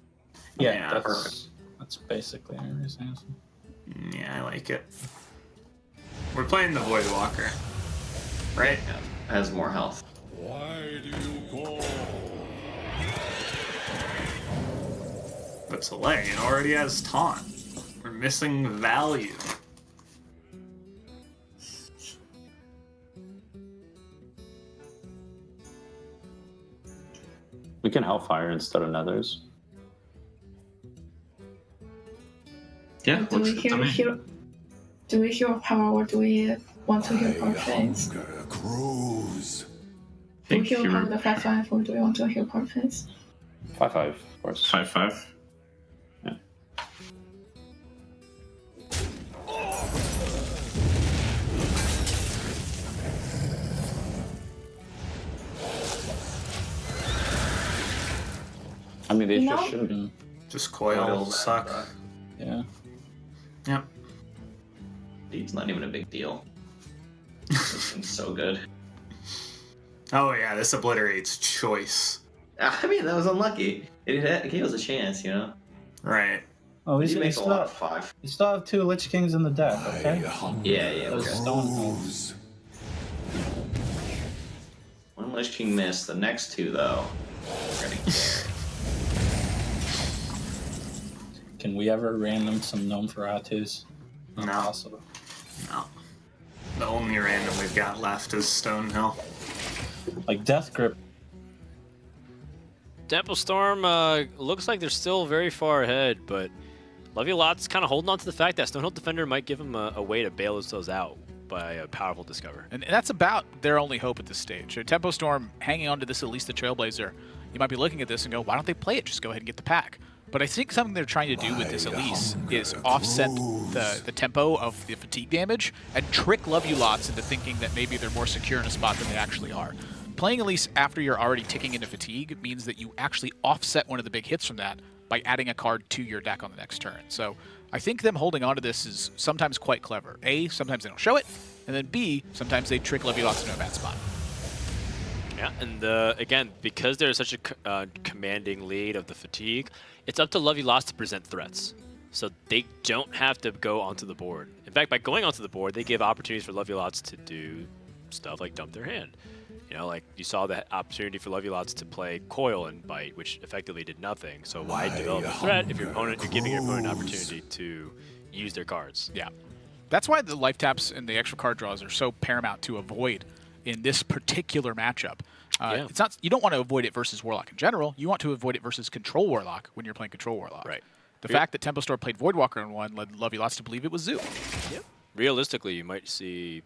Yeah, that's perfect. That's basically everything. Yeah, I like it. We're playing the Voidwalker, right? Yeah, has more health. Why do you call? But Soleil, it already has taunt. We're missing value. We can Hellfire instead of Nethers. Yeah, Do we heal power or do we want to heal power phase? Crows. Do we heal power the 5/5 or do we want to heal power phase? 5/5, of course. 5/5. Yeah. I mean, they just shouldn't. Just coil suck. Yeah. Yep. It's not even a big deal. This thing's so good. Oh yeah, this obliterates choice. I mean, that was unlucky. It gave us a chance, you know? Right. Oh, He makes a lot of 5. You still have 2 Lich Kings in the deck, okay? Yeah, Those okay. Stonehalls. One Lich King missed. The next 2, though, we're gonna get. Can we ever random some Nosferatus? Not No. possible. No. The only random we've got left is Stonehill. Like Death Grip. Tempo Storm looks like they're still very far ahead, but Lot's kind of holding on to the fact that Stonehill Defender might give him a way to bail themselves out by a powerful Discover. And that's about their only hope at this stage. Tempo Storm hanging on to this, at least the Trailblazer. You might be looking at this and go, why don't they play it? Just go ahead and get the pack. But I think something they're trying to do with this Elise is offset the tempo of the fatigue damage and trick Lots into thinking that maybe they're more secure in a spot than they actually are. Playing Elise after you're already ticking into fatigue means that you actually offset one of the big hits from that by adding a card to your deck on the next turn. So I think them holding on to this is sometimes quite clever. A, sometimes they don't show it, and then B, sometimes they trick Lots into a bad spot. Yeah, and again, because there's such a commanding lead of the fatigue, it's up to Lots to present threats. So they don't have to go onto the board. In fact, by going onto the board, they give opportunities for Lots to do stuff like dump their hand. You know, like you saw the opportunity for Lots to play Coil and Bite, which effectively did nothing. So why develop a threat if you're giving your opponent an opportunity to use their cards? Yeah. That's why the life taps and the extra card draws are so paramount to avoid in this particular matchup. It's not, you don't want to avoid it versus Warlock in general. You want to avoid it versus Control Warlock when you're playing Control Warlock. Right. The fact that Tempo Storm played Voidwalker in one led Lots to believe it was Zoo. Yep. Realistically, you might see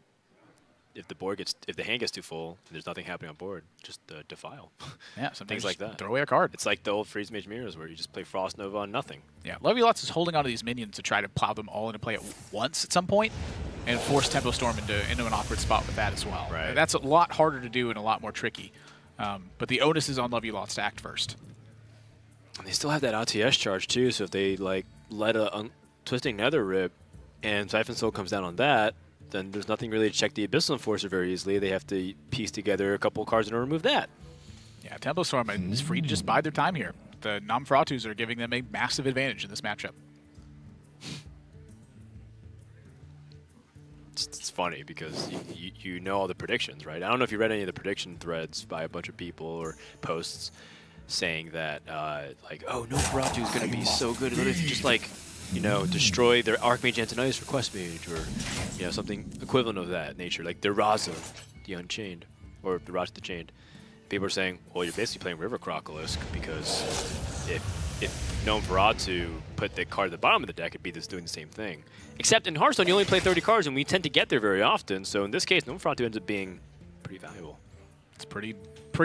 if the hand gets too full and there's nothing happening on board, just defile. Yeah, sometimes things like that. Throw away a card. It's like the old Freeze Mage Mirrors where you just play Frost Nova on nothing. Yeah, Lots is holding onto these minions to try to plow them all into play at once at some point and force Tempo Storm into an awkward spot with that as well. Right. And that's a lot harder to do and a lot more tricky. But the onus is on Lots to act first. And they still have that RTS charge too, so if they like let a Twisting Nether rip and Siphon Soul comes down on that, then there's nothing really to check the Abyssal Enforcer very easily. They have to piece together a couple of cards in order to remove that. Yeah, Tempo Storm is free to just bide their time here. The Nosferatus are giving them a massive advantage in this matchup. It's funny because you know all the predictions, right? I don't know if you read any of the prediction threads by a bunch of people or posts saying that, like, oh, Nosferatu is going to be so good. What if just, like, you know, destroy their Archmage Antonius Request Mage, or, you know, something equivalent of that nature, like their Raza, the Unchained, or the Raza the Chained. People are saying, well, you're basically playing River Crocolisk, because if known Farad to put the card at the bottom of the deck, it'd be this doing the same thing. Except in Hearthstone, you only play 30 cards, and we tend to get there very often. So in this case, known Farad ends up being pretty valuable. It's pretty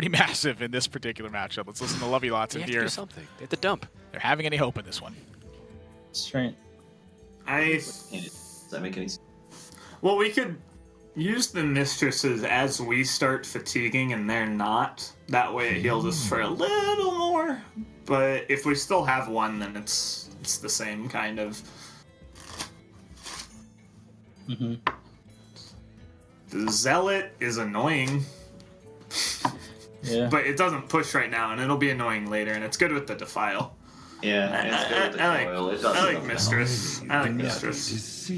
massive in this particular matchup. Let's listen to Lovey Lots in They have here. to do something. They have to dump. They're having any hope in this one. Straight. Does that make any sense? Well, we could use the mistresses as we start fatiguing and they're not. That way it heals us for a little more. But if we still have one, then it's the same kind of. Mm-hmm. The Zealot is annoying. Yeah. But it doesn't push right now, and it'll be annoying later, and it's good with the Defile. Yeah, I like Mistress. I like Mistress.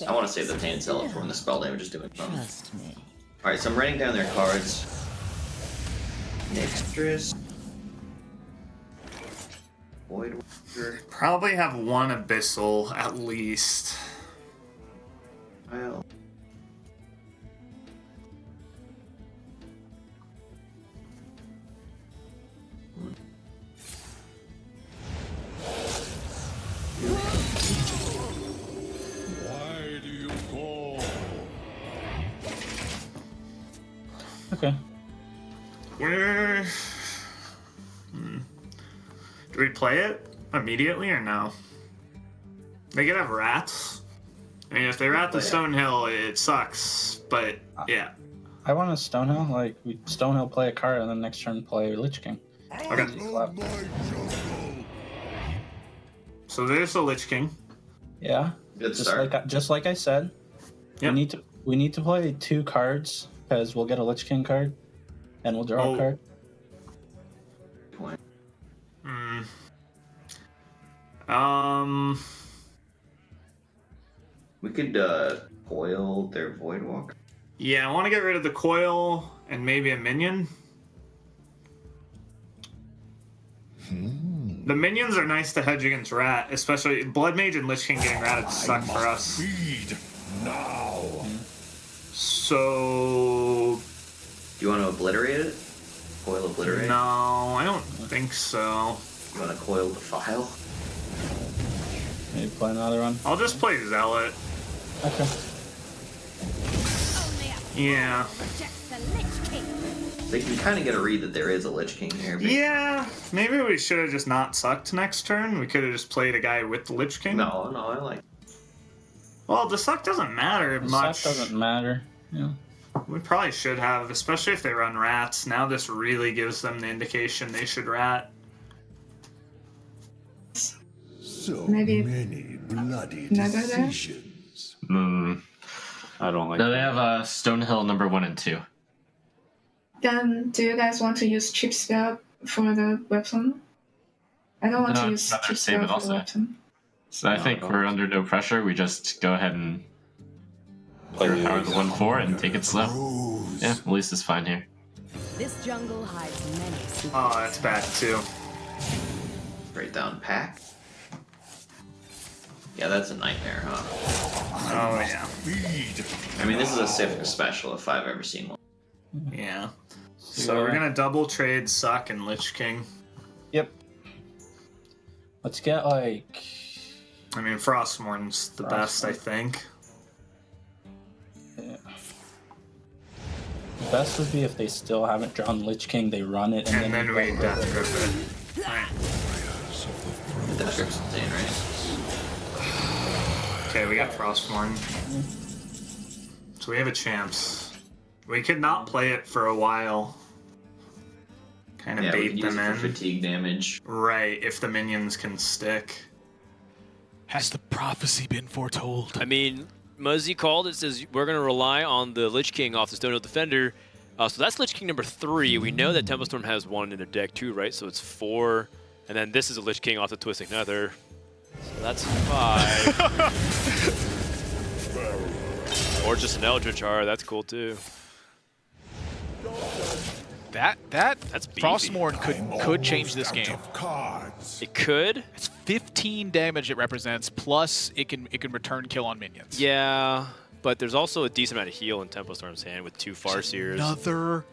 I want to save the Pain Zealot for when the spell damage is doing something. Alright, so I'm writing down their cards. Mistress. Void Walker. Probably have one Abyssal at least. Well. Why do you call? Okay. Where? Do we play it immediately or no? They could have rats. I mean, if they rat the Stonehill, it sucks. But yeah. I want a Stonehill. Like, we Stonehill play a card, and then next turn play Lich King. Okay. So there's the Lich King. Yeah. Good start. Just like I said. Yep. We need to play 2 cards, because we'll get a Lich King card, and we'll draw a card. We could coil their Void Walker. Yeah, I want to get rid of the coil and maybe a minion. The minions are nice to hedge against rat, especially Blood Mage and Lich King getting ratted suck for us. Feed now. So, Do you want to obliterate it? Coil obliterate? no, I don't think so. You want to coil Defile? Maybe play another one. I'll just play Zealot. Okay. Yeah. They can kind of get a read that there is a Lich King here. Yeah, maybe we should have just not sucked next turn. We could have just played a guy with the Lich King. No, I like it. Well, the suck doesn't matter much. Suck doesn't matter. Yeah. We probably should have, especially if they run rats. Now this really gives them the indication they should rat. So Maybe many bloody another there? decisions. I don't like No, they have Stonehill number 1 and 2. Then, do you guys want to use chip spell for the weapon? I don't want No, to use rather chip save spell it for also. the weapon. So I think we're under no pressure. We just go ahead and power the 1/4 and take it slow. Yeah, at least it's fine here. This jungle hides many secrets. Oh, that's bad too. Write down pack. Yeah, that's a nightmare, huh? Oh yeah. I mean, this is a Sifka special if I've ever seen one. Yeah. So we're gonna double trade Suck and Lich King. Yep. Let's get like. I mean, Frostmourne's the best, I think. Yeah. The best would be if they still haven't drawn Lich King, they run it, and then we Death Grip it. Death Grip's insane, right? Okay, we got Frostmourne. So we have a chance. We could not play it for a while. Kind of we bait could use them it for in. fatigue damage. Right, if the minions can stick. Has the prophecy been foretold? I mean, Muzzy called it, says we're going to rely on the Lich King off the Stonehill Defender. So that's Lich King number 3. We know that Temple Storm has 1 in their deck too, right? So it's 4. And then this is a Lich King off the Twisting Nether. So that's 5. Or just an Eldritch Horror, that's cool too. That's beefy. Frostmourne could change this game. It could. It's 15 damage it represents, plus it can return kill on minions. Yeah, but there's also a decent amount of heal in Tempo Storm's hand with 2 Farseers. Another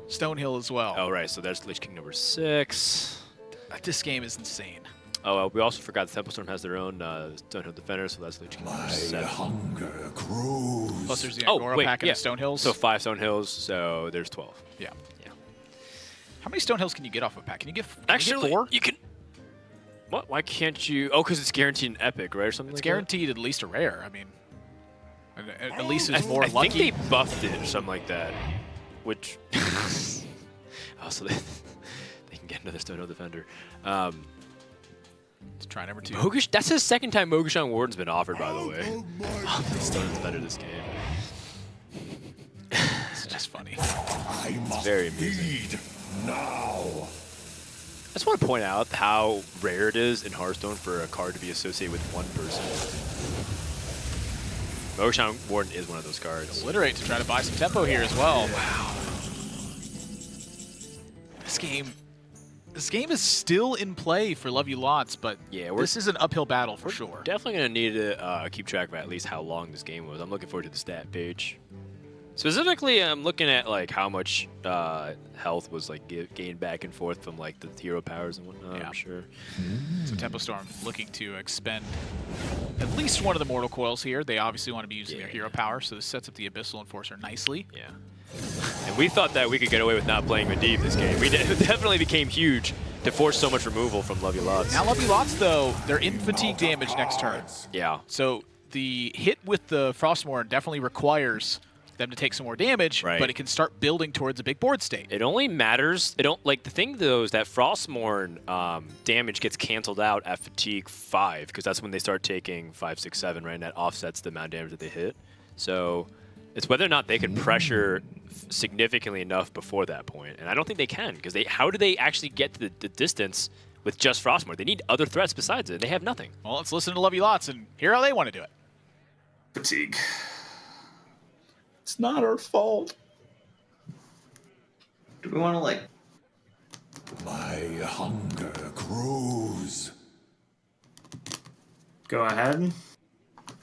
Stonehill as well. Oh, right, so there's Lich King number 6. This game is insane. Oh, we also forgot Tempo Storm has their own Stonehill Defender, so that's Lich King number 7. Hunger grows. Plus there's the Angora pack and the Stonehills. So 5 Stonehills, so there's 12. Yeah. How many Stonehills can you get off a pack? Can you get Actually, 4? you can. What? Why can't you? Oh, because it's guaranteed an epic, right, or something. It's like guaranteed at least a rare. I mean, at least it's more lucky. I think they buffed it or something like that, which. Oh, so they can get another Stonehill Defender. Let's try number 2. That's his second time Mogushon Warden's been offered, by the way. Oh, Stonehill Defender this game. It's just funny. It's very amusing. Now. I just want to point out how rare it is in Hearthstone for a card to be associated with one person. Mogushon Warden is one of those cards. Obliterate to try to buy some tempo here as well. Wow. This game is still in play for Love You Lots, but yeah, this is an uphill battle for sure. Definitely going to need to keep track of at least how long this game was. I'm looking forward to the stat page. Specifically, I'm looking at like how much health was like gained back and forth from like the hero powers and whatnot. Yeah. I'm sure. So Tempo Storm looking to expend at least one of the Mortal Coils here. They obviously want to be using their hero power, so this sets up the Abyssal Enforcer nicely. Yeah. And we thought that we could get away with not playing Medivh this game. We definitely became huge to force so much removal from Love You Lots. Now Love You Lots, though, they're in fatigue damage next turn. Yeah. So the hit with the Frostmourne definitely requires them to take some more damage, but it can start building towards a big board state. It only matters. The thing though is that Frostmourne damage gets canceled out at fatigue 5 because that's when they start taking 5, 6, 7, right? And that offsets the amount of damage that they hit. So it's whether or not they can pressure significantly enough before that point, and I don't think they can because how do they actually get to the distance with just Frostmourne? They need other threats besides it. They have nothing. Well, let's listen to Love You Lots and hear how they want to do it. Fatigue. It's not our fault. Do we want to like? My hunger grows. Go ahead.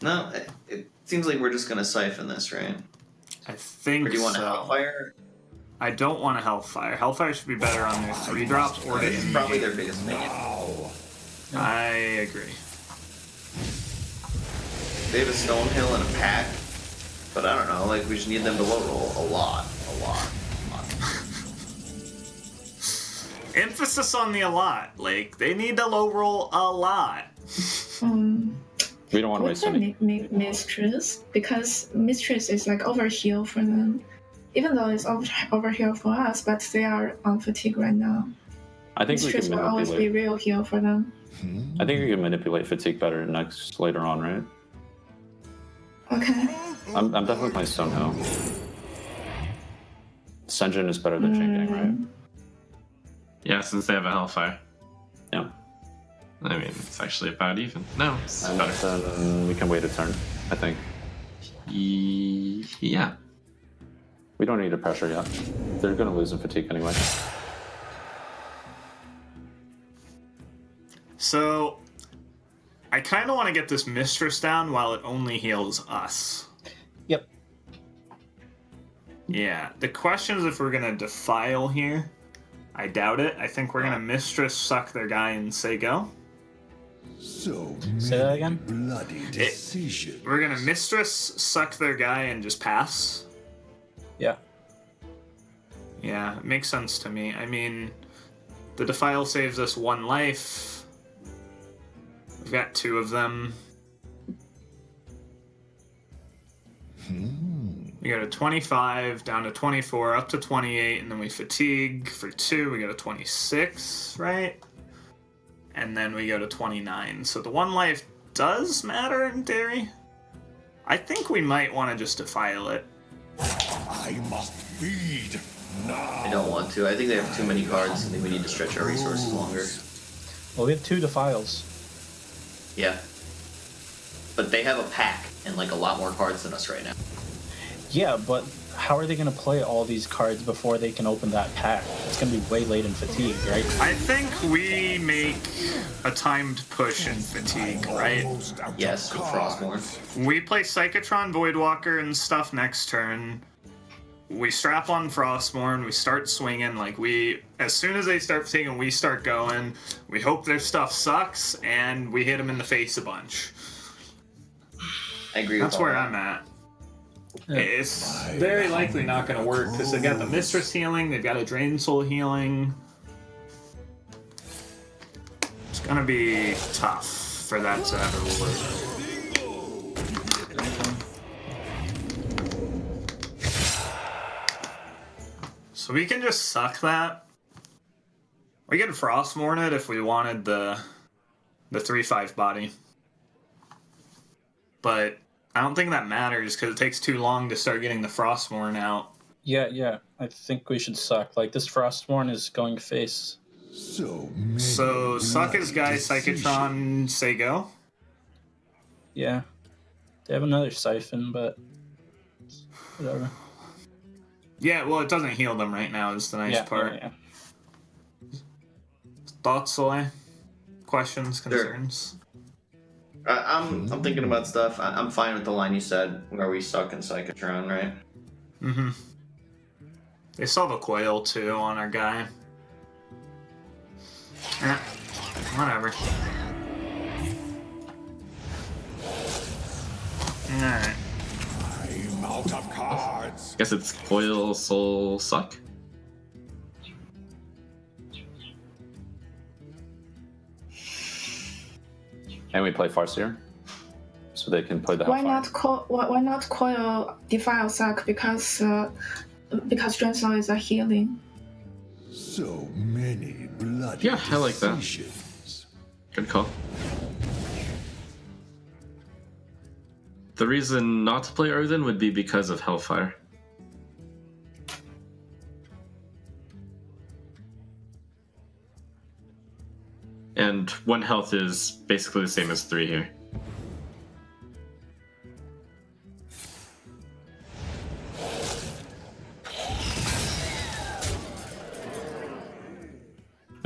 No, it seems like we're just gonna siphon this, right? I think. Or do you want so. a Hellfire? I don't want a Hellfire. Hellfire should be better on their 3-drops or It's in probably their biggest minion. I agree. They have a Stonehill and a pack, but I don't know. Like we just need them to low roll a lot. Emphasis on the a lot. Like they need to low roll a lot. We don't want to waste any. Mistress, because Mistress is like overheal for them. Even though it's overheal for us, but they are on fatigue right now. I think Mistress we can will always be manipulate. real heal for them. I think we can manipulate fatigue better later on, right? Okay. I'm definitely playing Stonehill. Senjin is better than Chain Gang, right? Yeah, since they have a Hellfire. Yeah. I mean, it's actually about even. No, it's And better. then we can wait a turn, I think. Yeah. We don't need to pressure yet. They're going to lose in fatigue anyway. So, I kind of want to get this Mistress down while it only heals us. Yep. Yeah. The question is if we're going to Defile here. I doubt it. I think we're going to Mistress, suck their guy, and say go. So Say that again? bloody decision. We're going to Mistress, suck their guy, and just pass. Yeah. Yeah, it makes sense to me. I mean, the Defile saves us 1 life. We've got 2 of them. We go to 25, down to 24, up to 28, and then we fatigue for 2. We go to 26, right? And then we go to 29. So the 1 life does matter in theory. I think we might want to just Defile it. I must feed now. I don't want to. I think they have too many cards. I think we need to stretch our resources longer. Well, we have 2 Defiles. Yeah. But they have a pack and like a lot more cards than us right now. Yeah, but how are they going to play all these cards before they can open that pack? It's going to be way late in Fatigue, right? I think we make a timed push in Fatigue, right? Yes, with Frostmourne. We play Psychotron, Voidwalker, and stuff next turn. We strap on Frostmourne, we start swinging, like as soon as they start fatiguing, we start going. We hope their stuff sucks, and we hit them in the face a bunch. I agree with That's where I'm at. It's very likely not going to work, because they've got the Mistress healing, they've got a Drain Soul healing. It's going to be tough for that to ever work. So we can just suck that. We could Frostmourne it if we wanted the 3/5 body. But I don't think that matters because it takes too long to start getting the Frostmourne out. Yeah. I think we should suck. Like, this Frostmourne is going face. So suck his guy, Psychotron, say go? Yeah. They have another Siphon, but whatever. Yeah, well, it doesn't heal them right now is the nice part. Yeah. Thoughts, Soleil? Questions, concerns? Sure. I'm thinking about stuff. I'm fine with the line you said, where we suck in Psychotron, right? Mm-hmm. They saw the coil, too, on our guy. Whatever. Alright. I'm out of cards. Guess it's Coil, Soul, Suck. And we play Farseer, so they can play the Why Hellfire. why not coil defile suck? Because Dransol is a healing. So many bloody Yeah, I like that. decisions. Good call. The reason not to play Earthen would be because of Hellfire. And 1 health is basically the same as 3 here.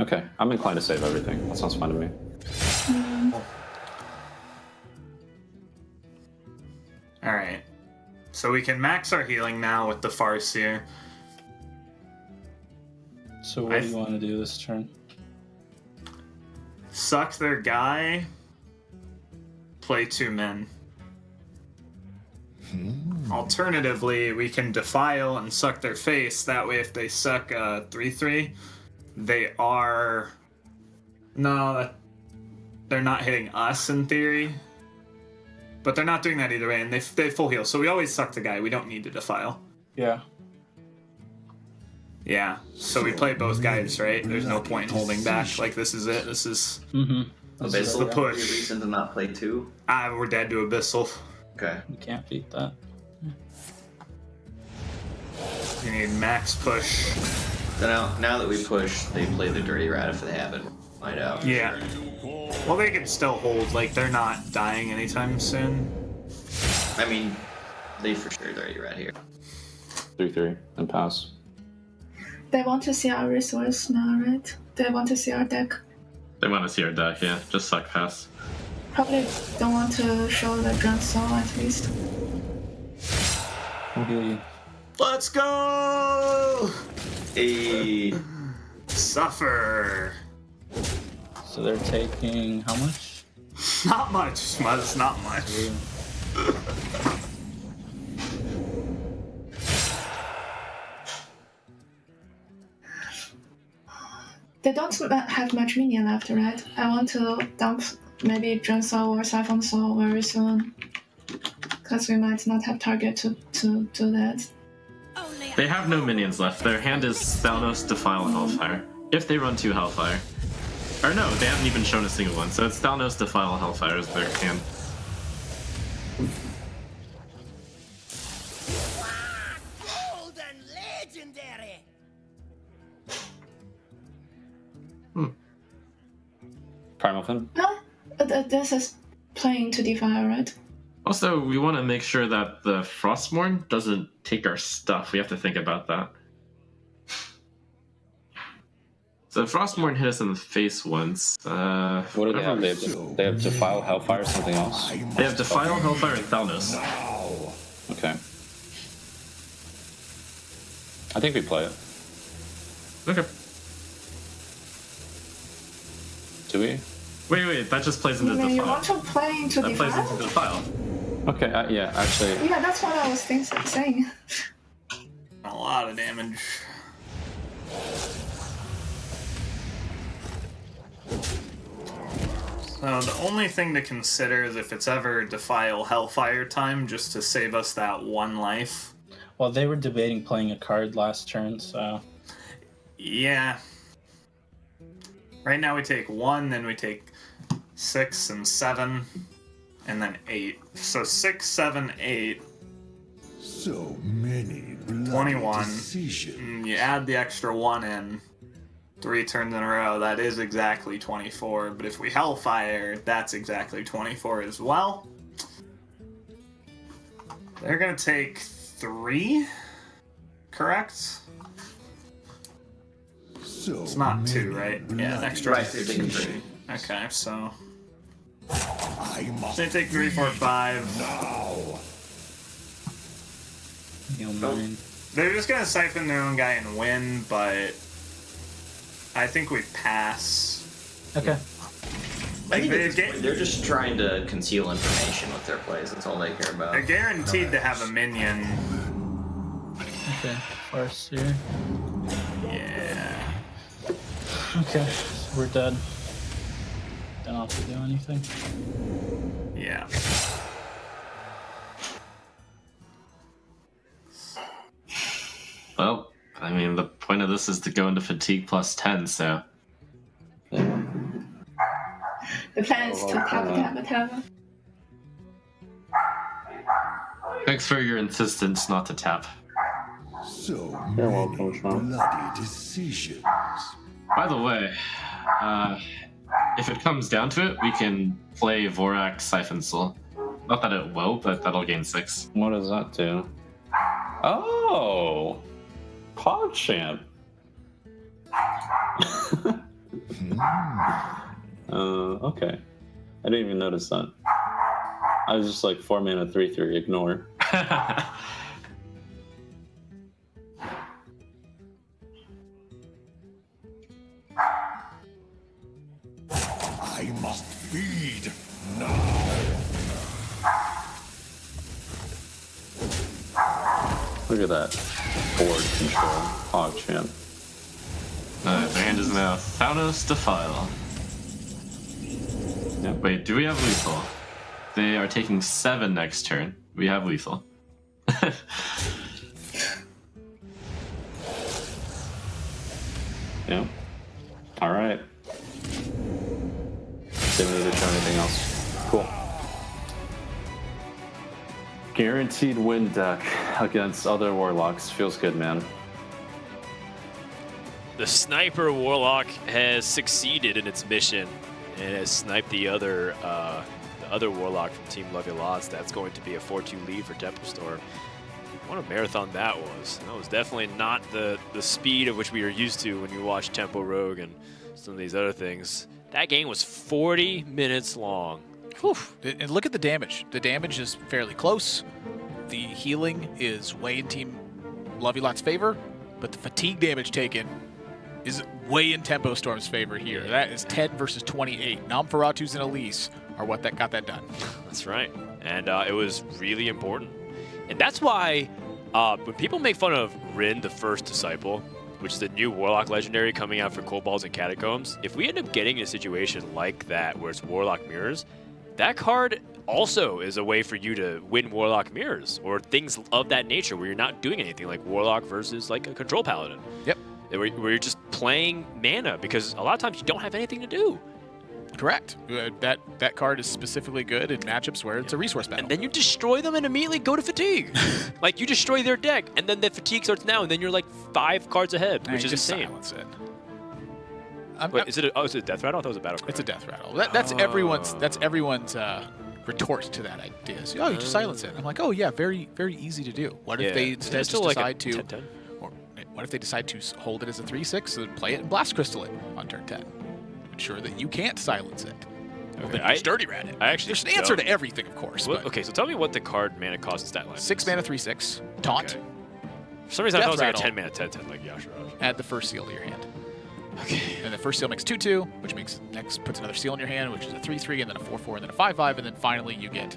Okay, I'm inclined to save everything. That sounds fine to me. Alright. So we can max our healing now with the Farseer. So what do you want to do this turn? Suck their guy. Play 2 men. Alternatively, we can defile and suck their face. That way, if they suck 3/3, they are... No, they're not hitting us in theory. But they're not doing that either way, and they full heal. So we always suck the guy. We don't need to defile. Yeah. Yeah. So we play both guys, right? There's no point in holding back. Like, this is it. This is... This is the push. Any reason to not play 2? We're dead to Abyssal. Okay. You can't beat that. You need max push. So now that we push, they play the Dirty Rat if they haven't. Find out. Yeah. Well, they can still hold. Like, they're not dying anytime soon. I mean, they for sure Dirty Rat here. 3/3 and pass. They want to see our resource now, right? They want to see our deck. They want to see our deck, yeah. Just suck pass. Probably don't want to show the Dransol at least. We'll heal you. Let's go! Hey. Suffer. So they're taking how much? Not much. It's not much. They don't have much minion left, right? I want to dump maybe Dransol or Siphon Soul very soon. Because we might not have target to do that. They have no minions left. Their hand is Thalnos, Defile, Hellfire. If they run 2 Hellfire. Or no, they haven't even shown a single one. So it's Thalnos, Defile, Hellfire is their hand. Primal Fin? Huh? This is playing to defile, right? Also, we want to make sure that the Frostmourne doesn't take our stuff. We have to think about that. So Frostmourne hit us in the face once. What do they have? They have Defile, Hellfire, something else? They have Defile, Hellfire, and Thalnos. Okay. I think we play it. Okay. Do we? Wait, that just plays into You mean you Defile. want to play into That plays Defile? into Defile. Okay, yeah, actually. Yeah, that's what I was saying. A lot of damage. So the only thing to consider is if it's ever Defile Hellfire time, just to save us that 1 life. Well, they were debating playing a card last turn, so... Yeah. Right now we take 1, then we take 6 and 7, and then 8. So 6, 7, 8. So many bloody 21. decisions. And you add the extra 1 in 3 turns in a row, that is exactly 24. But if we Hellfire, that's exactly 24 as well. They're going to take 3, correct? So It's not 2, right? Yeah, an extra Right, they're taking 3. Okay, so I must they take 3, 4, 5. now. You'll mind. They're just gonna siphon their own guy and win, but I think we pass. Okay. I think they at this get- point, they're just trying to conceal information with their plays. That's all they care about. They're guaranteed to have a minion. Okay, Farce here. Yeah. Okay, so we're dead. Don't have to do anything. Yeah. Well, I mean, the point of this is to go into fatigue plus 10, so. The plan is to tap. Thanks for your insistence not to tap. So You're many welcome, Sean. bloody decisions. By the way, if it comes down to it, we can play Vorak Siphon Soul. Not that it will, but that'll gain 6. What does that do? Oh! PogChamp! Okay. I didn't even notice that. I was just like 4 mana 3/3, ignore. I must feed now. Look at that. Board control. PogChamp. Their hand is now Thalnos Defile. Yep. Wait, do we have lethal? They are taking 7 next turn. We have lethal. Yep. Alright. Didn't need to show anything else. Cool. Guaranteed win deck against other warlocks. Feels good, man. The Sniper Warlock has succeeded in its mission and has sniped the other Warlock from Team Levy Lots. That's going to be a 4-2 lead for Temple Storm. What a marathon that was. That was definitely not the speed of which we are used to when you watch Tempo Rogue and some of these other things. That game was 40 minutes long. Whew. And look at the damage. The damage is fairly close. The healing is way in Team Lovey-Lot's favor, but the fatigue damage taken is way in Tempo Storm's favor here. That is 10 versus 28. Nosferatus and Elise are what got that done. That's right. And it was really important. And that's why when people make fun of Rin, the First Disciple, which is the new Warlock Legendary coming out for Kobolds and Catacombs, if we end up getting in a situation like that where it's Warlock Mirrors, that card also is a way for you to win Warlock Mirrors or things of that nature where you're not doing anything, like Warlock versus like a Control Paladin. Yep. Where you're just playing mana because a lot of times you don't have anything to do. Correct. That card is specifically good in matchups where it's a resource battle. And then you destroy them and immediately go to fatigue. Like you destroy their deck, and then the fatigue starts now, and then you're like 5 cards ahead, which is just insane. silence it. Wait, is it a death rattle? I thought it was a battle card. It's a death rattle. That's everyone's retort to that idea. So, you just silence it. I'm like, oh yeah, very, very easy to do. What if they instead just decide to, or what if they decide to hold it as a 3/6 and play it and Blast Crystal it on turn 10? Ensure that you can't silence it. Okay, Just Dirty Rat it. There's an answer to everything, of course. Okay, so tell me what the card mana cost stat line is. 6 mana 3/6 taunt. Okay. For some reason, I thought it was like a Rattle. 10 mana 10/10 like Yashiraj. Add the first seal to your hand. Okay. And the first seal makes 2/2, which makes next puts another seal in your hand, which is a 3/3, and then a 4/4, and then a 5/5, and then finally you get.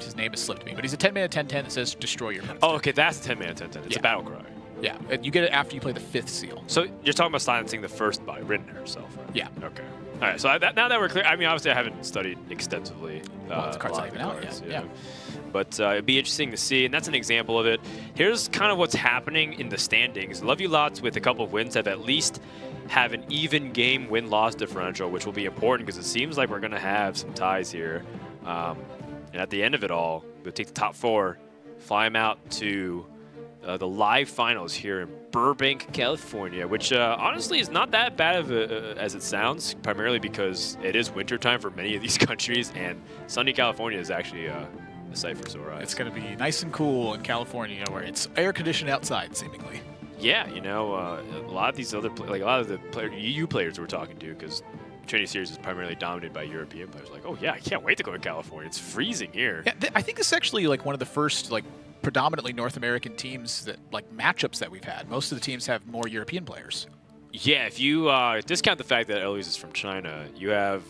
His name has slipped me, but he's a 10 mana 10/10 that says destroy your opponent's Oh, turn. okay, that's 10 mana 10/10. It's a battle cry. Yeah, and you get it after you play the 5th seal. So you're talking about silencing the first by Ridden herself, right? Yeah. Okay. All right. So now that we're clear, I mean, obviously I haven't studied extensively. Well, the card's a not lot even of out cards, yet. Yeah. But it'd be interesting to see, and that's an example of it. Here's kind of what's happening in the standings. Love You Lots, with a couple of wins, have at least have an even game win-loss differential, which will be important because it seems like we're going to have some ties here. And at the end of it all, we'll take the top 4, fly them out to the live finals here in Burbank, California, which honestly is not that bad of as it sounds, primarily because it is wintertime for many of these countries, and sunny California is actually a sight for sore eyes. It's going to be nice and cool in California, where it's air conditioned outside, seemingly. Yeah, you know, a lot of these other, like a lot of the EU players we're talking to, because Trinity Series is primarily dominated by European players. Like, oh yeah, I can't wait to go to California. It's freezing here. Yeah, I think this is actually like one of the first like predominantly North American teams that like matchups that we've had. Most of the teams have more European players. Yeah, if you discount the fact that Eloise is from China, you have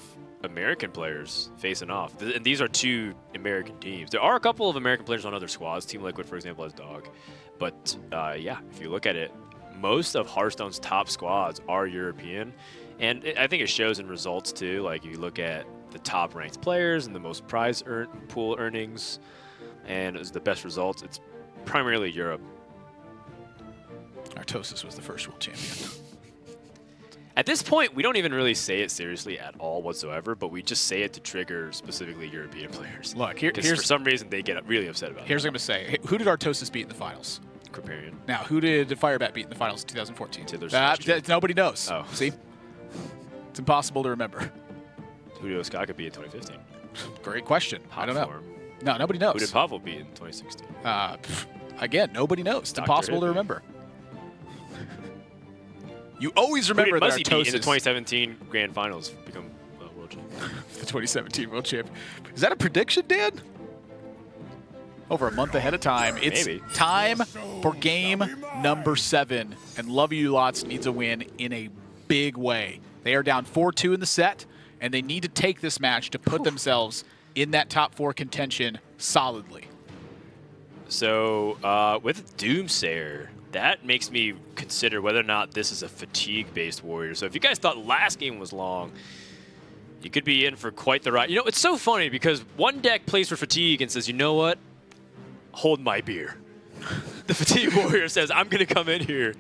American players facing off. And these are 2 American teams. There are a couple of American players on other squads. Team Liquid, for example, has Dog. But yeah, if you look at it, most of Hearthstone's top squads are European. And I think it shows in results too. Like you look at the top ranked players and the most prize pool earnings, and the best results, it's primarily Europe. Artosis was the first world champion. At this point, we don't even really say it seriously at all whatsoever, but we just say it to trigger specifically European players. Look, here's for some reason they get really upset about it. Here's what I'm going to say. Who did Artosis beat in the finals? Kripparrian. Now, who did Firebat beat in the finals in 2014? Nobody knows. Oh. See? It's impossible to remember. Who did Osaka beat in 2015? Great question. I don't know. Form. No, nobody knows. Who did Pavel beat in 2016? Again, nobody knows. It's Dr. impossible to Hippie. remember. You always remember that Muzzy beat in the Artosis... 2017 Grand Finals become world champion. The 2017 world champion. Is that a prediction, Dan? Over a month ahead of time. It's Maybe. time for game number 7, and Love You Lots needs a win in a big way. They are down 4-2 in the set, and they need to take this match to put themselves in that top 4 contention solidly. So with Doomsayer, that makes me consider whether or not this is a fatigue-based warrior. So if you guys thought last game was long, you could be in for quite the ride. You know, it's so funny because one deck plays for fatigue and says, you know what? Hold my beer. The fatigue warrior says, I'm going to come in here,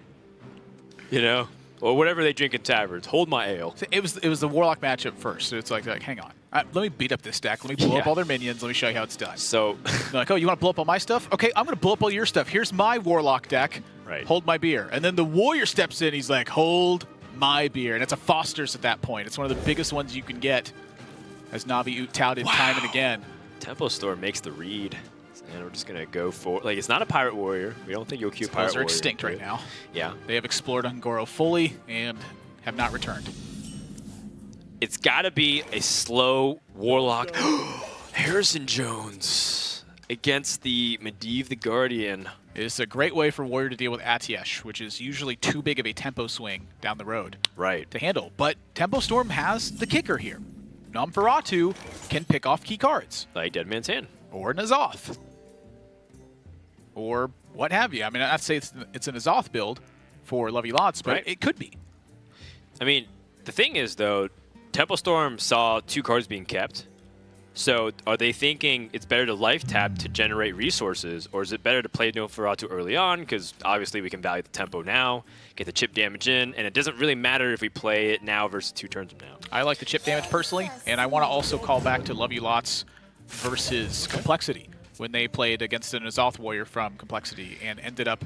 you know, or whatever they drink in taverns. Hold my ale. It was the Warlock matchup first, so it's like hang on. Let me beat up this deck. Let me blow up all their minions. Let me show you how it's done. So, they're like, oh, you want to blow up all my stuff? Okay, I'm going to blow up all your stuff. Here's my Warlock deck. Right. Hold my beer. And then the Warrior steps in. He's like, hold my beer. And it's a Foster's at that point. It's one of the biggest ones you can get, as Navi touted time and again. Tempo Store makes the read. And we're just going to go for, like, it's not a Pirate Warrior. We don't think you'll queue Pirate Those are Warrior. extinct right now. Yeah. They have explored Ungoro fully and have not returned. It's got to be a slow Warlock. Harrison Jones against the Medivh the Guardian. It's a great way for Warrior to deal with Atiesh, which is usually too big of a tempo swing down the road to handle. But Tempo Storm has the kicker here. Nosferatu can pick off key cards. Like Dead Man's Hand. Or N'Zoth. Or what have you. I mean, I'd say it's an N'Zoth build for Love You Lots, but it could be. I mean, the thing is, though, Tempo Storm saw 2 cards being kept. So are they thinking it's better to life tap to generate resources, or is it better to play Nosferatu early on? Because obviously we can value the tempo now, get the chip damage in, and it doesn't really matter if we play it now versus 2 turns from now. I like the chip damage personally, and I want to also call back to Love You Lots versus Complexity when they played against an N'Zoth Warrior from Complexity and ended up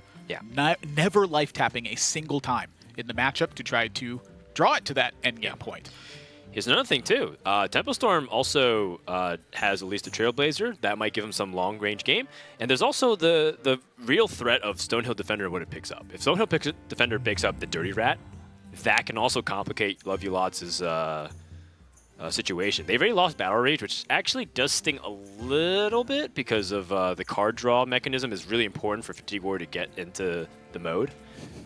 never life tapping a single time in the matchup to try to draw it to that endgame point. Here's another thing too. Tempo Storm also has at least a Trailblazer that might give him some long-range game, and there's also the real threat of Stonehill Defender when it picks up. If Stonehill Defender picks up the Dirty Rat, that can also complicate Love You Lots' situation. They've already lost Battle Rage, which actually does sting a little bit because of the card draw mechanism is really important for Fatigue Warrior to get into the mode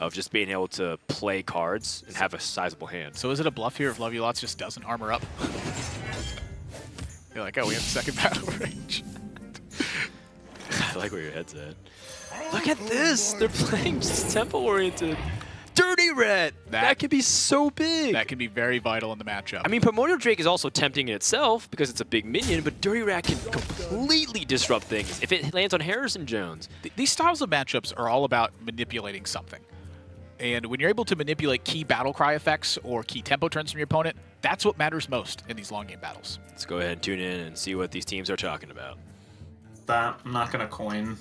of just being able to play cards and have a sizable hand. So is it a bluff here if Love You Lots just doesn't armor up? You're like, oh, we have the second battle range. I like where your head's at. Look at this! They're playing just tempo-oriented. Dirty Rat! That could be so big! That can be very vital in the matchup. I mean, Primordial Drake is also tempting in itself because it's a big minion, but Dirty Rat can completely disrupt things if it lands on Harrison Jones. These styles of matchups are all about manipulating something. And when you're able to manipulate key battle cry effects or key tempo turns from your opponent, that's what matters most in these long game battles. Let's go ahead and tune in and see what these teams are talking about. I'm not going to coin.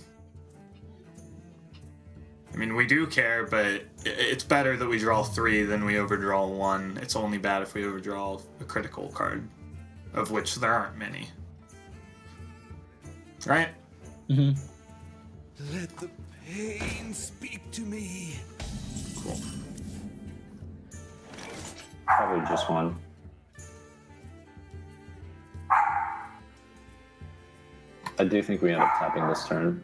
I mean, we do care, but it's better that we draw 3 than we overdraw 1. It's only bad if we overdraw a critical card, of which there aren't many. Right? Mm-hmm. Let the pain speak to me. Cool. Probably just one. I do think we end up tapping this turn.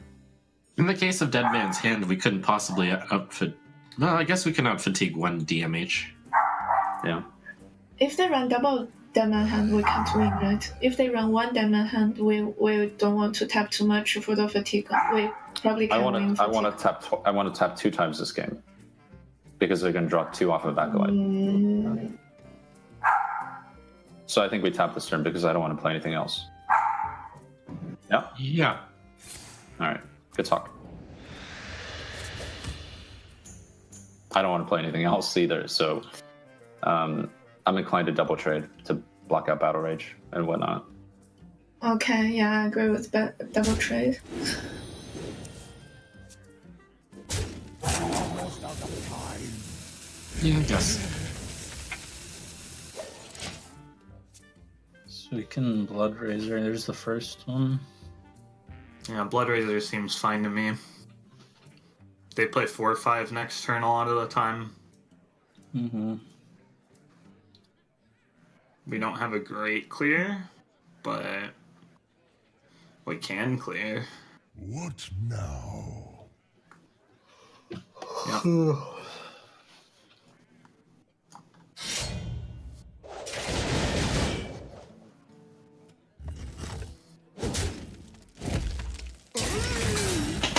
In the case of Dead Man's Hand, we couldn't possibly no, I guess we can out-fatigue 1 DMH. Yeah. If they run double Dead Man Hand, we can't win, right? If they run 1 Dead Man Hand, we don't want to tap too much for the fatigue. We probably can win fatigue. I want to tap 2 times this game because they're going to draw 2 off of Acolyte. So I think we tap this turn because I don't want to play anything else. Yeah. Yeah. All right. Good talk. I don't want to play anything else either, so I'm inclined to double trade to block out Battle Rage and whatnot. Okay, yeah, I agree with double trade. Almost out of time. Yeah, I guess. So we can Blood Razor. There's the first one. Yeah, Blood Razor seems fine to me. They play 4-5 next turn a lot of the time. Mm-hmm. We don't have a great clear, but we can clear. What now? Yeah.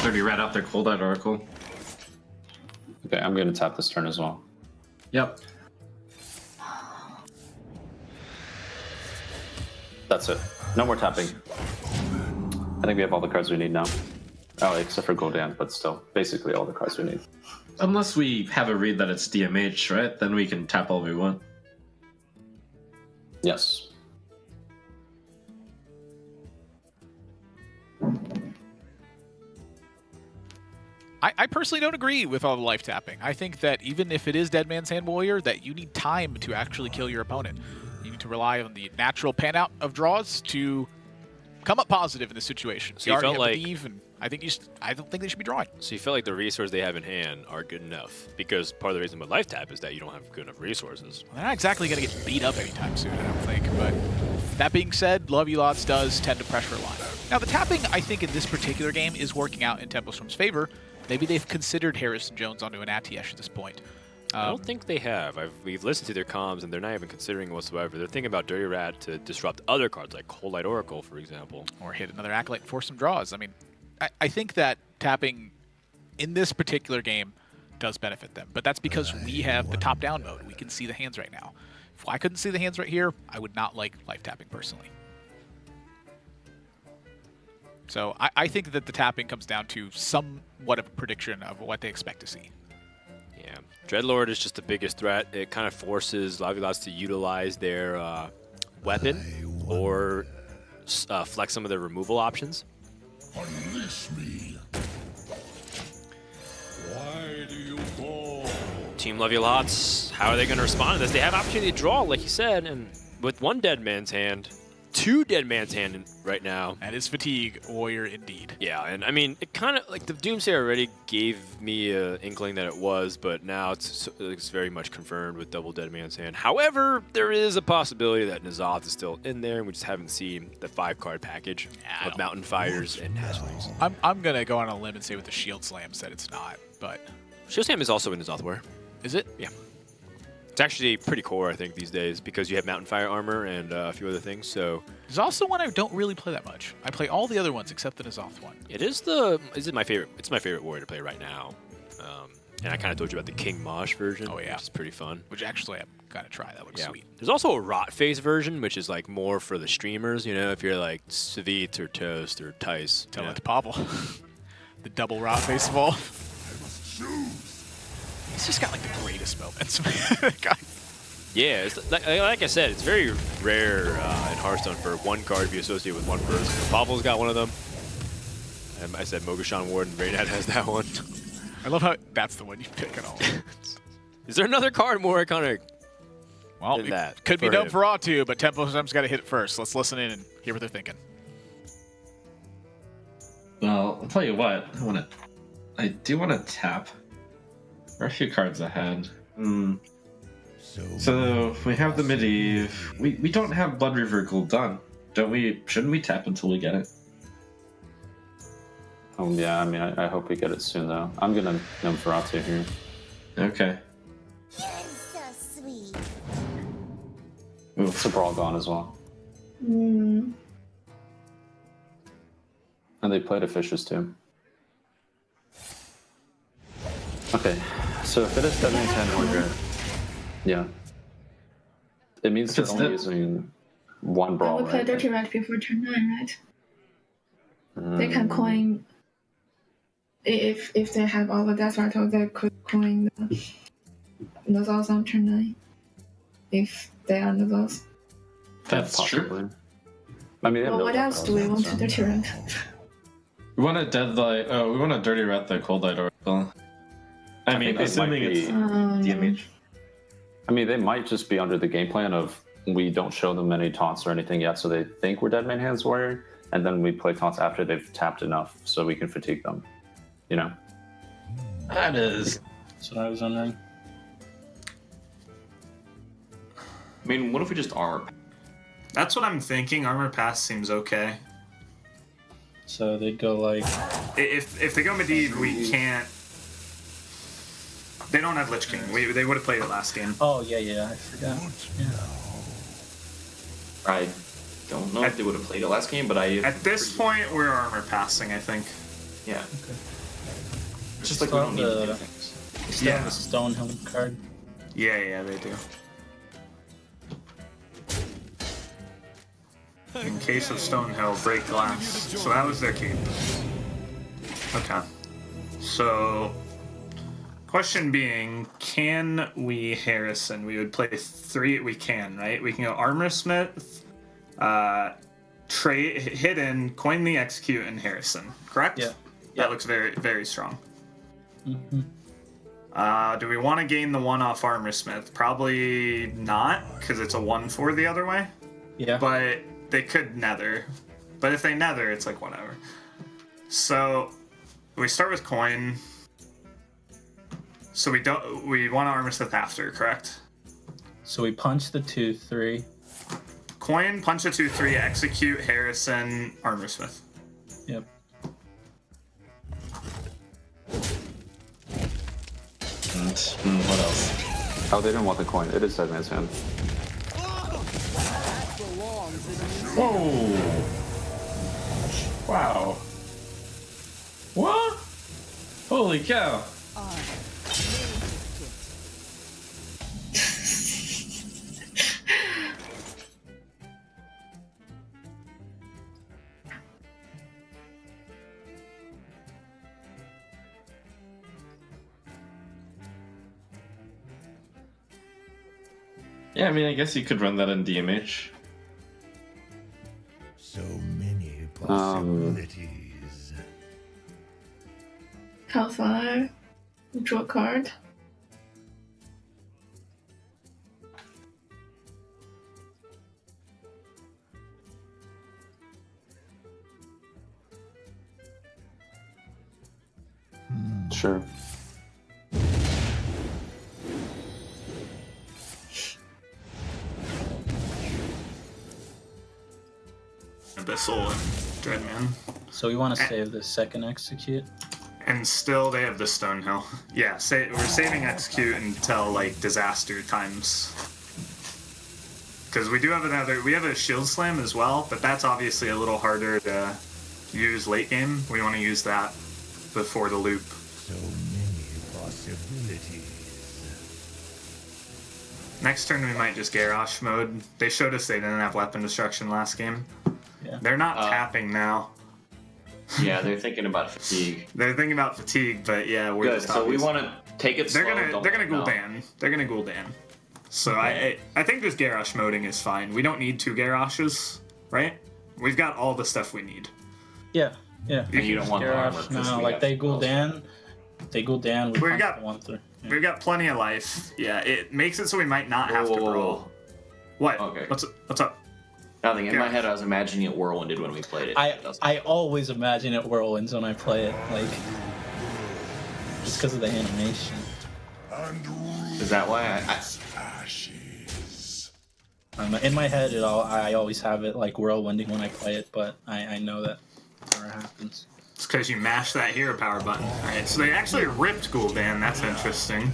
Dirty Rat out there, cold out Oracle. Okay, I'm going to tap this turn as well. Yep. That's it. No more tapping. I think we have all the cards we need now. Oh, except for Gul'dan, but still, basically all the cards we need. Unless we have a read that it's DMH, right? Then we can tap all we want. Yes. I personally don't agree with all the life tapping. I think that even if it is Dead Man's Hand Warrior, that you need time to actually kill your opponent. You need to rely on the natural pan out of draws to come up positive in this situation. So you felt like Eve, and I don't think they should be drawing. So you feel like the resources they have in hand are good enough because part of the reason with life tap is that you don't have good enough resources. They're not exactly going to get beat up anytime soon, I don't think. But that being said, Love You Lots does tend to pressure a lot. Now the tapping, I think, in this particular game is working out in Tempo Storm's favor. Maybe they've considered Harrison Jones onto an Atiesh at this point. I don't think they have. We've listened to their comms, and they're not even considering it whatsoever. They're thinking about Dirty Rat to disrupt other cards, like Cold Light Oracle, for example. Or hit another Acolyte and force some draws. I mean, I think that tapping in this particular game does benefit them. But that's because we have the top-down mode. We can see the hands right now. If I couldn't see the hands right here, I would not like life tapping personally. So I think that the tapping comes down to somewhat of a prediction of what they expect to see. Yeah, Dreadlord is just the biggest threat. It kind of forces Love You Lots to utilize their weapon or flex some of their removal options. Unleash me. Why do you go? Team Love You Lots, how are they going to respond to this? They have opportunity to draw, like you said, and with one dead man's hand, 2 dead man's hand right now. That is fatigue warrior indeed. Yeah, and I mean, it kind of like the Doomsayer already gave me an inkling that it was, but now it's very much confirmed with double dead man's hand. However, there is a possibility that N'Zoth is still in there, and we just haven't seen the 5-card package of Mountain Fires and Hatchlings. I'm gonna go on a limb and say with the Shield Slam said it's not, but Shield Slam is also in N'Zoth Wear. Is it? Yeah. It's actually pretty core, I think, these days because you have Mountain Fire armor and a few other things. So there's also one I don't really play that much. I play all the other ones except the N'Zoth one. Is it my favorite? It's my favorite warrior to play right now. And I kind of told you about the King Mosh version. Oh yeah, which is pretty fun. Which actually I'm gonna try. That looks sweet. There's also a Rot Face version, which is like more for the streamers. You know, if you're like Savit or Toast or Tice. Tell it to Popple. The double Rot Face ball. He's just got like the greatest moments. Yeah, it's, like I said, it's very rare in Hearthstone for one card to be associated with one person. Pavel's got one of them. I said Mogashan Warden. Reynad has that one. I love how that's the one you pick at all. Is there another card more iconic than than that? Could be for done him? for Raw too, but Tempo sometimes got to hit it first. Let's listen in and hear what they're thinking. Well, I'll tell you what. I do want to tap. We're a few cards ahead. So we have the Medivh. We don't have Blood River Gul'dan, don't we? Shouldn't we tap until we get it? Yeah, I mean, I hope we get it soon, though. I'm gonna Nosferatu here. Okay. So sweet. It's a Brawl gone as well. Mm. And they played a Fishes too. Okay, so if it is 7-10 Warrior, yeah. It means they're only using one I Brawl, would play right? Dirty Rat before turn 9, right? They can coin. If they have all the Death Rattle, they could coin the N'Zoth on turn 9. If they are N'Zoth. That's true. I mean, Well, what else do we want to Dirty Rat? We want to Deadlight. Oh, we want to Dirty Rat the Cold Light Oracle. I mean, think it might assuming be- it's DMH. I mean, they might just be under the game plan of we don't show them any taunts or anything yet, so they think we're Dead Man Hands Warrior, and then we play taunts after they've tapped enough so we can fatigue them. You know? That is. That's what I was wondering. I mean, what if we just armor? That's what I'm thinking. Armor Pass seems okay. So they'd go like. If they go Medivh, we can't. They don't have Lich King. They would have played it last game. Oh yeah, I forgot. Yeah. I don't know if they would have played it last game, but I. At this point, we're armor passing, I think. Yeah. Okay. It's just like we don't need to do things. Still have the Stonehelm card. Yeah, they do. In case of Stonehill, break glass. So that was their keep. Okay. So, question being, can we Harrison? We would play 3. We can, right? We can go Armorsmith, trade, hidden, coin the execute, and Harrison. Correct? Yeah. That looks very, very strong. Mm-hmm. Do we want to gain the 1 off Armorsmith? Probably not, because it's a 1-4 the other way. Yeah. But they could nether. But if they nether, it's like whatever. So we start with coin. So we want to Armorsmith after, correct? So we punch the 2/3. Coin, punch a 2/3, execute Harrison, Armorsmith. Yep. And what else? Oh, they didn't want the coin. It is Dead Man's Hand. Whoa! Wow. What? Holy cow! Yeah, I mean, I guess you could run that in DMH. So many possibilities. Hellfire. Draw a card. Sure. Abyssal and Dreadman. So we want to save the second execute. And still, they have the Stonehill. Yeah, we're saving execute until like disaster times. Because we do have we have a Shield Slam as well, but that's obviously a little harder to use late game. We want to use that before the loop. So many possibilities. Next turn we might just Garrosh mode. They showed us they didn't have weapon destruction last game. Yeah. They're not tapping now. Yeah, they're thinking about fatigue. They're thinking about fatigue, but yeah, we're Good. just So we want to take it slow. They're gonna No. Gul'dan. They're gonna Gul'dan. So I think just Garrosh moding is fine. We don't need 2 Garroshes, right? We've got all the stuff we need. Yeah, yeah. And you don't want armor. Garrosh, 'cause no, we like have they Gul'dan. They Gul'dan. We've got 1-3. Yeah. We've got plenty of life. Yeah, it makes it so we might not have to brawl. What? Okay. What's up? Nothing. In my head, I was imagining it whirlwinded when we played it. I always imagine it whirlwinds when I play it, like just because of the animation. Is that why In my head, I always have it like whirlwinding when I play it, but I know that never happens. It's because you mashed that hero power button. Alright, so they actually ripped Gul'dan. That's interesting.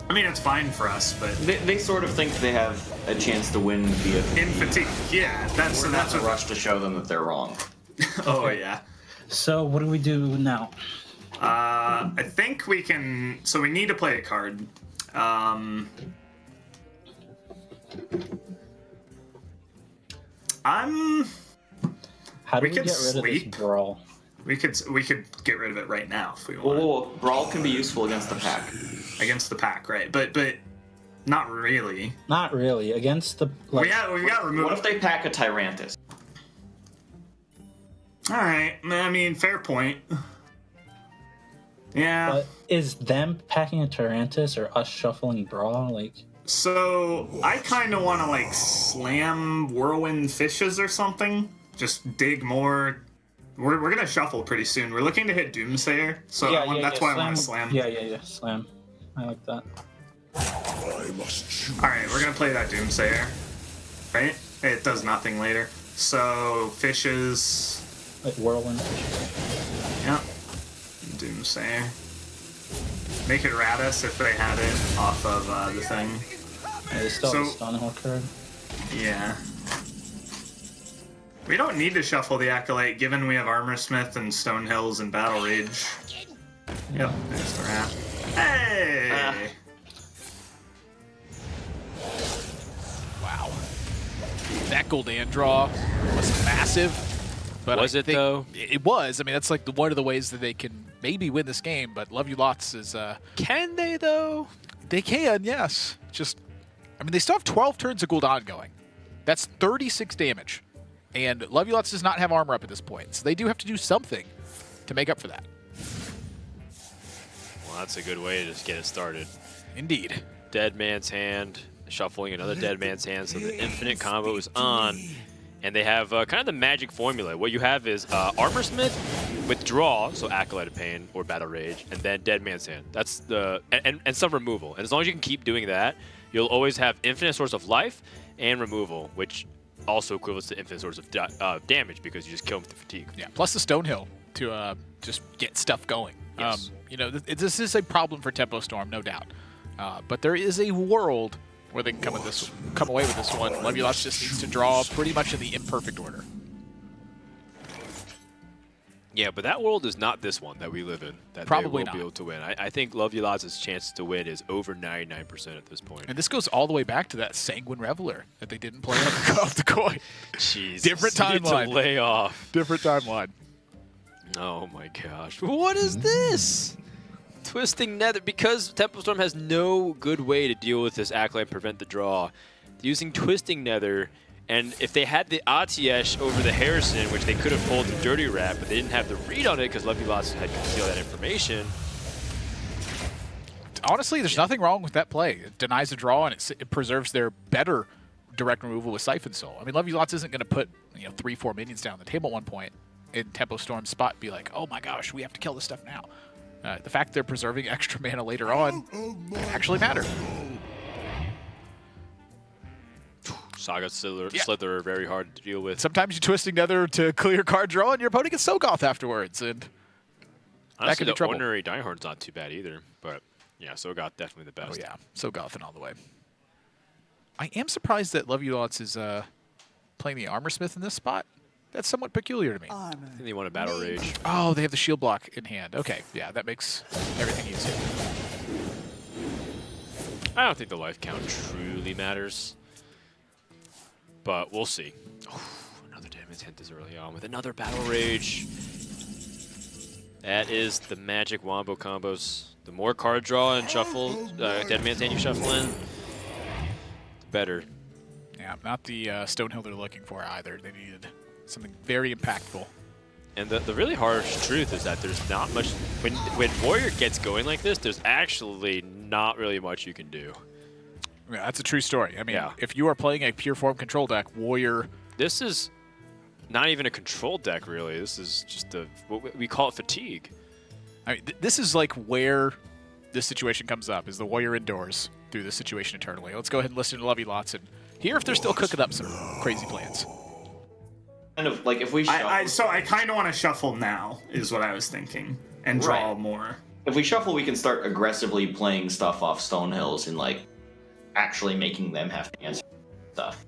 I mean, it's fine for us, but they sort of think they have a chance to win via in fatigue. Yeah, that's We're that's not what a rush to show them that they're wrong. Oh yeah. So what do we do now? I think we can. So we need to play a card. How do we could get rid of this brawl? We could get rid of it right now if we want. Well, brawl can be useful against the pack. Against the pack, right? But not really. Not really. Against the we got removed. What if they pack a Tyrantus? All right. I mean, fair point. Yeah. But is them packing a Tyrantus or us shuffling brawl like? So I kind of want to like slam Whirlwind Fishes or something. Just dig more. We're gonna shuffle pretty soon. We're looking to hit Doomsayer, so that's why I want to slam. Yeah, slam. I like that. All right, we're gonna play that Doomsayer, right? It does nothing later. So fishes. Like whirlwind fishes. Yep. Doomsayer. Make it Radis if they had it off of the thing. Yeah, they still have a Stonehill card. Yeah. We don't need to shuffle the Acolyte, given we have Armorsmith and Stonehills and Battle Rage. Yep, there's the rat. Hey! Wow. That Gul'dan draw was massive. But was it, though? It was. I mean, that's like one of the ways that they can maybe win this game, but Love You Lots is... Can they, though? They can, yes. Just, I mean, they still have 12 turns of Gul'dan going. That's 36 damage. And Love You Lots does not have armor up at this point, so they do have to do something to make up for that. Well, that's a good way to just get it started. Indeed. Dead Man's Hand, shuffling another Dead Man's Hand, so the infinite combo is on. And they have kind of the magic formula. What you have is Armorsmith, withdraw, so Acolyte of Pain or Battle Rage, and then Dead Man's Hand. That's the and some removal. And as long as you can keep doing that, you'll always have infinite source of life and removal, which also equivalents to infinite source of damage because you just kill him with the fatigue. Yeah, plus the Stonehill to just get stuff going. Yes. You know, this is a problem for Tempo Storm, no doubt. But there is a world where they can come away with this one. Love You Lots just needs to draw pretty much in the imperfect order. Yeah, but that world is not this one that we live in. That Probably they will be able to win. I think Love You Lots' chance to win is over 99% at this point. And this goes all the way back to that Sanguine Reveler that they didn't play off the coin. Jeez. Different timeline. To lay off. Different timeline. Oh my gosh. What is this? Twisting Nether. Because Tempo Storm has no good way to deal with this Acolyte and prevent the draw, using Twisting Nether. And if they had the Atiesh over the Harrison, which they could have pulled the Dirty Rat, but they didn't have the read on it because Love You Lots had concealed that information. Honestly, there's nothing wrong with that play. It denies a draw, and it preserves their better direct removal with Siphon Soul. I mean, Love You Lots isn't going to put 3-4 minions down the table at one point. in Tempo Storm's spot be like, oh my gosh, we have to kill this stuff now. The fact they're preserving extra mana later on can actually matter. Saga Slither are very hard to deal with. Sometimes you're twisting Nether to clear card draw, and your opponent gets Sogoth afterwards, and honestly, that could be trouble. Ordinary Diehard's not too bad either, but yeah, Sogoth definitely the best. Oh yeah, Sogothin all the way. I am surprised that Lovulots is playing the Armor Smith in this spot. That's somewhat peculiar to me. I think they want a Battle Rage. Oh, they have the shield block in hand. Okay, yeah, that makes everything easier. I don't think the life count truly matters, but we'll see. Oh, another damage hint is early on with another Battle Rage. That is the magic wombo combos. The more card draw and shuffle, Dead Man's Hand you shuffle in, the better. Yeah, not the Stonehill they're looking for either. They needed something very impactful. And the really harsh truth is that there's not much, when Warrior gets going like this, there's actually not really much you can do. Yeah, that's a true story. I mean, if you are playing a pure form control deck, Warrior... This is not even a control deck, really. This is just what we call it fatigue. I mean, this is like where this situation comes up, is the Warrior indoors through this situation eternally. Let's go ahead and listen to Lovulots and hear if they're still cooking up some crazy plans. Kind of like if we shuffle. So I kind of want to shuffle now, is what I was thinking, and draw more. If we shuffle, we can start aggressively playing stuff off Stonehills and like actually making them have to answer stuff.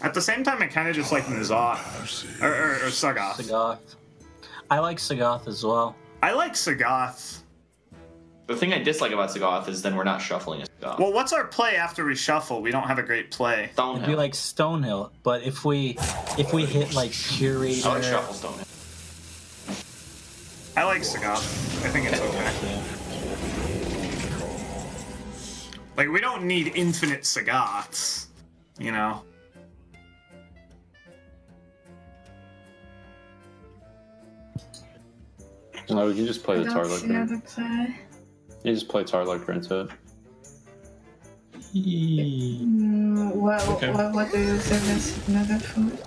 At the same time, I kind of just like N'Zoth or Sagoth. Sagoth. I like Sagoth as well. I like Sagoth. The thing I dislike about Sagoth is then we're not shuffling a Sagoth. Well, what's our play after we shuffle? We don't have a great play. Stonehill. It'd be like Stonehill, but if we hit like Curator... I would shuffle Stonehill. I like Sagoth. I think it's okay. Like, we don't need infinite Sagoths, you know? No, we can just play the Tarlocke. You just play Tarlocke into it. What do you think is another food?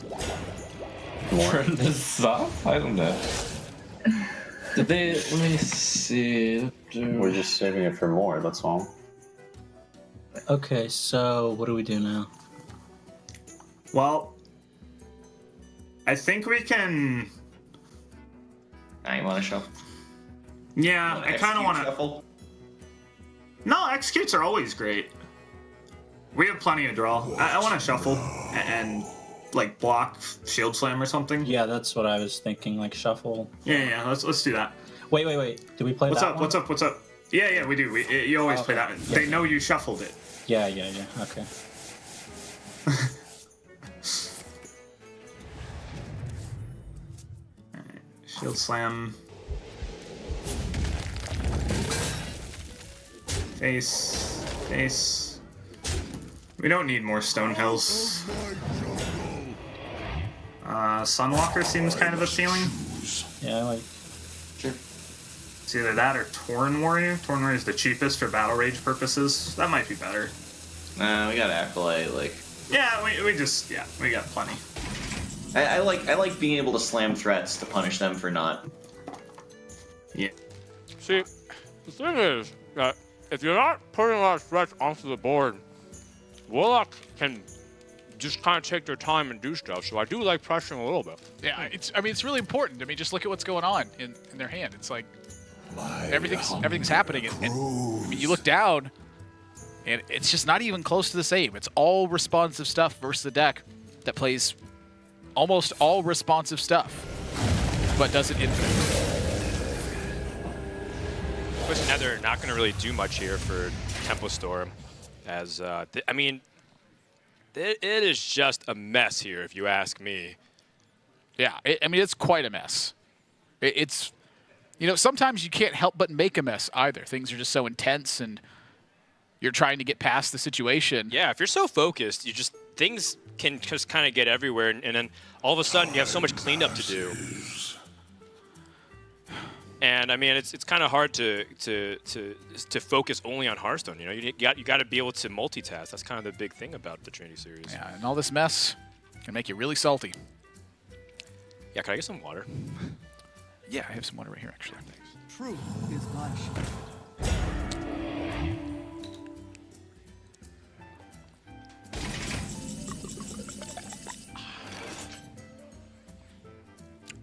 Turn this off? I don't know. Did they? Let me see. We're just saving it for more, that's all. Okay, so what do we do now? Well, I think we can... Now you want to shuffle? Yeah, I kind of want to... Shuffle? No, executes are always great. We have plenty of draw. I want to shuffle and like block Shield Slam or something. Yeah, that's what I was thinking. Like shuffle. Yeah. Let's do that. Wait. Do we play What's that up? one? What's up? Yeah, we do. You always play that. Yeah. They know you shuffled it. Yeah. Okay. Shield Slam. Face. We don't need more Stonehills. Sunwalker seems kind of appealing. Yeah, I like. Sure. It's either that or Tauren Warrior. Tauren Warrior is the cheapest for Battle Rage purposes. That might be better. Nah, we got Acolyte. Like. Yeah, we got plenty. I like being able to slam threats to punish them for not. Yeah. See, the thing is that if you're not putting a lot of threats onto the board, Warlock can just kind of take their time and do stuff. So I do like pressuring a little bit. Yeah, it's really important. I mean, just look at what's going on in their hand. It's like everything's happening, and I mean, you look down, and it's just not even close to the same. It's all responsive stuff versus the deck that plays almost all responsive stuff, but does it infinite. But Nether not going to really do much here for Tempo Storm, as I mean, it is just a mess here, if you ask me. Yeah, I mean, it's quite a mess. It's, you know, sometimes you can't help but make a mess either. Things are just so intense, and you're trying to get past the situation. Yeah, if you're so focused, things can just kind of get everywhere, and then all of a sudden you have so much cleanup to do. And I mean, it's kind of hard to focus only on Hearthstone. You know, you got to be able to multitask. That's kind of the big thing about the Trinity Series. Yeah, and all this mess Can make you really salty. Yeah, can I get some water? Yeah, I have some water right here, actually. Truth is my shield.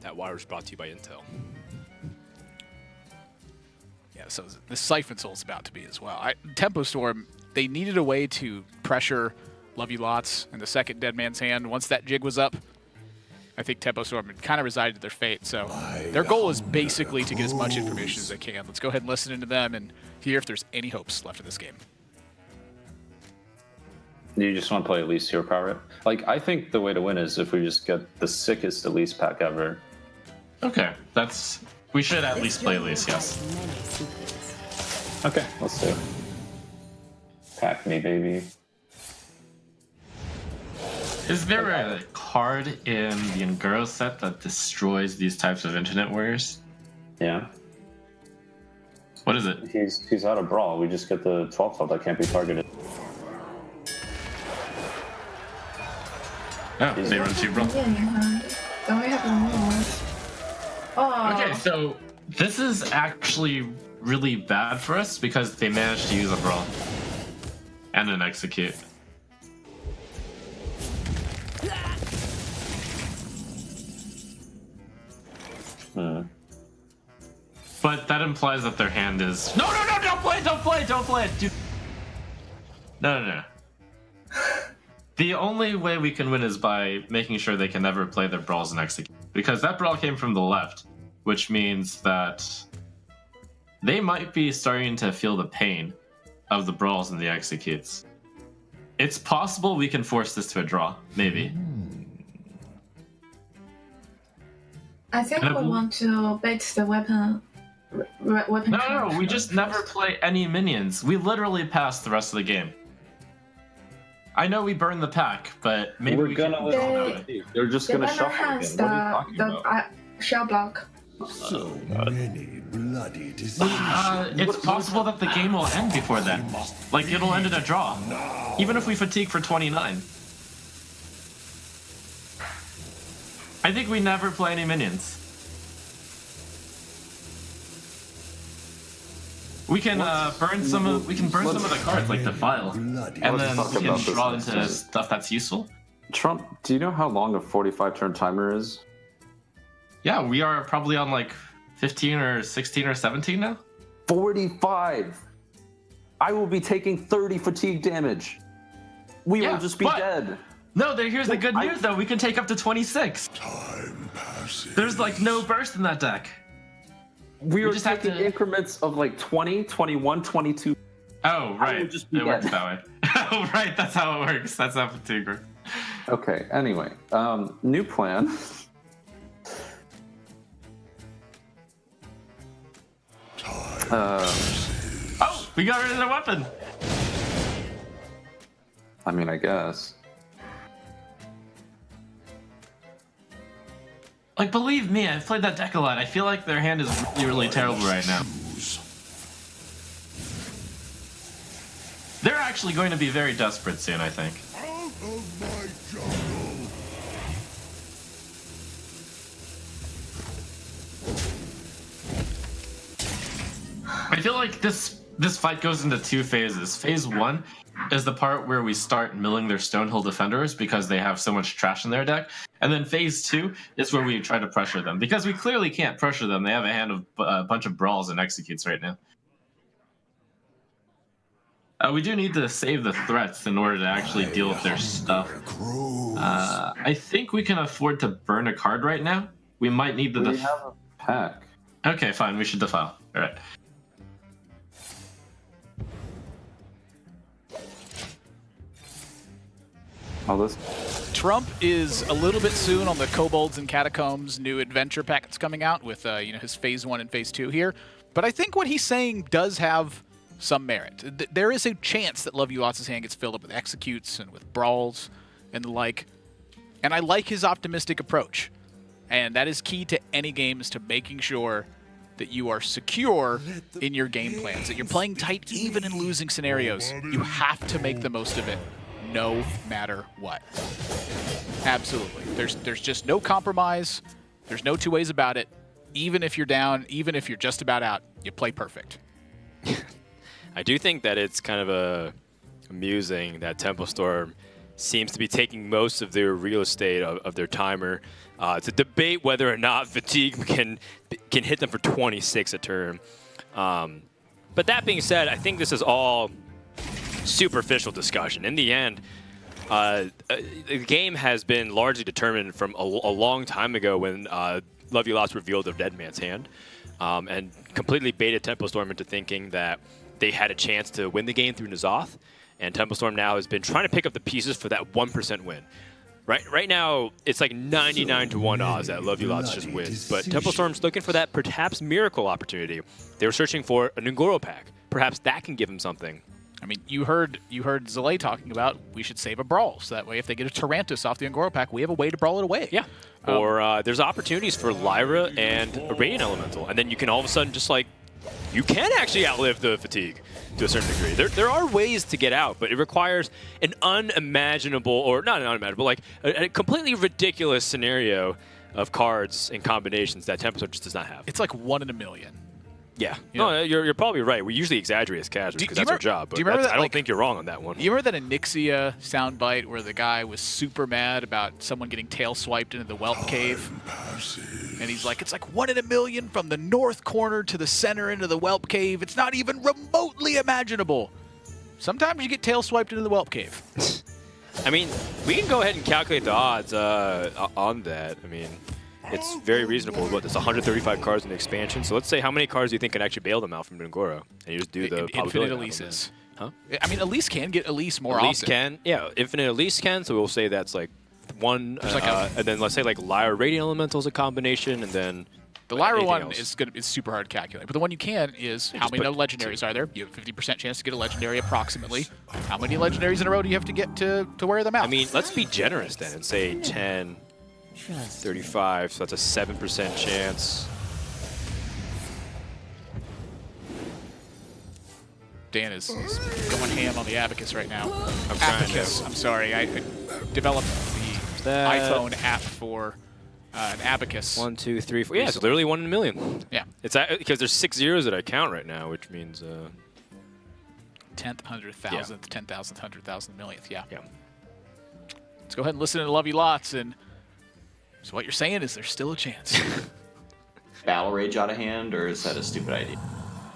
That water is brought to you by Intel. Yeah, so the Siphon Soul's about to be as well. Tempo Storm, they needed a way to pressure Love You Lots in the second Dead Man's Hand. Once that jig was up, I think Tempo Storm had kind of resided to their fate. So their goal is basically to get as much information as they can. Let's go ahead and listen into them and hear if there's any hopes left in this game. You just want to play Elise Hero Power? Like, I think the way to win is if we just get the sickest Elise pack ever. Okay, we should at least play Elise, yes. Okay, let's do it. Pack me, baby. Is there a card in the Enguro set that destroys these types of internet warriors? Yeah. What is it? He's out of Brawl. We just get the 12 that can't be targeted. Oh, they run 2 Brawl. Don't we have more? Oh. Okay, so this is actually really bad for us because they managed to use a Brawl and an Execute. But that implies that their hand is... No, don't play it, dude. No. The only way we can win is by making sure they can never play their Brawls and Execute. Because that Brawl came from the left, which means that they might be starting to feel the pain of the Brawls and the Executes. It's possible we can force this to a draw, maybe. I think we want to bait the weapon. No, we just never play any minions. We literally pass the rest of the game. I know we burn the pack, but maybe we can... They're just gonna shuffle again. What are you talking about? Shell block. So many bloody diseases. It's possible that the game will end before then. Like, it'll end in a draw. Even if we fatigue for 29. I think we never play any minions. We can burn some of the cards, like Defile, and then we can draw into stuff that's useful. Trump, do you know how long a 45-turn timer is? Yeah, we are probably on like 15 or 16 or 17 now. 45. I will be taking 30 fatigue damage. We will just be dead. No, here's the good news though. We can take up to 26. Time passes. There's like no burst in that deck. We are just taking increments of like 20, 21, 22. Oh, right. It works that way. Oh, right. That's how it works. That's how fatigue works. Okay, anyway. New plan. Oh, we got rid of the weapon. I mean, I guess. Like, believe me, I've played that deck a lot. I feel like their hand is really, really terrible right now. They're actually going to be very desperate soon, I think. Out of my jungle. I feel like this fight goes into 2 phases. Phase 1 is the part where we start milling their Stonehill defenders because they have so much trash in their deck. And then phase 2 is where we try to pressure them because we clearly can't pressure them. They have a hand of a bunch of Brawls and Executes right now. We do need to save the threats in order to actually deal with their stuff. I think we can afford to burn a card right now. We might need the... We have a pack. Okay, fine. We should Defile. All right. Trump is a little bit soon on the Kobolds and Catacombs new adventure pack that's coming out with his phase 1 and phase 2 here. But I think what he's saying does have some merit. There is a chance that Love You Lots' hand gets filled up with Executes and with Brawls and the like. And I like his optimistic approach. And that is key to any game, is to making sure that you are secure in your game plans, that you're playing tight even in losing scenarios. You have to make the most of it, no matter what. Absolutely. There's just no compromise. There's no two ways about it. Even if you're down, even if you're just about out, you play perfect. I do think that it's kind of amusing that Temple Storm seems to be taking most of their real estate of their timer to debate whether or not Fatigue can hit them for 26 a turn. But that being said, I think this is all superficial discussion. In the end, the game has been largely determined from a long time ago when Lovely Lots revealed their Dead Man's Hand and completely baited Temple Storm into thinking that they had a chance to win the game through N'Zoth. And Temple Storm now has been trying to pick up the pieces for that 1% win. Right now, it's like 99-1 odds that Lovely Lots just wins. But Temple Storm's looking for that perhaps miracle opportunity. They were searching for an Ngoro pack. Perhaps that can give them something. I mean, you heard Zalay talking about we should save a brawl, so that way if they get a Tarantus off the Ngoro pack, we have a way to brawl it away. Yeah. Or there's opportunities for Lyra and a Radiant Elemental, and then you can all of a sudden just like, you can actually outlive the Fatigue to a certain degree. There are ways to get out, but it requires an unimaginable, or not an unimaginable, like a completely ridiculous scenario of cards and combinations that Temple Storm just does not have. It's like 1 in a million. Yeah. No, you're probably right. We usually exaggerate as casuals because that's our job. But I don't think you're wrong on that one. You remember that Onyxia soundbite where the guy was super mad about someone getting tail swiped into the Whelp Cave? And he's like, it's like 1 in a million from the north corner to the center into the Whelp Cave. It's not even remotely imaginable. Sometimes you get tail swiped into the Whelp Cave. I mean, we can go ahead and calculate the odds on that. I mean, it's very reasonable. What, there's 135 cards in the expansion. So let's say how many cards do you think can actually bail them out from Ngoro? And you just do the Infinite Elises. Huh? I mean, Elise can get Elise more often. Elise can. Yeah, Infinite Elise can. So we'll say that's like one. And then let's say like Lyra Radiant Elemental is a combination. And then the Lyra one is super hard to calculate. But the one you can is how many legendaries are there? You have a 50% chance to get a legendary approximately. How many legendaries in a row do you have to get to wear them out? I mean, let's be generous then and say 10. 35, so that's a 7% chance. Dan is going ham on the Abacus right now. I'm sorry, I developed the iPhone app for an Abacus. 1, 2, 3, 4. Yeah, it's literally 1 in a million. Yeah. It's because there's 6 zeros that I count right now, which means 10th, 100,000th, 10,000th, 100,000th, millionth. Yeah. Yeah. Let's go ahead and listen to Lovey Lots. And so what you're saying is there's still a chance. Battle Rage out of hand, or is that a stupid idea?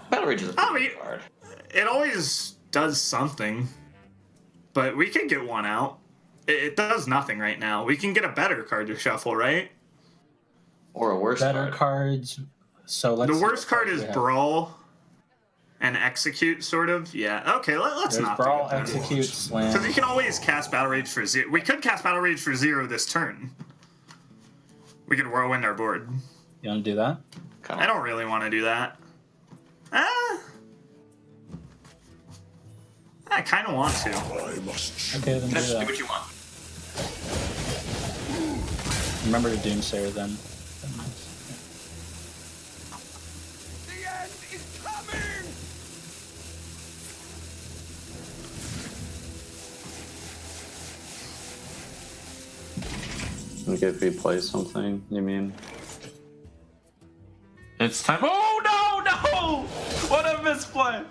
Battle Rage is a pretty good card. It always does something, but we can get one out. It does nothing right now. We can get a better card to shuffle, right? Or a worse better cards. So let's. The worst card is Brawl and Execute, sort of. Yeah. Okay. Let's not. Brawl, Execute, Slam. Because you can always cast Battle Rage for 0. We could cast Battle Rage for 0 this turn. We could whirlwind our board. You want to do that? I don't really want to do that. I kind of want to. Okay, then do Do that. what you want. Remember to Doomsayer then. The end is coming! Like if we play something, you mean? It's time. Oh no! What a misplay!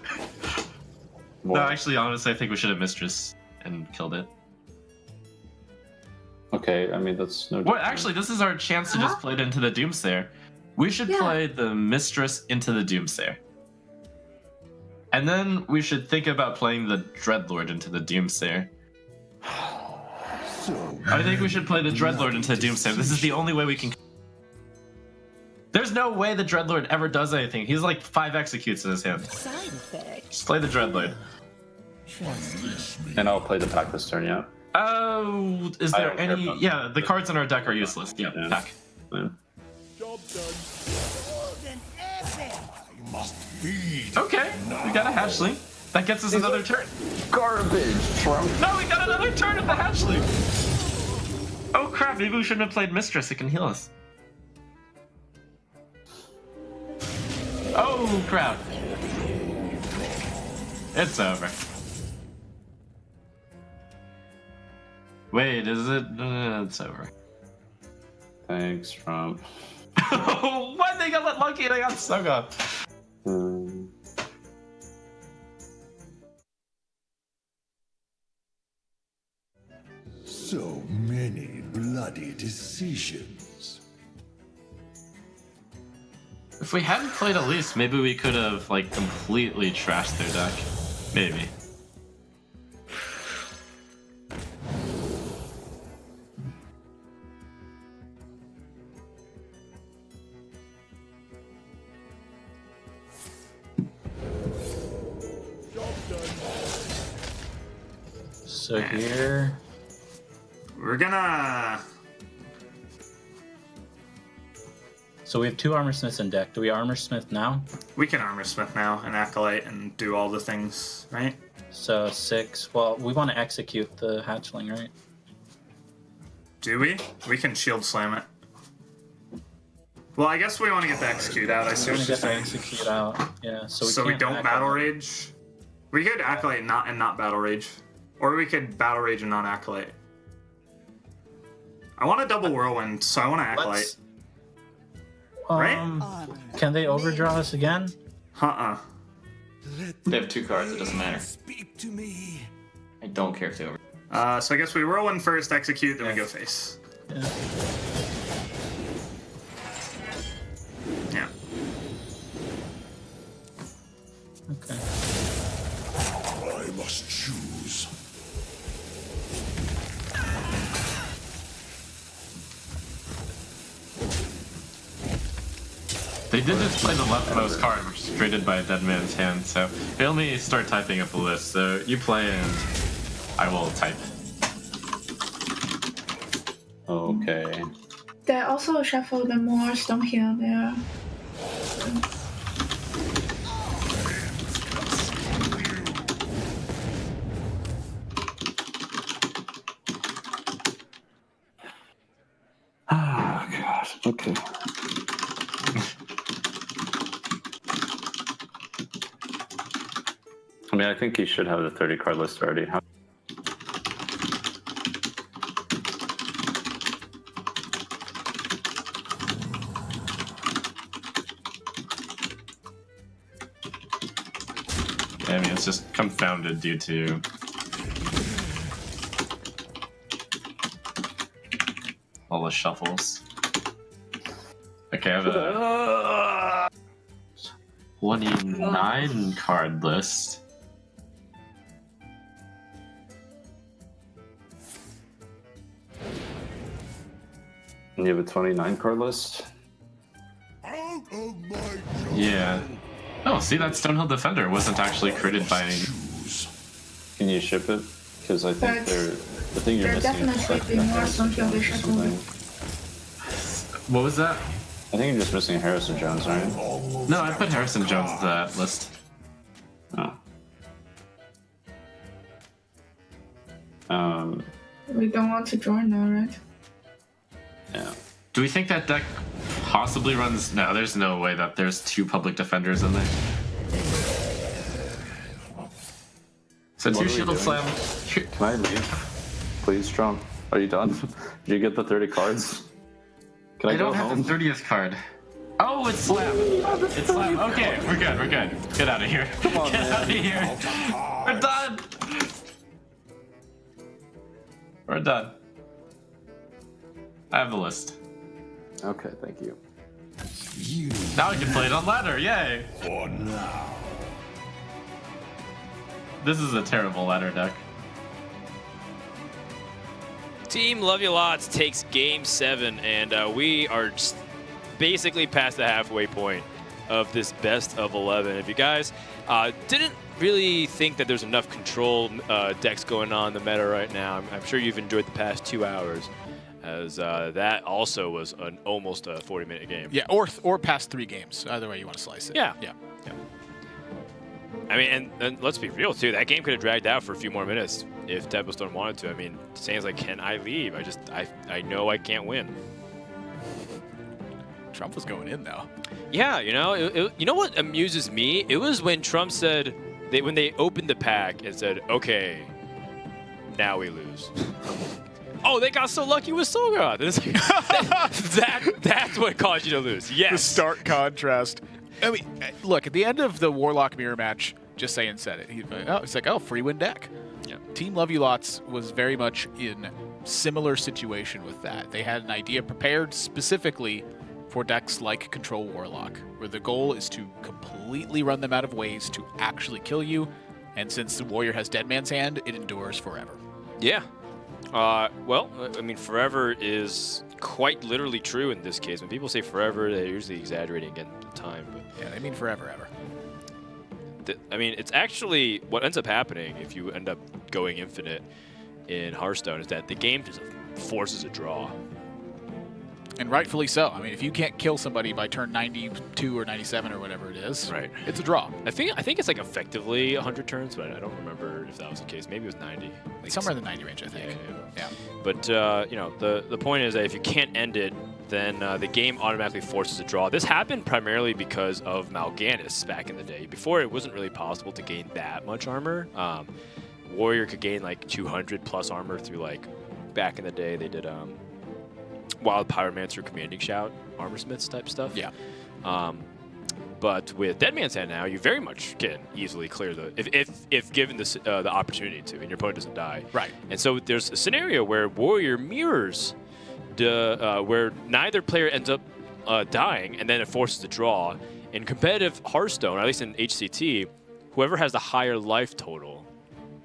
What? No, actually, honestly, I think we should have Mistress and killed it. Okay, I mean that's no. What? Actually, this is our chance to just play it into the Doomsayer. We should play the Mistress into the Doomsayer. And then we should think about playing the Dreadlord into the Doomsayer. I think we should play the Dreadlord into the Doomsayer. This is the only way we can... There's no way the Dreadlord ever does anything. He's like 5 executes in his hand. Side effect. Just play the Dreadlord. And I'll play the pack this turn, yeah. Oh, is there any... Yeah, the cards in our deck are useless. Yeah, pack. Yeah. Job done. Golden epic! I must feed. Okay, we got a hatchling. That gets us another turn. Garbage, Trump. No, we got another turn of the hatchling. Oh crap, maybe we shouldn't have played Mistress. It can heal us. Oh crap. It's over. Wait, is it? It's over. Thanks, Trump. Why they got lucky and I got stuck up? So many bloody decisions. If we hadn't played Elise, maybe we could have like completely trashed their deck. Maybe. So here, We're gonna. so we have 2 Armor Smiths in deck. Do we Armor Smith now? We can Armor Smith now and Acolyte and do all the things, right? So 6. Well, we want to execute the hatchling, right? Do we? We can Shield Slam it. Well, I guess we want to get the Execute out. I see We what want you're to get the saying. execute out. Yeah. So we So we can't don't back Battle out. Rage. We could Acolyte and not Battle Rage. Or we could Battle Rage and not Acolyte. I want a double Whirlwind, so I want to Acolyte. Right? Can they overdraw us again? Uh-uh. They have 2 cards. It doesn't matter. Speak to me. I don't care if they over. So I guess we Whirlwind first, Execute, then we go face. Yeah. Yeah. Okay. I must choose. They did just play the leftmost card, which is created by a dead man's hand, so let me start typing up a list. So you play and I will type. Okay. They also shuffled the more stone here there. Oh god. Okay. I mean, I think he should have the 30 card list already. I mean, it's just confounded due to all the shuffles. Okay, I have a 29 card list. And you have a 29 card list? Yeah. Oh, see, that Stonehill Defender wasn't actually created by any. Can you ship it? Because I think But the thing you're there missing is definitely like be more Stonehill they shuffled. What was that? I think you're just missing Harrison Jones, right? No, I put Harrison Jones to that list. Oh. We don't want to join now, right? Yeah. Do we think that deck possibly runs? No, there's no way that there's 2 public defenders in there. So What 2 are we Shield doing? Slam. Can I leave? Please, Trump. Are you done? Did you get the 30 cards? Can I, I go don't have home? the 30th card. Oh, it's Slam. It's Slam. Okay, we're good. We're good. Get out of here. Come on, Get out of man. here. We're done. We're done. I have the list. Okay, thank you. Now I can play it on ladder. Yay. For now. This is a terrible ladder deck. Team Love You Lots takes Game 7, and we are just basically past the halfway point of this best of 11. If you guys didn't really think that there's enough control decks going on in the meta right now, I'm sure you've enjoyed the past 2 hours, as that also was an almost a 40-minute game. Yeah, or past 3 games. Either way you want to slice it. Yeah. Yeah. I mean, and let's be real too. That game could have dragged out for a few more minutes if Tempestone wanted to. I mean, Sam's like, "Can I leave? I know I can't win." Trump was going in though. Yeah, you know, you know what amuses me? It was when Trump said when they opened the pack and said, "Okay, now we lose." oh, they got so lucky with Solgaroth. It's like, that's what caused you to lose. Yes. The stark contrast. I mean, look, at the end of the Warlock mirror match, Just Saying said it. It's like, oh, free win deck. Yeah. Team Love You Lots was very much in similar situation with that. They had an idea prepared specifically for decks like Control Warlock, where the goal is to completely run them out of ways to actually kill you. And since the Warrior has Dead Man's Hand, it endures forever. Yeah. Well, I mean, forever is quite literally true in this case. When people say forever, they're usually exaggerating again the time. But yeah, they mean forever, ever. I mean, it's actually what ends up happening if you end up going infinite in Hearthstone is that the game just forces a draw. And rightfully so. I mean, if you can't kill somebody by turn 92 or 97 or whatever it is, right, it's a draw. I think it's like effectively 100 turns, but I don't remember if that was the case. Maybe it was 90. Like somewhere in the 90 range, I think. Yeah. But you know, the point is that if you can't end it, then the game automatically forces a draw. This happened primarily because of Mal'Ganis back in the day. Before, it wasn't really possible to gain that much armor. Warrior could gain like 200 plus armor through like back in the day. They did Wild Pyromancer, Commanding Shout, Armorsmiths type stuff. Yeah. But with Dead Man's Hand now, you very much can easily clear the if given the opportunity to, and your opponent doesn't die. Right. And so there's a scenario where Warrior mirrors where neither player ends up dying, and then it forces a draw. In competitive Hearthstone, or at least in HCT, whoever has the higher life total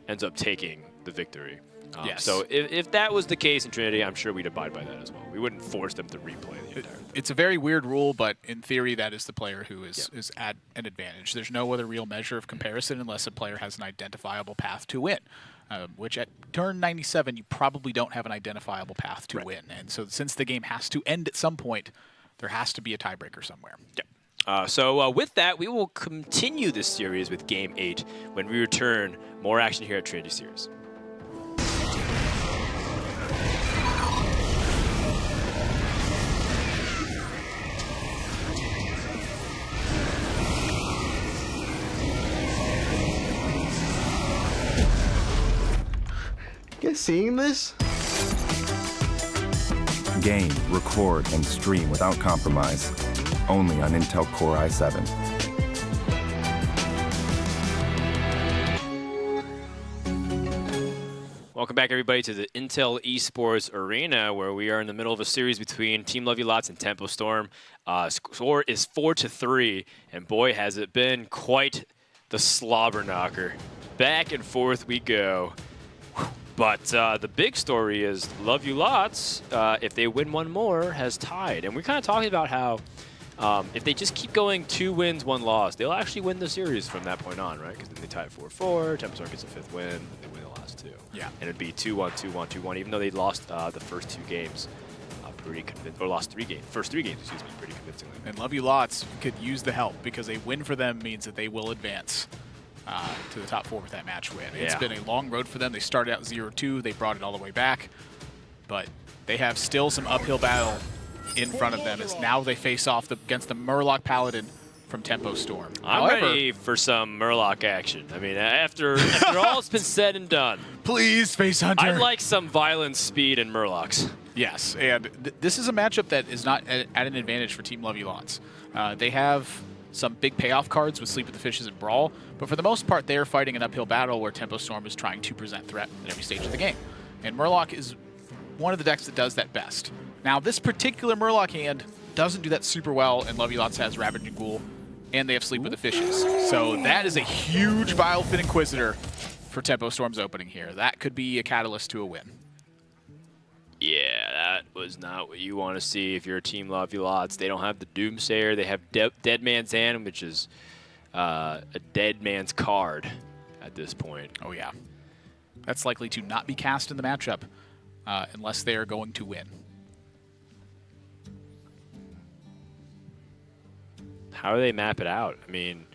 ends up taking the victory. Yes. So if that was the case in Trinity, I'm sure we'd abide by that as well. We wouldn't force them to replay the entire thing. It's a very weird rule, but in theory, that is the player who is at an advantage. There's no other real measure of comparison unless a player has an identifiable path to win, which at turn 97, you probably don't have an identifiable path to win. And so since the game has to end at some point, there has to be a tiebreaker somewhere. Yeah. So with that, we will continue this series with Game 8 when we return. More action here at Trinity Series. You guys seeing this? Game, record, and stream without compromise. Only on Intel Core i7. Welcome back, everybody, to the Intel Esports Arena, where we are in the middle of a series between Team Love You Lots and Tempo Storm. Score is 4-3, and boy, has it been quite the slobber knocker. Back and forth we go. But the big story is Love You Lots, if they win one more, has tied. And we're kind of talking about how if they just keep going 2 wins, 1 loss, they'll actually win the series from that point on, right? Because then they tie at 4-4, Tempo Storm gets a 5th win, they win the last 2. Yeah. And it'd be 2-1, 2-1, 2-1, even though they lost the first 2 games pretty convincing, or lost 3 games, first 3 games, excuse me, pretty convincingly. And Love You Lots could use the help because a win for them means that they will advance to the top 4 with that match win. It's been a long road for them. They started out 0-2. They brought it all the way back. But they have still some uphill battle in front of them as now they face off against the Murloc Paladin from Tempo Storm. I'm ready for some Murloc action. I mean, after all's been said and done. Please, Space Hunter. I'd like some violence, speed, and Murlocs. Yes, and this is a matchup that is not at an advantage for Team Love You Lots. They have some big payoff cards with Sleep with the Fishes and Brawl, but for the most part, they are fighting an uphill battle where Tempo Storm is trying to present threat at every stage of the game. And Murloc is one of the decks that does that best. Now, this particular Murloc hand doesn't do that super well, and Love You Lots has Ravaging Ghoul, and they have Sleep with the Fishes. So that is a huge Vilefin Inquisitor for Tempo Storm's opening here. That could be a catalyst to a win. Yeah, that was not what you want to see if you're a Team Love You Lots. They don't have the Doomsayer. They have Dead Man's Hand, which is a dead man's card at this point. Oh, yeah. That's likely to not be cast in the matchup unless they are going to win. How do they map it out? I mean,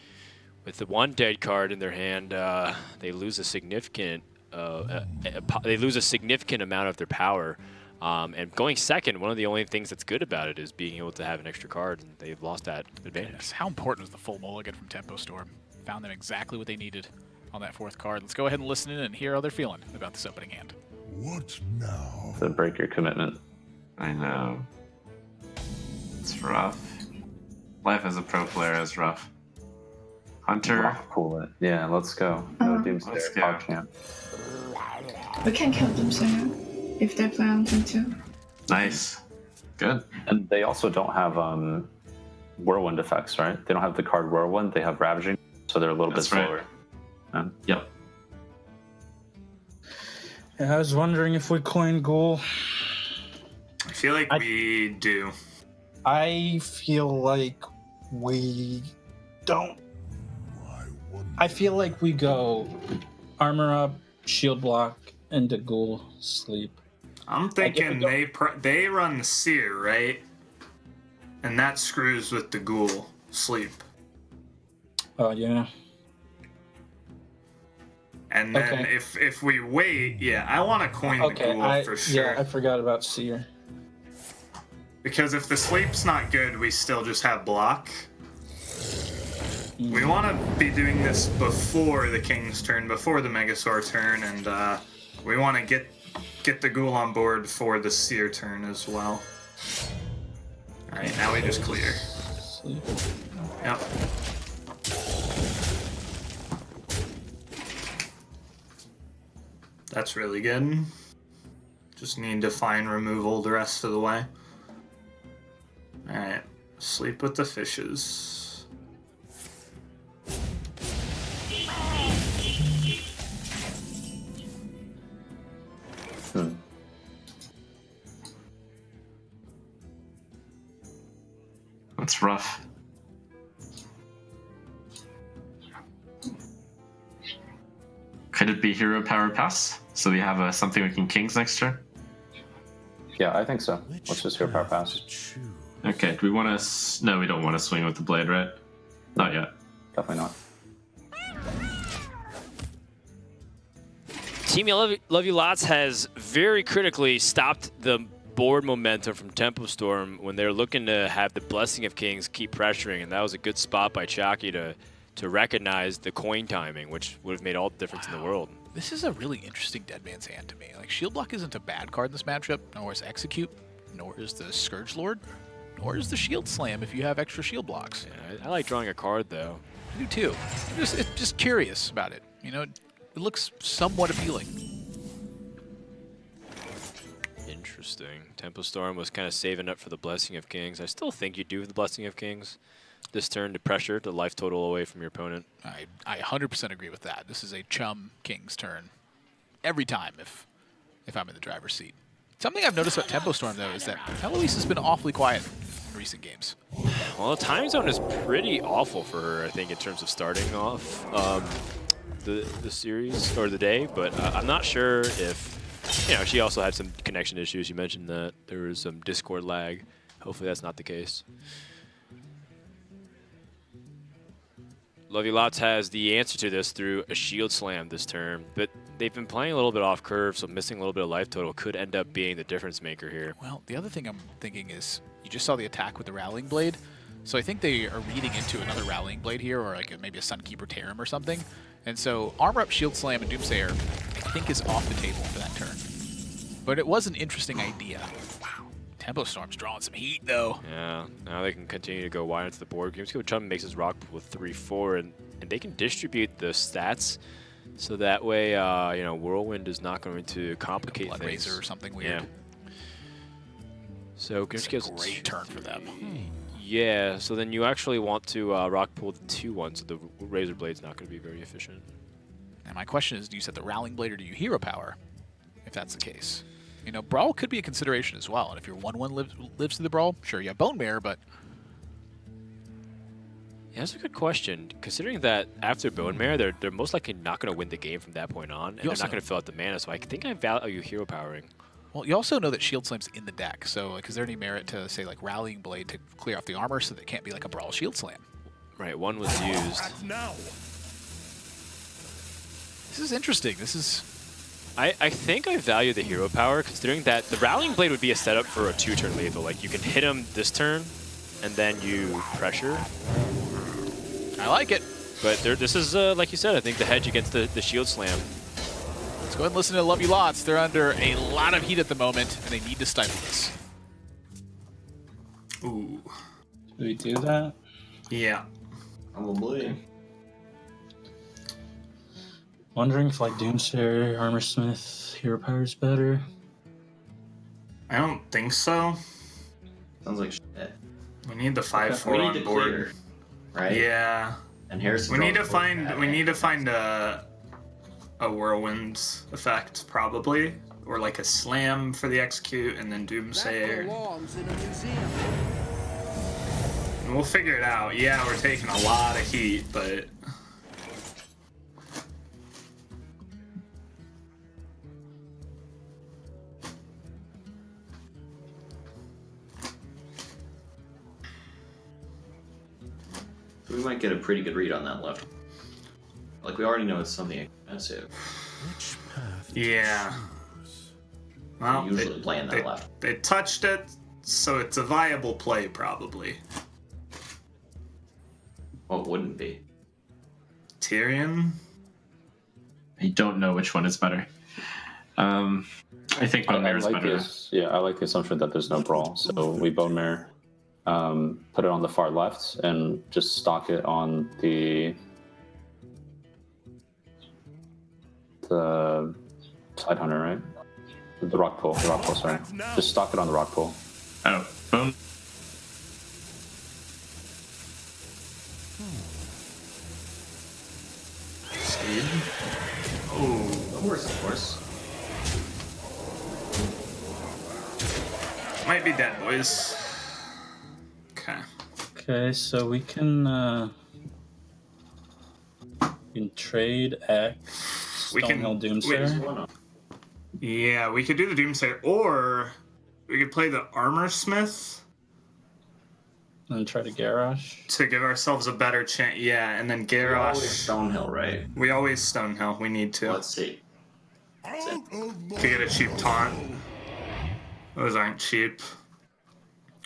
with the 1 dead card in their hand, they lose a significant amount of their power. And going second, one of the only things that's good about it is being able to have an extra card, and they've lost that advantage. Yes. How important was the full mulligan from Tempo Storm? Found them exactly what they needed on that 4th card. Let's go ahead and listen in and hear how they're feeling about this opening hand. What now? To break your commitment. I know. It's rough. Life as a pro player is rough. Hunter. Rock pool it. Yeah, let's go. No Doomsday. Let's go. PogChamp. We can kill Doomsayer if they play on turn 2. Nice. Good. And they also don't have Whirlwind effects, right? They don't have the card Whirlwind. They have Ravaging, so they're a little That's bit right. slower. Yep. Yeah, I was wondering if we coin Ghoul. I feel like we do. I feel like we don't. I feel like we go armor up, shield block, into Ghoul, sleep. I'm thinking they run Seer, right? And that screws with the Ghoul sleep. Oh, yeah. And then Okay. if we wait, yeah, I want to coin the Ghoul for sure. Yeah, I forgot about Seer. Because if the sleep's not good, we still just have block. We want to be doing this before the King's turn, before the Megasaur turn, and we want to get the Ghoul on board for the Seer turn as well. Alright, now we just clear. Sleep. Yep. That's really good. Just need to find removal the rest of the way. Alright, sleep with the fishes. That's rough. Could it be Hero Power Pass? So we have something we can Kings next turn? Yeah, I think so. Let's just Hero Power Pass. Okay, do we want to... No, we don't want to swing with the blade, right? Not yet. Definitely not. Team Love You Lots has very critically stopped the board momentum from Tempo Storm when they're looking to have the Blessing of Kings keep pressuring, and that was a good spot by Chalky to recognize the coin timing, which would have made all the difference in the world. This is a really interesting Dead Man's Hand to me. Like, Shield Block isn't a bad card in this matchup, nor is Execute, nor is the Scourge Lord, nor is the Shield Slam if you have extra Shield Blocks. Yeah, I like drawing a card, though. I do too. I'm just curious about it. You know, it looks somewhat appealing. Interesting. Tempo Storm was kind of saving up for the Blessing of Kings. I still think you do the Blessing of Kings this turn to pressure the life total away from your opponent. I 100% agree with that. This is a chum King's turn every time if I'm in the driver's seat. Something I've noticed about Tempo Storm, though, is that Eloise has been awfully quiet in recent games. Well, the time zone is pretty awful for her, I think, in terms of starting off the series or the day, but I'm not sure if, you know, she also had some connection issues. You mentioned that there was some Discord lag. Hopefully that's not the case. Love You Lots has the answer to this through a Shield Slam this turn, but they've been playing a little bit off curve, so missing a little bit of life total could end up being the difference maker here. Well, the other thing I'm thinking is you just saw the attack with the Rallying Blade, so I think they are reading into another Rallying Blade here, or like maybe a Sunkeeper Tarim or something. And so Armor Up, Shield Slam, and Doomsayer I think is off the table for that turn. But it was an interesting idea. Wow. Tempo Storm's drawing some heat, though. Yeah, now they can continue to go wide into the board. Gamesco Chum makes his rock with 3-4, and they can distribute the stats so that way, you know, Whirlwind is not going to complicate Blood things. Razor or something weird. Yeah. So It's a great turn for them. Yeah, so then you actually want to rock pull the 2-1, so the Razor Blade's not going to be very efficient. And my question is, do you set the Rallying Blade or do you Hero Power, if that's the case? You know, Brawl could be a consideration as well. And if your 1-1 lives through the Brawl, sure, you have Bone Bear, but... Yeah, that's a good question. Considering that after Bone Mare, they're most likely not going to win the game from that point on, and they're not going to fill out the mana, so I think I value Hero Powering. Well, you also know that Shield Slam's in the deck, so like, is there any merit to, say, like, Rallying Blade to clear off the armor so that it can't be like a Brawl Shield Slam? Right, one was used. This is interesting. This is... I think I value the Hero Power, considering that the Rallying Blade would be a setup for a 2-turn lethal. Like, you can hit him this turn, and then you pressure. I like it. But this is, like you said, I think the hedge against the Shield Slam. Let's go ahead and listen to Love You Lots. They're under a lot of heat at the moment, and they need to stifle this. Ooh. Do we do that? Yeah. Probably. Wondering if like Doomsayer, Armorsmith, Hero Power is better. I don't think so. Sounds like shit. We need the 5/4 We need on to board. clear, right? Yeah. And Harrison. We need to find a whirlwind effect probably, or like a slam for the execute, and then Doomsayer. And we'll figure it out. Yeah, we're taking a lot of heat, but. We might get a pretty good read on that left. Like, we already know it's something expensive. Yeah. Well, We're usually playing that left. They touched it, so it's a viable play, probably. What wouldn't be? Tyrion? I don't know which one is better. I think Bone Mare is better. I like the assumption that there's no brawl. So we Bone Mare, put it on the far left, and just stock it on the Side Hunter, right? The rock pool, sorry. Just stock it on the rock pool. Oh, Bone. Steed? Oh, of course. Might be dead, boys. Okay. Okay, so we can trade X. Stonehill Doomsayer. Yeah, we could do the Doomsayer, or we could play the Armorsmith. And try to Garrosh. To give ourselves a better chance. Yeah, and then Garrosh. We always Stonehill, right? We always Stonehill. We need to. Let's see. To get a cheap taunt. Those aren't cheap.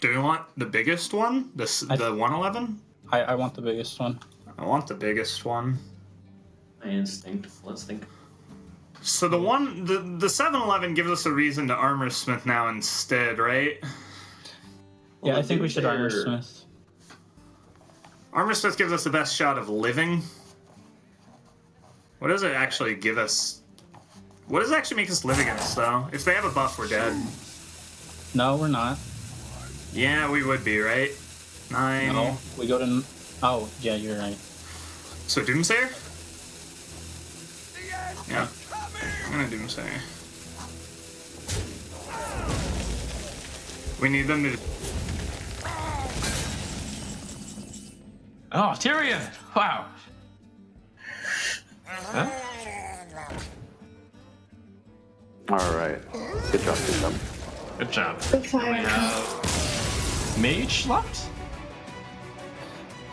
Do we want the biggest one? The 111? I want the biggest one. I want the biggest one. My instinct. Let's think. So the 711 gives us a reason to Armorsmith now instead, right? Yeah, I think we should Armorsmith. Armorsmith gives us the best shot of living. What does it actually give us? What does it actually make us live against, though? If they have a buff, we're dead. No, we're not. Yeah, we would be, right? 9. No, we go to... Oh, yeah, you're right. So Doomsayer? Yeah. I'm gonna Doomsayer. We need them to... Oh, Tyrion! Wow. Huh? All right. Good job. Good job. Good fire. Mage left?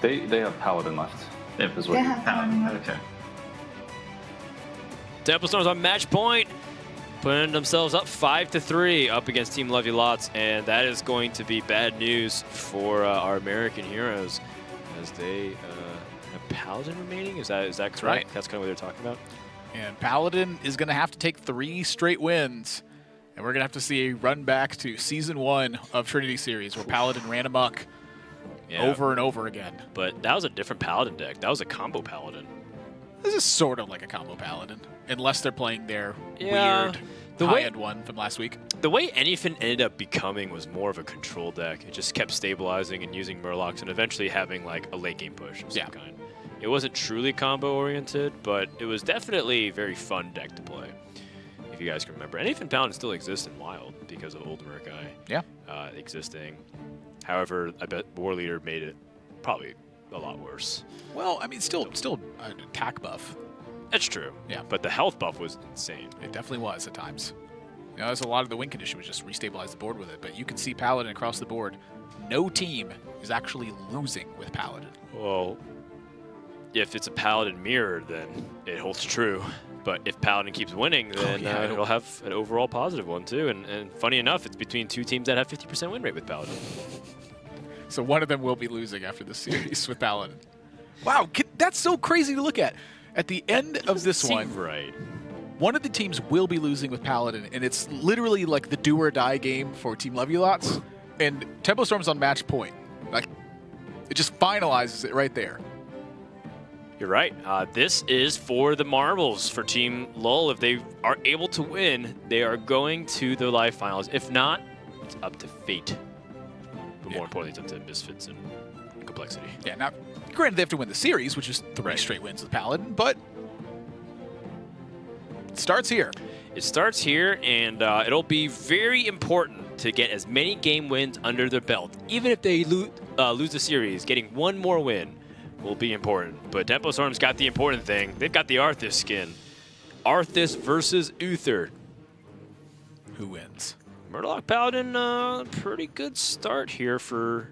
They have Paladin left. They have Paladin left. Okay. Templestorm's on match point, putting themselves up 5-3 up against Team Love You Lots, and that is going to be bad news for our American heroes, as they have Paladin remaining. Is that correct? Right. That's kind of what they're talking about. And Paladin is going to have to take 3 straight wins. And we're going to have to see a run back to Season 1 of Trinity Series, where Paladin ran amok over and over again. But that was a different Paladin deck. That was a combo Paladin. This is sort of like a combo Paladin, unless they're playing their Yeah, weird high-end one from last week. The way Anyfin ended up becoming was more of a control deck. It just kept stabilizing and using Murlocs and eventually having like a late game push of some kind. It wasn't truly combo oriented, but it was definitely a very fun deck to play. If you guys can remember, Anyfin Paladin still exists in Wild because of Old Murkai existing. However, I bet War Leader made it probably a lot worse. Well, I mean, still an attack buff. That's true. Yeah. But the health buff was insane. It definitely was at times. You know, there's a lot of the win condition was just restabilize the board with it, but you can see Paladin across the board. No team is actually losing with Paladin. Well, if it's a Paladin mirror, then it holds true. But if Paladin keeps winning, then it'll have an overall positive one too. And funny enough, it's between 2 teams that have 50% win rate with Paladin. So one of them will be losing after this series with Paladin. Wow, that's so crazy to look at. At the end of this one, right? one of the teams will be losing with Paladin, and it's literally like the do or die game for Team Levulots, and Tempo Storm's on match point. Like, it just finalizes it right there. You're right. This is for the marbles for Team LUL. If they are able to win, they are going to the live finals. If not, it's up to fate. But more importantly, it's up to Misfits and Complexity. Yeah, now, granted, they have to win the series, which is 3 straight wins with Paladin, but it starts here. It starts here, and it'll be very important to get as many game wins under their belt. Even if they lose the series, getting one more win will be important. But Tempo Storm's got the important thing. They've got the Arthas skin. Arthas versus Uther. Who wins? Murloc Paladin, pretty good start here for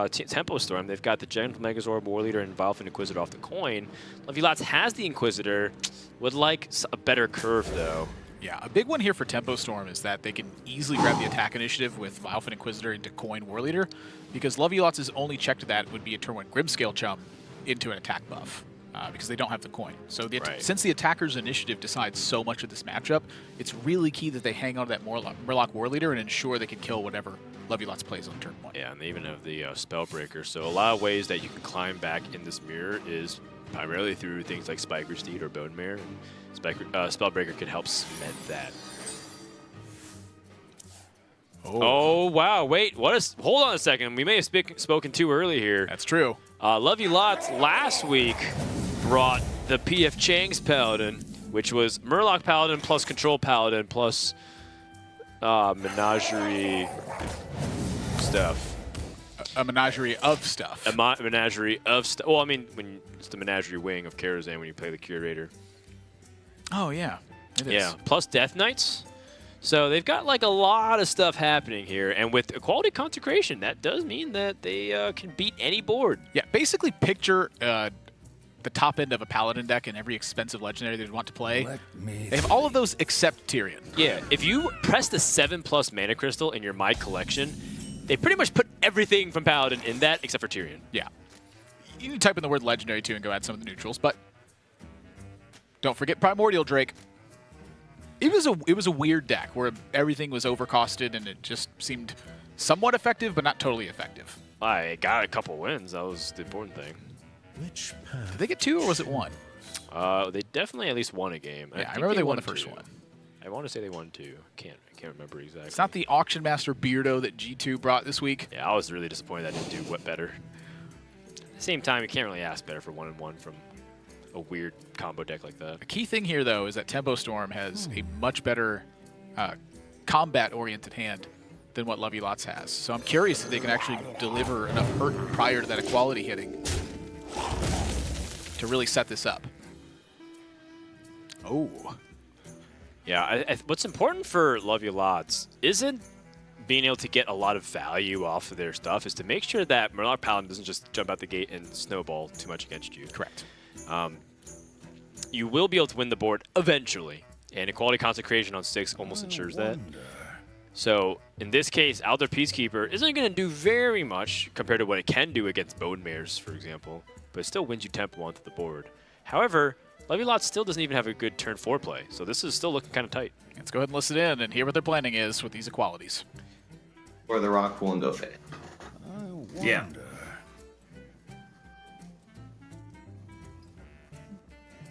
Tempo Storm. They've got the Gentle Megazord, War Leader, and Vilephin Inquisitor off the coin. Levulots has the Inquisitor. Would like a better curve, though. Yeah, a big one here for Tempo Storm is that they can easily grab the attack initiative with Vilephin Inquisitor into coin War Leader, because Levulots' only check to that would be a turn 1 Grimscale Chum into an attack buff, because they don't have the coin. So since the attacker's initiative decides so much of this matchup, it's really key that they hang on to that Murloc War Leader and ensure they can kill whatever Levulots plays on turn 1. Yeah, and they even have the Spellbreaker. So a lot of ways that you can climb back in this mirror is primarily through things like Spiker Steed or Bone Mare. And Spellbreaker could help cement that. Oh wow! Wait, hold on a second. We may have spoken too early here. That's true. Levulots last week brought the PF Chang's Paladin, which was Murloc Paladin plus Control Paladin plus Menagerie stuff. A menagerie of stuff. A menagerie of stuff. Well, I mean, when it's the Menagerie wing of Karazhan when you play the Curator. Oh, yeah. It is. Yeah, plus Death Knights. So they've got like a lot of stuff happening here. And with Equality Consecration, that does mean that they can beat any board. Yeah, basically picture the top end of a Paladin deck and every expensive legendary they'd want to play. They have all of those except Tyrion. Yeah, if you press the 7+ mana crystal in your My Collection, they pretty much put everything from Paladin in that except for Tyrion. Yeah. You need to type in the word legendary too and go add some of the neutrals, but don't forget Primordial Drake. It was a weird deck where everything was overcosted and it just seemed somewhat effective, but not totally effective. I got a couple wins. That was the important thing. Did they get 2 or was it 1? They definitely at least won a game. Yeah, I remember they won the first 1. I want to say they won 2. I can't remember exactly. It's not the Auction Master Beardo that G2 brought this week. Yeah, I was really disappointed I didn't do what better. At the same time, you can't really ask better for 1-1 from a weird combo deck like that. A key thing here, though, is that Tempo Storm has a much better combat-oriented hand than what Levulots has. So I'm curious if they can actually deliver enough hurt prior to that equality hitting to really set this up. Oh. Yeah, what's important for Levulots isn't being able to get a lot of value off of their stuff, is to make sure that Murloc Paladin doesn't just jump out the gate and snowball too much against you. Correct. You will be able to win the board eventually, and Equality Consecration on 6 almost ensures that. So in this case, Alder Peacekeeper isn't going to do very much compared to what it can do against Bone Mares, for example, but it still wins you tempo onto the board. However, Levulots still doesn't even have a good turn 4 play, so this is still looking kind of tight. Let's go ahead and listen in and hear what their planning is with these equalities. Or the rock pool and go fit. Yeah.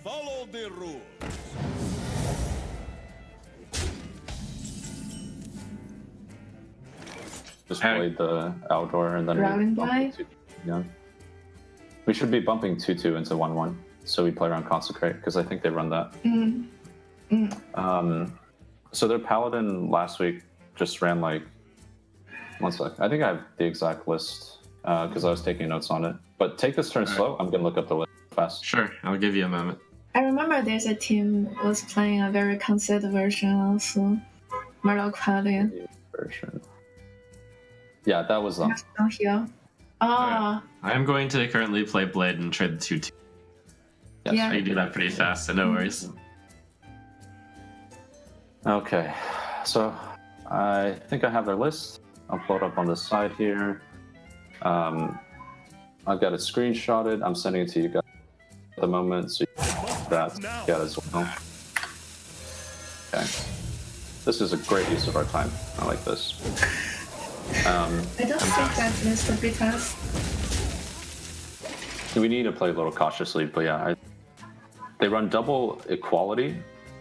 Follow the rules. Just played the outdoor and then Round by? Yeah. We should be bumping 2-2 into 1-1, so we play around Consecrate, because I think they run that. So their Paladin last week just ran like, one sec, I think I have the exact list, because I was taking notes on it. But take this turn slow, I'm going to look up the list fast. Sure, I'll give you a moment. I remember there's a team was playing a very considered version of Murloc Paladin. Version. Yeah, that was them. Down here. Ah. I am going to currently play Blade and trade the 2-2. Yes. Yeah. I do that pretty fast, so no worries. Okay, so I think I have their list. I'll pull it up on the side here. I've got it screenshotted. I'm sending it to you guys at the moment, so you can that as well. Okay. This is a great use of our time. I like this. I don't think that is the beat us. We need to play a little cautiously, but yeah, they run double equality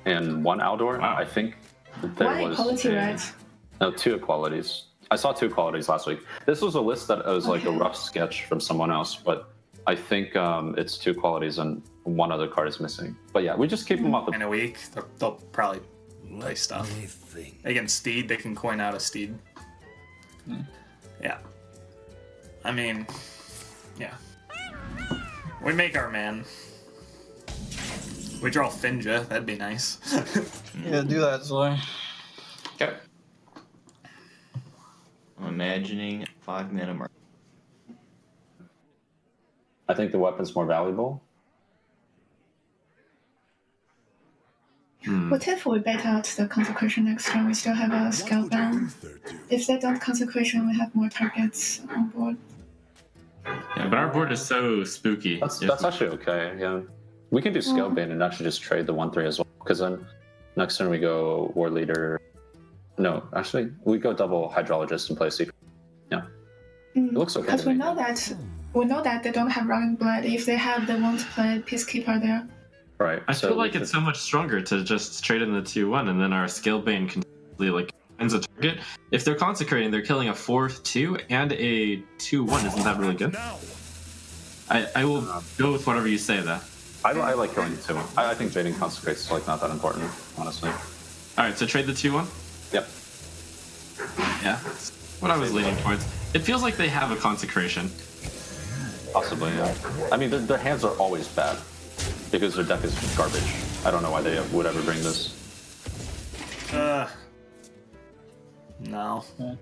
and 1 outdoor. Wow. I think there Why was equality, right? no 2 equalities. I saw 2 equalities last week. This was a list that was like a rough sketch from someone else, but I think it's 2 qualities and 1 other card is missing. But yeah, we just keep them up. In a week, they'll probably play stuff. Against Steed, they can coin out a Steed. Yeah. I mean, yeah. We make our man. We draw Finja, that'd be nice. Yeah, do that, Zoe. Okay. I'm imagining 5 mana mark. I think the weapon's more valuable. What if we bet out the consecration next turn? We still have a scale down. If they don't consecration, we have more targets on board. Yeah, but our board is so spooky. That's actually okay. Yeah, we can do scale bait and actually just trade the 1/3 as well. Because then next turn we go war leader. No, actually we go double hydrologist and play secret. Yeah, it looks okay. Because we know that they don't have running blood. If they have, they won't play peacekeeper there. Right. I feel like it's so much stronger to just trade in the 2/1 and then our scale bane can like finds a target. If they're consecrating, they're killing a 4/2 and a 2/1. Isn't that really good? I will go with whatever you say there. I like killing the 2/1. I think baiting consecrates is like not that important, honestly. All right, so trade the 2/1. Yep. Yeah, that's what I was leaning towards. It feels like they have a consecration. Possibly, yeah. I mean, their hands are always bad because their deck is garbage. I don't know why they would ever bring this. No. Yeah.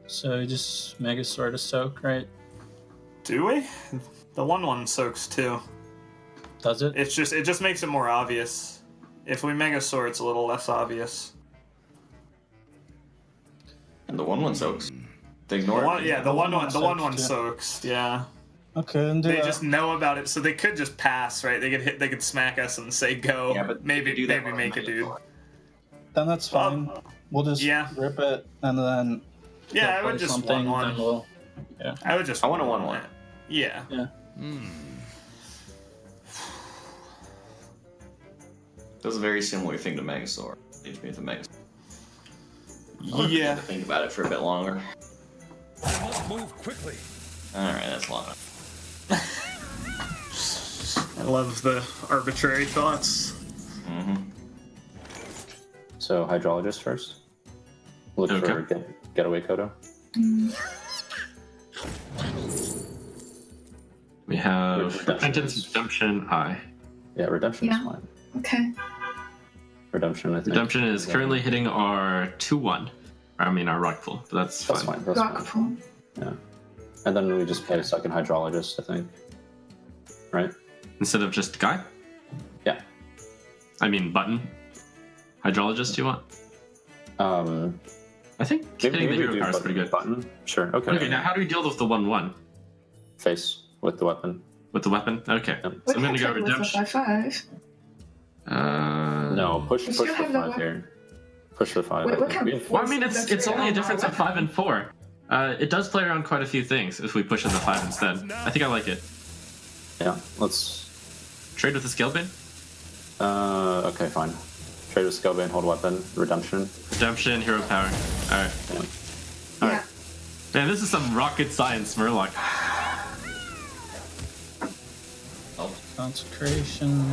So just Mega Sword to soak, right? Do we? The 1/1 soaks too. Does it? It just makes it more obvious. If we Mega Sword, it's a little less obvious. And the 1/1 soaks. They ignore it. Yeah, the 1/1 soaks, soaks. Yeah. Okay, and They just know about it, so they could just pass, right? They could smack us and say go. Yeah, but maybe do that make a dude. Then that's fine. We'll just rip it and then. Yeah, I would just something. 1/1. Then we'll, yeah. I would just. I want a 1/1. Yeah. Yeah. That's a very similar thing to Megasaur. Leaves me with a Megasaur. Yeah. Think about it for a bit longer. I must move quickly. Alright, that's long enough. I love the arbitrary thoughts. So hydrologist first. Look for getaway Kodo. We have Repentance, Redemption, Eye. Yeah, Redemption is fine. Okay. Redemption, I think. Redemption is currently hitting our 2/1. I mean our rock pool, but that's fine. That's Rock pool. Yeah. And then we just play a second hydrologist, I think. Right? Instead of just Guy? Yeah. I mean button. Hydrologist you want? I think hitting the hero card is pretty good. Button. Sure. Okay. Okay, now how do we deal with the 1/1? Face with the weapon. With the weapon? Okay. So I'm gonna go Redemption. 5/5. No, push still the have the 5 here. Push the 5. Wait, Well, I mean, it's only a difference of 5 and 4. It does play around quite a few things if we push in the 5 instead. I think I like it. Yeah, let's trade with the scale bane. Okay, fine. Trade with scale bane, hold weapon, redemption. Redemption, hero power. All right. Yeah. All right. Man, this is some rocket science, Murloc. Consecration.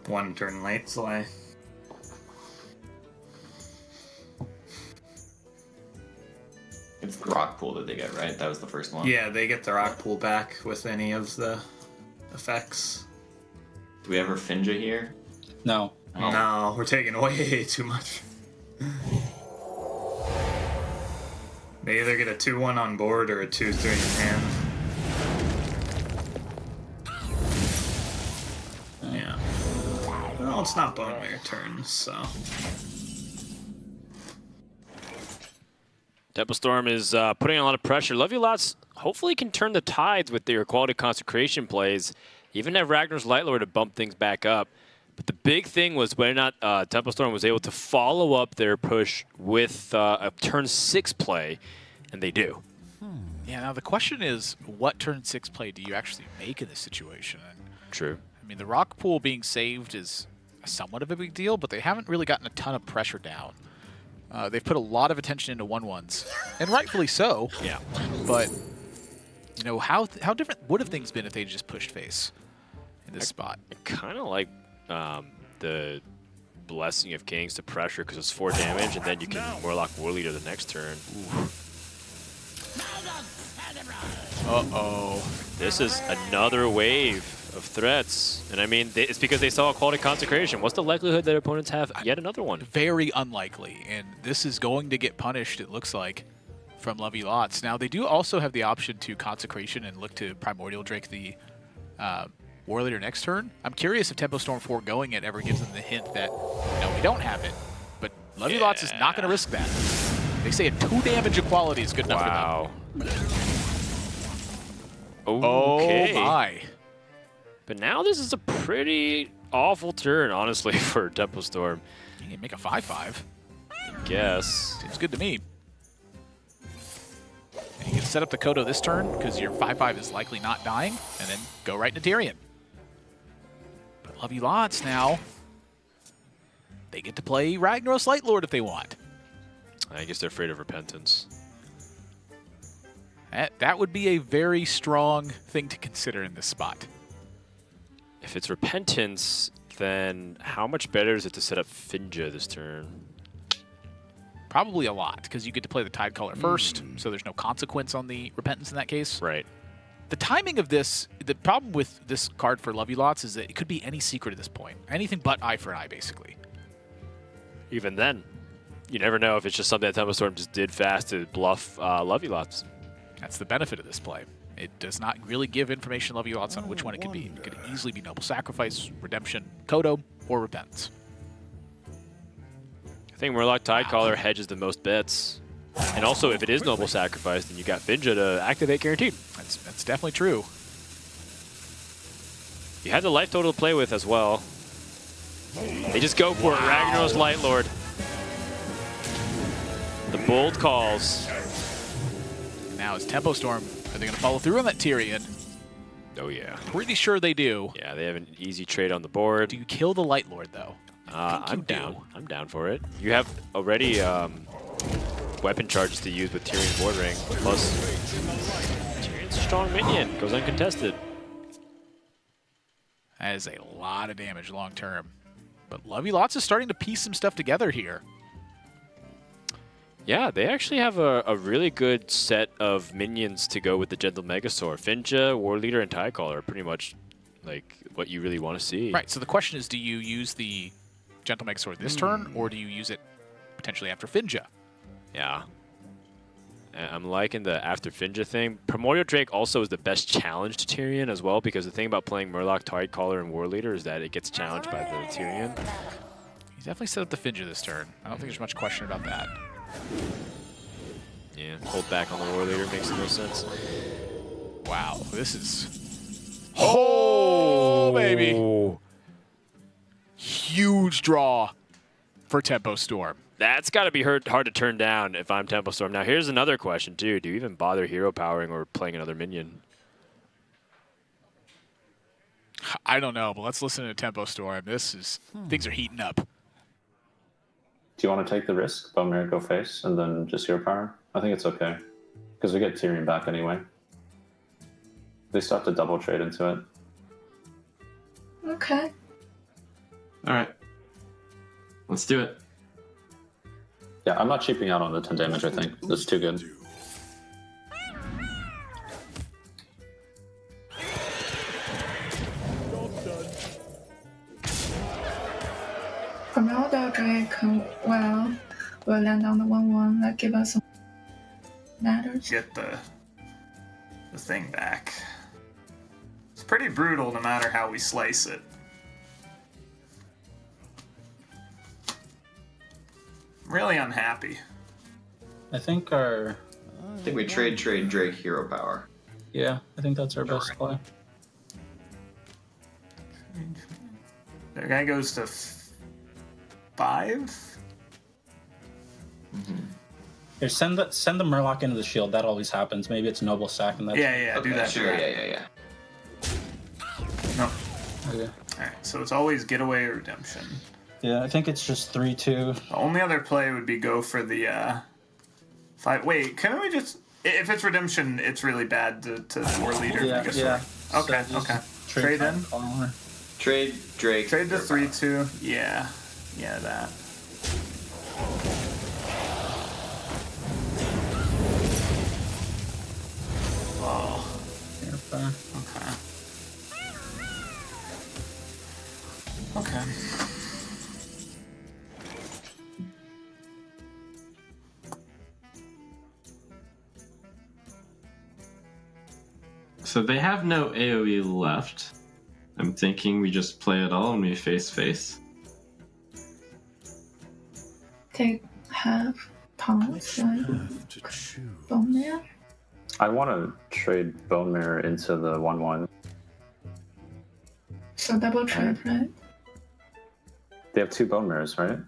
One turn late, Slay. It's the rock pool that they get, right? That was the first one. Yeah, they get the rock pool back with any of the effects. Do we ever Finja here? No. Oh. No, we're taking way too much. They either get a 2/1 on board or a 2/3 in hand. Yeah. Well, it's not Bone Mare turns, so. Temple Storm is putting a lot of pressure. Lovely Lots hopefully can turn the tides with their quality consecration plays. Even have Ragnar's Lightlord to bump things back up. But the big thing was whether or not Temple Storm was able to follow up their push with a turn 6 play, and they do. Yeah, now the question is, what turn 6 play do you actually make in this situation? And, True. I mean, the rock pool being saved is somewhat of a big deal, but they haven't really gotten a ton of pressure down. They've put a lot of attention into 1/1s, and rightfully so. Yeah. But, you know, how different would have things been if they just pushed face in this spot? I kind of like the Blessing of Kings to pressure because it's 4 damage, and then you can Warlock War Leader the next turn. Ooh. Uh-oh. This is another wave of threats. And I mean, it's because they saw a quality consecration. What's the likelihood that opponents have yet another one? Very unlikely. And this is going to get punished, it looks like, from Lovey Lots. Now, they do also have the option to consecration and look to Primordial Drake the War Leader next turn. I'm curious if Tempo Storm foregoing it ever gives them the hint that, no, we don't have it. But Lovey Lots is not going to risk that. They say a 2 damage equality is good enough for them. Okay. Oh my. But now this is a pretty awful turn, honestly, for Tempo Storm. You can make a 5/5. I guess. Seems good to me. And you can set up the Kodo this turn because your 5/5 is likely not dying, and then go right into Tyrion. But Lovey Lots now, they get to play Ragnaros Lightlord if they want. I guess they're afraid of Repentance. That would be a very strong thing to consider in this spot. If it's Repentance, then how much better is it to set up Finja this turn? Probably a lot, because you get to play the Tidecaller first, so there's no consequence on the Repentance in that case. Right. The timing of this, the problem with this card for Lovey Lots is that it could be any secret at this point. Anything but eye for eye, basically. Even then, you never know if it's just something that Tempo Storm just did fast to bluff Lovey Lots. That's the benefit of this play. It does not really give information Lovey Lots on which one it could be. It could easily be Noble Sacrifice, Redemption, Kodo, or Repentance. I think Murloc Tidecaller hedges the most bets. And also, if it is Noble Sacrifice, then you got Finja to activate Guaranteed. That's definitely true. You have the life total to play with as well. They just go for it. Ragnaros Lightlord. The bold calls. Now it's Tempo Storm. Are they going to follow through on that Tyrion? Oh, yeah. Pretty sure they do. Yeah, they have an easy trade on the board. Do you kill the Lightlord, though? I'm down. I'm down for it. You have already weapon charges to use with Tyrion's Ward Ring. Plus, Tyrion's a strong minion. Goes uncontested. That is a lot of damage long term. But Lovey Lots is starting to piece some stuff together here. Yeah, they actually have a really good set of minions to go with the Gentle Megasaur. Finja, War Leader, and Tidecaller are pretty much like what you really want to see. Right, so the question is, do you use the Gentle Megasaur this turn, or do you use it potentially after Finja? Yeah. I'm liking the after Finja thing. Primordial Drake also is the best challenge to Tyrion as well, because the thing about playing Murloc, Tidecaller, and War Leader is that it gets challenged by the Tyrion. He's definitely set up the Finja this turn. I don't think there's much question about that. Yeah, hold back on the War Leader makes no sense. Wow, this is... Oh, baby! Huge draw for Tempo Storm. That's got to be hard to turn down if I'm Tempo Storm. Now, here's another question, too. Do you even bother hero powering or playing another minion? I don't know, but let's listen to Tempo Storm. This is... Things are heating up. Do you want to take the risk, Bone Mirror go face, and then just hero power? I think it's okay. Because we get Tyrion back anyway. They still have to double trade into it. Okay. Alright. Let's do it. Yeah, I'm not cheaping out on the 10 damage, I think. That's too good. Primordial Drake, well, will land on the 1/1, like give us some matters. Get the thing back. It's pretty brutal no matter how we slice it. Really unhappy. I think we trade Drake hero power. Yeah, I think that's our best play. Their guy goes to 5. Here, send the Murloc into the shield. That always happens. Maybe it's noble sack and that's Yeah, do that. Sure, yeah. No. Okay. Alright, so it's always getaway or redemption. Yeah, I think it's just 3-2. The only other play would be go for the 5. Wait, can we just... If it's redemption, it's really bad to war leader. Yeah. Okay. Trade in. Trade Drake. Trade to 3-2. Yeah, that. Oh. Okay. So they have no AoE left. I'm thinking we just play it all and we face. Take half pounds, right? Bone Mirror? I want to trade Bone Mirror into the 1/1. So double trade, right? They have 2 Bone Mirrors, right?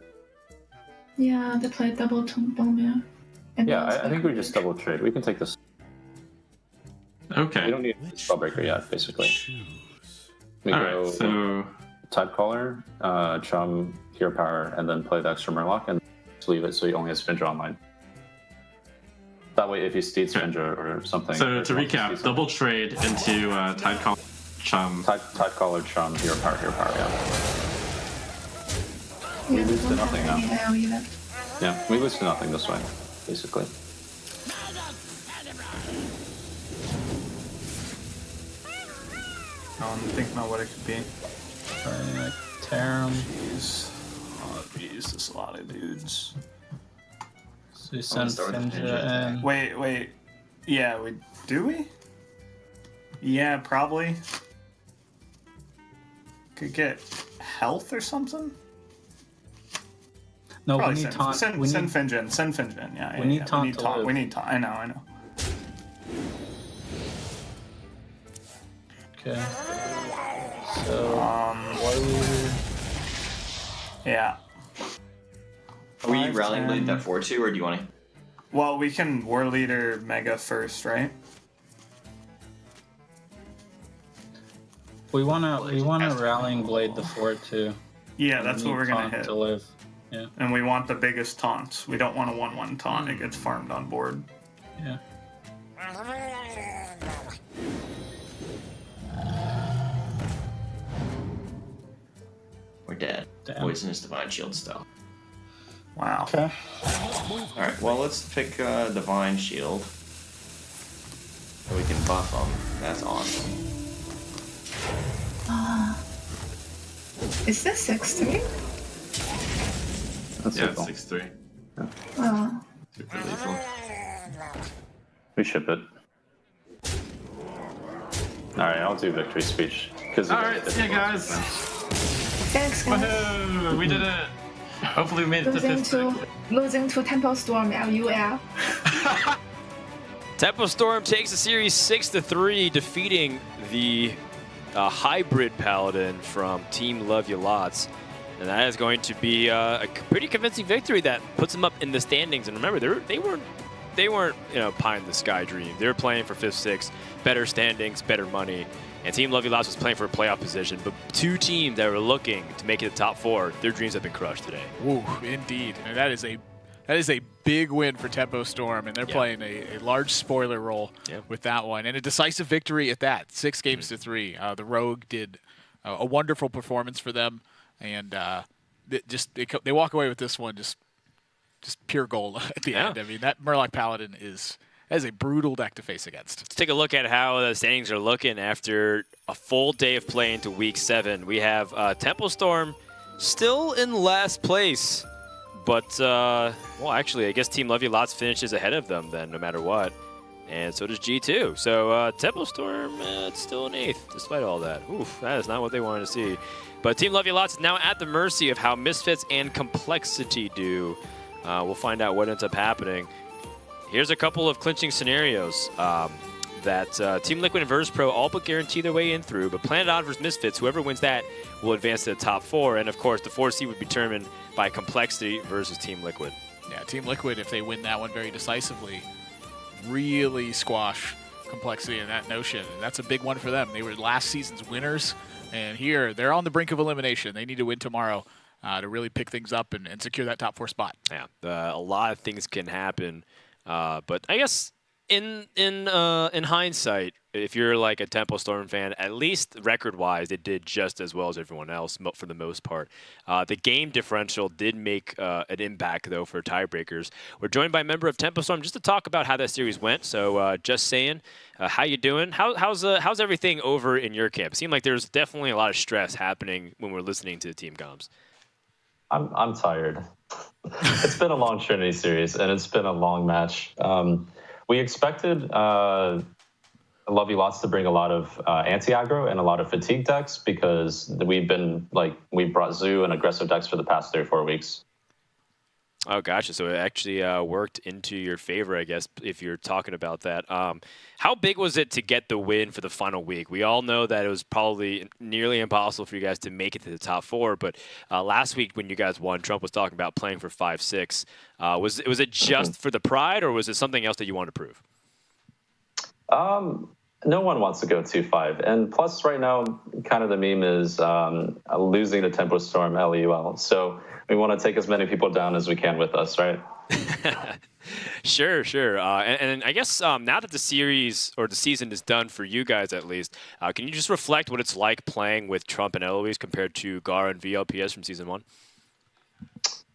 Yeah, they play double Bone Mirror. Yeah, I think we just double trade. We can take this. Okay. We don't need a Spellbreaker yet, basically. We go so Type Caller, Chum, Hero Power, and then play the extra Murloc, and just leave it so he only has Spindra online. That way, if he steeds Spindra or something. So to recap, double trade into Tide Caller, Chum. Tide Caller, Chum, Hero Power, yeah. We lose to nothing now. Yeah, we lose to nothing this way, basically. I'm thinking about what it could be. Tear him. Jeez, there's a lot of dudes. So you send Finja in. Wait. Yeah, do we? Yeah, probably. Could get health or something? No, probably we need taunt. taunt. Send Finja in. Yeah, we need taunt. We need taunt. I know. Okay. So, War Leader. Yeah. Are we rallying blade that 4-2, or do you want to? Well, we can War Leader Mega first, right? We wanna Rallying Blade the 4-2. Yeah, that's what we're gonna hit. To live. Yeah. And we want the biggest taunts. We don't want a 1/1 taunt. It gets farmed on board. Yeah. We're dead. Poisonous Divine Shield style. Wow. Okay. Alright, well, let's pick Divine Shield. So we can buff them. That's awesome. Is this 6-3? That's it's 6-3. Oh. Super lethal. We ship it. Alright, I'll do victory speech. Alright, see ya, guys. Thanks, guys. Woohoo! We did it! Hopefully we made it to 5th. Losing to Temple Storm, LUL. Tempo Storm takes the series 6-3, defeating the hybrid paladin from Team Love Ya Lots. And that is going to be a pretty convincing victory that puts them up in the standings. And remember, they weren't pie in the sky dream. They were playing for 5th, 6th, better standings, better money. And Team Love Ya Lots was playing for a playoff position. But 2 teams that were looking to make it the top 4, their dreams have been crushed today. Ooh, indeed. And that is a big win for Tempo Storm, and they're playing a large spoiler role with that one. And a decisive victory at that, 6 games to 3. The Rogue did a wonderful performance for them, and they walk away with this one just pure gold at the end. I mean, that Murloc Paladin is a brutal deck to face against. Let's take a look at how the standings are looking after a full day of play into Week 7. We have Tempo Storm still in last place. But, well, actually, I guess Team Love Ya Lots finishes ahead of them then, no matter what. And so does G2. So, Tempo Storm, it's still in 8th, despite all that. Oof, that is not what they wanted to see. But Team Love Ya Lots is now at the mercy of how Misfits and Complexity do. We'll find out what ends up happening. Here's a couple of clinching scenarios that Team Liquid and Virtus Pro all but guarantee their way in through, but Planet Odd versus Misfits, whoever wins that will advance to the top 4, and of course the 4th seed would be determined by Complexity versus Team Liquid. Yeah, Team Liquid, if they win that one very decisively, really squash Complexity and that notion, and that's a big one for them. They were last season's winners, and here they're on the brink of elimination. They need to win tomorrow to really pick things up and secure that top 4 spot. Yeah, a lot of things can happen, but I guess in hindsight, if you're like a Tempo Storm fan, at least record-wise, it did just as well as everyone else for the most part. The game differential did make an impact, though, for tiebreakers. We're joined by a member of Tempo Storm just to talk about how that series went. So, just saying, how you doing? How's everything over in your camp? It seemed like there's definitely a lot of stress happening when we're listening to the team comms. I'm tired. It's been a long Trinity series, and it's been a long match. We expected Lovey Lots to bring a lot of anti-aggro and a lot of fatigue decks because we brought Zoo and aggressive decks for the past 3 or 4 weeks. Oh, gotcha. So it actually worked into your favor, I guess, if you're talking about that. How big was it to get the win for the final week? We all know that it was probably nearly impossible for you guys to make it to the top 4, but last week when you guys won, Trump was talking about playing for 5-6. Was it just for the pride, or was it something else that you wanted to prove? No one wants to go 2-5. And plus, right now, kind of the meme is losing to Tempo Storm LUL. So we want to take as many people down as we can with us, right? Sure. And I guess now that the series or the season is done for you guys at least, can you just reflect what it's like playing with Trump and Eloise compared to Gar and VLPS from Season 1?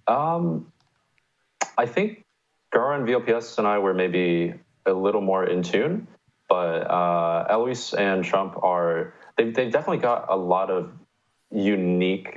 I think Gar and VLPS and I were maybe a little more in tune, but Eloise and Trump they've definitely got a lot of unique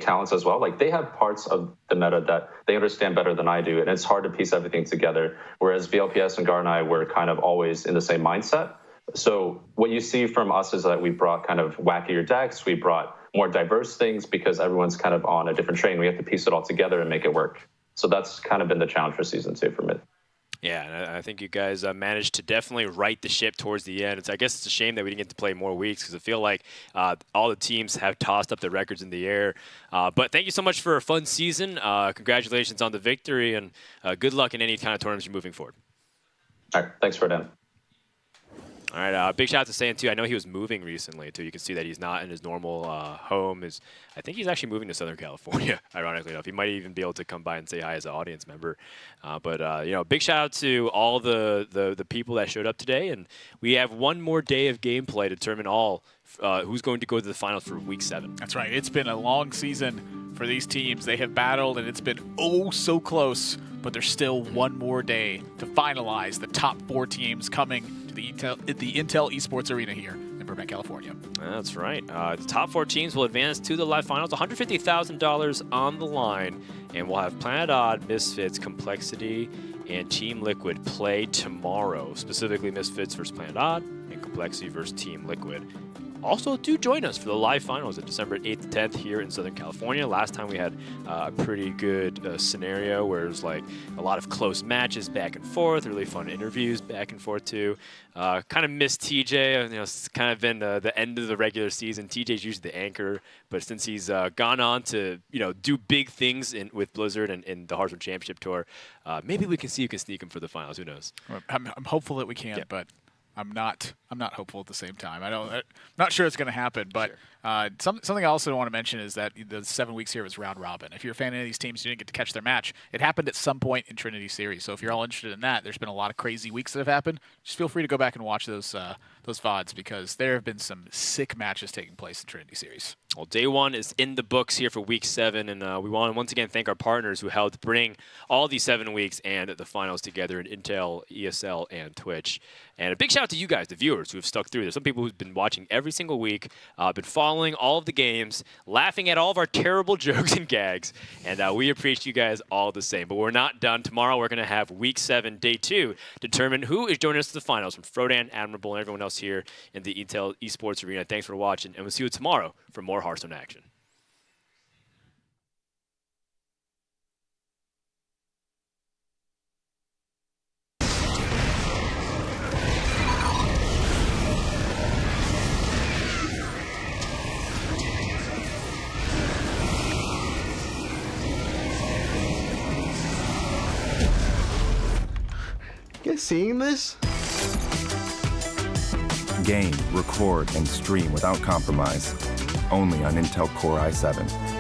talents as well. Like, they have parts of the meta that they understand better than I do, and it's hard to piece everything together. Whereas VLPS and Gar and I were kind of always in the same mindset. So what you see from us is that we brought kind of wackier decks. We brought more diverse things because everyone's kind of on a different train. We have to piece it all together and make it work. So that's kind of been the challenge for Season 2 for me. Yeah, and I think you guys managed to definitely right the ship towards the end. I guess it's a shame that we didn't get to play more weeks because I feel like all the teams have tossed up their records in the air. But thank you so much for a fun season. Congratulations on the victory, and good luck in any kind of tournaments you're moving forward. All right, thanks for that. All right, big shout out to Saiyan too. I know he was moving recently too. You can see that he's not in his normal home. I think he's actually moving to Southern California. Ironically enough, he might even be able to come by and say hi as an audience member. But big shout out to all the people that showed up today, and we have one more day of gameplay to determine who's going to go to the finals for Week 7. That's right. It's been a long season for these teams. They have battled, and it's been oh so close. But there's still one more day to finalize the top 4 teams coming to the Intel Esports Arena here in Burbank, California. That's right. The top 4 teams will advance to the live finals, $150,000 on the line, and we'll have Planet Odd, Misfits, Complexity, and Team Liquid play tomorrow. Specifically, Misfits versus Planet Odd and Complexity versus Team Liquid. Also, do join us for the live finals on December 8th to 10th here in Southern California. Last time we had a pretty good scenario where it was like a lot of close matches back and forth, really fun interviews back and forth too. Kind of missed TJ. It's kind of been the end of the regular season. TJ's usually the anchor, but since he's gone on to do big things with Blizzard and in the Hearthstone Championship Tour, maybe we can see who can sneak him for the finals. Who knows? I'm hopeful that we can, yeah. But I'm not hopeful at the same time. I'm not sure it's going to happen, but sure. Something I also want to mention is that the 7 weeks here was round robin. If you're a fan of any of these teams, you didn't get to catch their match. It happened at some point in Trinity Series. So if you're all interested in that, there's been a lot of crazy weeks that have happened. Just feel free to go back and watch those VODs because there have been some sick matches taking place in Trinity Series. Well, day 1 is in the books here for Week 7, and we want to once again thank our partners who helped bring all these 7 weeks and the finals together in Intel, ESL, and Twitch. And a big shout out to you guys, the viewers, who have stuck through. There's some people who've been watching every single week, been following all of the games, laughing at all of our terrible jokes and gags, and we appreciate you guys all the same. But we're not done. Tomorrow we're going to have Week 7, Day 2, determine who is joining us to the finals from Frodan, Admirable, and everyone else here in the Intel Esports Arena. Thanks for watching, and we'll see you tomorrow for more Hearthstone action. guys seeing this? Game, record, and stream without compromise. Only on Intel Core i7.